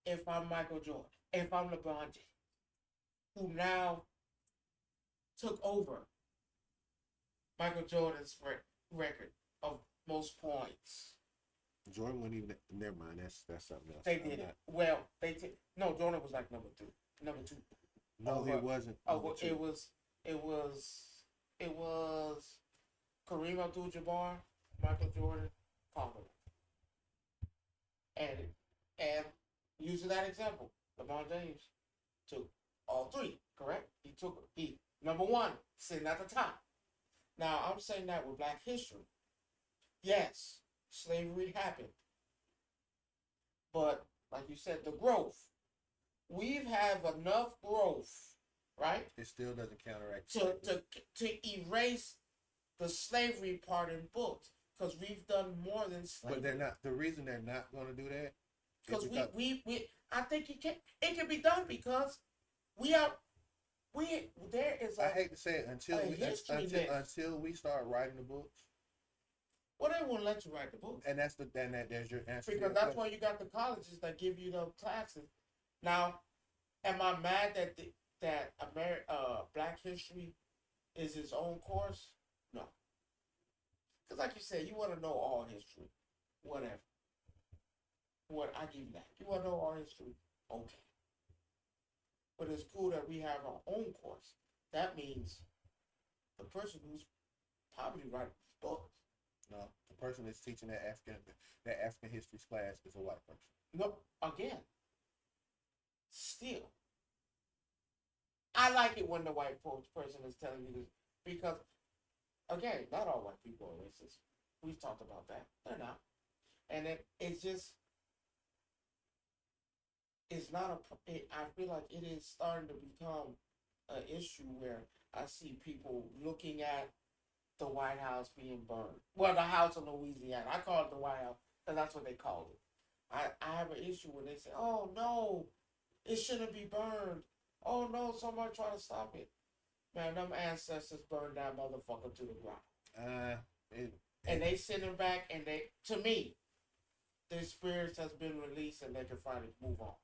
If I'm Michael Jordan, if I'm LeBron James, who now took over Michael Jordan's record of most points. Jordan wasn't even. Never mind. That's something else. They did it. Well, they did. No, Jordan was like number two. No, he wasn't. Oh, it was Kareem Abdul-Jabbar, Michael Jordan, Kobe, and using that example, LeBron James took all three. Correct? He number one, sitting at the top. Now I'm saying that with Black history. Yes, slavery happened, but like you said, the growth. We've have enough growth, right? It still doesn't counteract To erase the slavery part in books because we've done more than slavery. But they're not. The reason they're not going to do that because we I think it can be done because we are there is a I hate to say it until we start writing the books. Well, they won't let you write the book. And there's your answer. Because that's why you got the colleges that give you the classes. Now, am I mad that Black history is its own course? No. Because like you said, you want to know all history. Whatever. I give you that. You want to know all history? Okay. But it's cool that we have our own course. That means the person who's probably writing these books. No, the person that's teaching that African history class is a white person. No, again, still, I like it when the white person is telling you this because, again, not all white people are racist. We've talked about that. They're not, and it's just, it's not I feel like it is starting to become an issue where I see people looking at the White House being burned. Well, the house in Louisiana. I call it the White House because that's what they called it. I have an issue when they say, "Oh no, it shouldn't be burned." Oh no, somebody trying to stop it. Man, them ancestors burned that motherfucker to the ground. Uh, it, And they sitting back and they, to me, their spirits has been released and they can finally move on.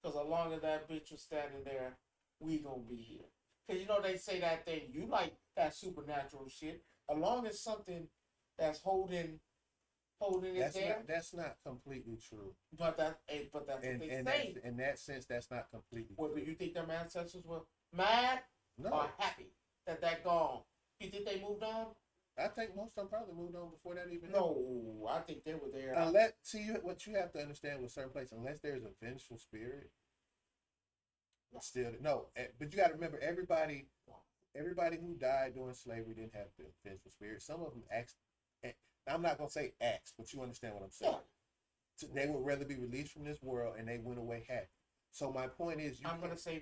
Because as long as that bitch was standing there, we gonna be here. Because you know they say that thing, you like that supernatural shit. As long as something that's holding it there. that's not completely true. But that's what they say. In that sense, that's not completely Well, true. do you think them ancestors were mad No, or happy that gone? You think they moved on? I think most of them probably moved on before that even happened. No, I think they were there. Unless, what you have to understand with certain places, unless there's a vengeful spirit, still no. But you got to remember, everybody who died during slavery didn't have the vengeful spirit. Some of them acts. I'm not gonna say acts, but you understand what I'm saying. Yeah. They would rather be released from this world, and they went away happy. So my point is, I'm gonna say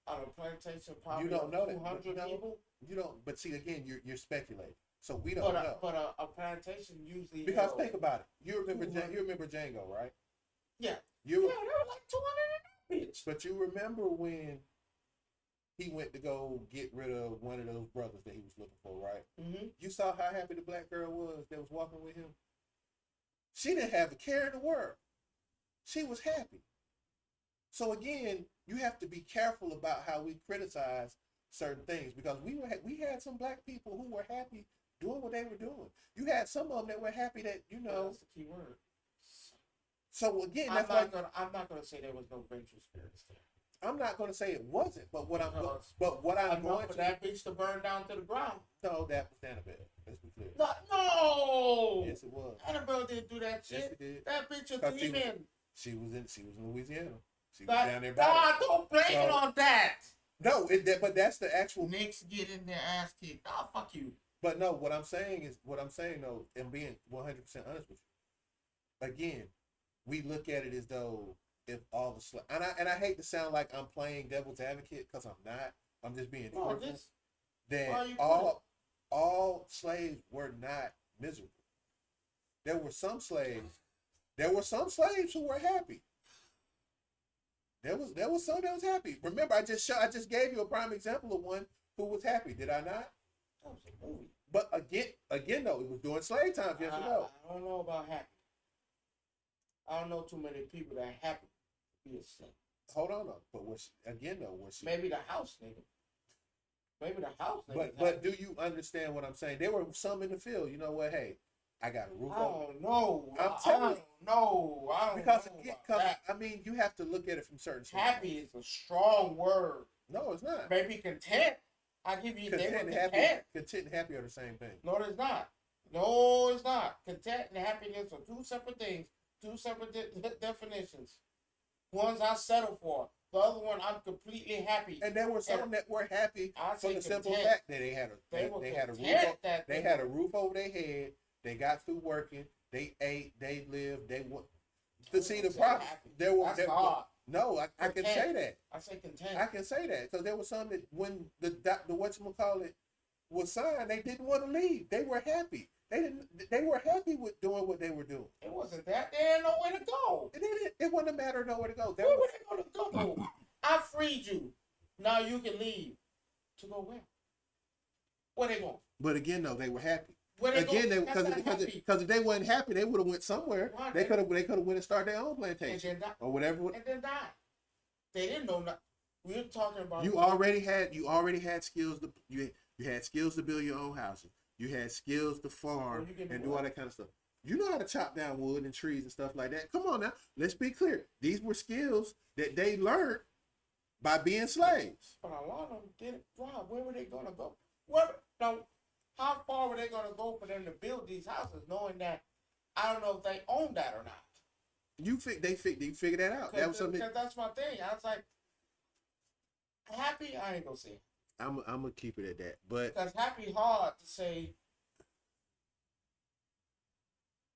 on a plantation probably you don't know 200 people. You don't. But see, again, you're speculating. So we don't know. But a plantation usually Because think about it. You remember Django, right? Yeah. There were like 200 bitch. But you remember when he went to go get rid of one of those brothers that he was looking for, right? Mm-hmm. You saw how happy the black girl was that was walking with him? She didn't have a care in the world. She was happy. So again, you have to be careful about how we criticize certain things, because we had some black people who were happy doing what they were doing. You had some of them that were happy that, you know. That's the key word. So again, I'm not gonna say there was no vengeful spirits there. I'm not going to say it wasn't, but what I'm going for that bitch to burn down to the ground. No, that was Annabelle. Let's be clear. No. Yes, it was. Annabelle didn't do that shit. Yes, it did. That bitch a demon. She was in Louisiana. She was down there. God, don't blame it on that. No, but that's the actual. Knicks get in their ass kicked. Oh, fuck you. But no, what I'm saying though, and being 100% honest with you, again, we look at it as though if all the and I hate to sound like I'm playing devil's advocate, because I'm not. I'm just being truthful. That all slaves were not miserable. There were some slaves who were happy. There was some that was happy. Remember, I just gave you a prime example of one who was happy. Did I not? That was a movie. But again though, it was during slave times. Yes or no? I don't know about happy. I don't know too many people that are happy to be a slave. Hold on though. But was she? Maybe the house nigga. But do you understand what I'm saying? There were some in the field. You know what? Hey, I got a roof over. I don't know. I'm telling you. I don't because know I mean, you have to look at it from certain. Happy is a strong word. No, it's not. Maybe content. I give you content and happy. Content and happy are the same thing. No, it's not. No, it's not. Content and happiness are two separate things. Two separate definitions. One's I settle for. The other one I'm completely happy. And there were some that were happy for the simple fact that they had a roof over their head. They got through working. They ate. They lived. They went. To see the problem, no, I can say that. I say content. I can say that because there was some that when the whatchamacallit was signed, they didn't want to leave. They were happy. They were happy with doing what they were doing. It wasn't that. They had nowhere to go. It wasn't a matter of nowhere to go. Where were they going to go? I freed you. Now you can leave. To go where? Where they going? But again, though, they were happy. Again, because if they weren't happy, they would have went somewhere. Why? They could have went and started their own plantation or whatever. And then died. They didn't know nothing. We were talking about. You already had skills. You had skills to build your own houses. You had skills to farm and do all that kind of stuff. You know how to chop down wood and trees and stuff like that. Come on now, let's be clear. These were skills that they learned by being slaves. But a lot of them didn't. Wow, where were they going to go? How far were they going to go for them to build these houses, knowing that I don't know if they own that or not? They figured that out. That was something. Because that's my thing. I was like, happy. I ain't gonna say. I'm gonna keep it at that, but because happy hard to say.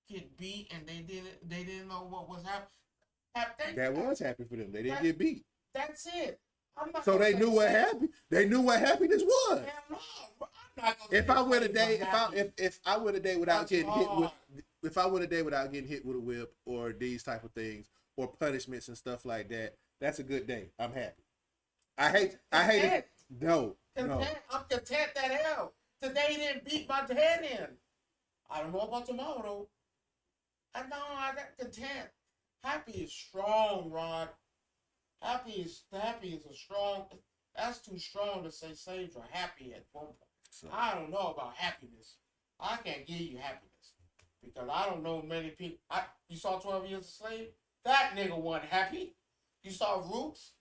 Get beat and they didn't know what was happening. That was happy for them. They didn't get beat. That's it. So they knew what happy. They knew what happiness was. If I went a day, if I went a day without getting hit with a whip or these type of things, or punishments and stuff like that, that's a good day. I'm happy. I hate it. No, no. I'm content that hell. Today he didn't beat my head in. I don't know about tomorrow though. I know I got content. Happy is strong, Rod. Happy is a strong. That's too strong to say slaves are happy at one point. So, I don't know about happiness. I can't give you happiness because I don't know many people. You saw 12 Years a Slave. That nigga wasn't happy. You saw Roots.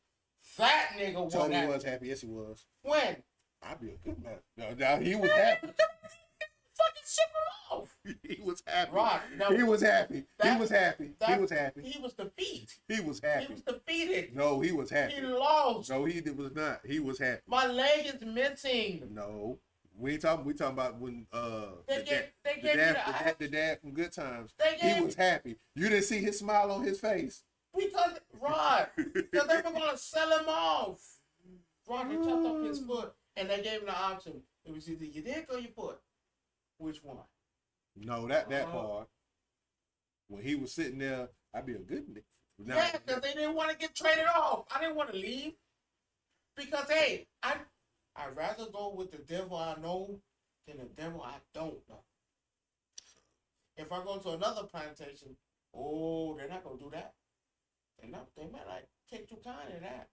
That nigga wasn't Tony happy. was happy. Yes, he was. When? I'd be a good man. No, he was happy. Fucking ship him off. He was happy. Right. No, he was happy. He was happy. He was happy. He was defeated. He was happy. He was defeated. No, he was happy. He lost. No, he was not. He was happy. My leg is missing. No. We talking about when the dad from Good Times. He was happy. You didn't see his smile on his face. Because because they were gonna sell him off. Rod, they chopped off his foot and they gave him the option. It was either your dick or your foot. Which one? No, that part. When he was sitting there, I'd be a good nigga. Yeah, because they didn't want to get traded off. I didn't want to leave. Because hey, I'd rather go with the devil I know than the devil I don't know. If I go to another plantation, they're not gonna do that. They might like take too kind of that.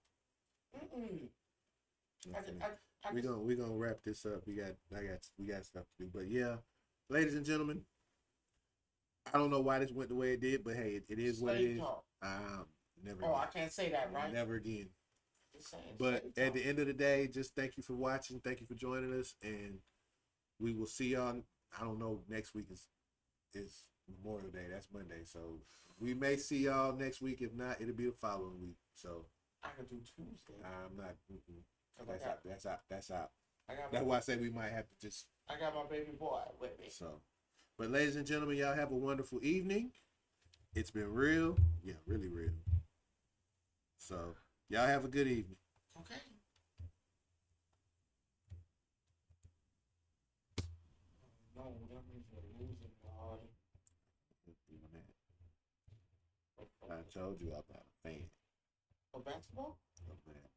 We're gonna wrap this up. We got stuff to do. But yeah, ladies and gentlemen, I don't know why this went the way it did, but hey, it is what it is. Never. I can't say that, right? Never again. But at the end of the day, just thank you for watching. Thank you for joining us, and we will see y'all. I don't know. Next week is Memorial Day. That's Monday, so we may see y'all next week. If not, it'll be the following week. So I can do Tuesday. I'm not. That's out. That's out. That's why I say we might have to just. I got my baby boy with me. So, but ladies and gentlemen, y'all have a wonderful evening. It's been real, yeah, really real. So y'all have a good evening. Okay. No, that means we're losing, Lord. I told you I'm not a fan For basketball? of that.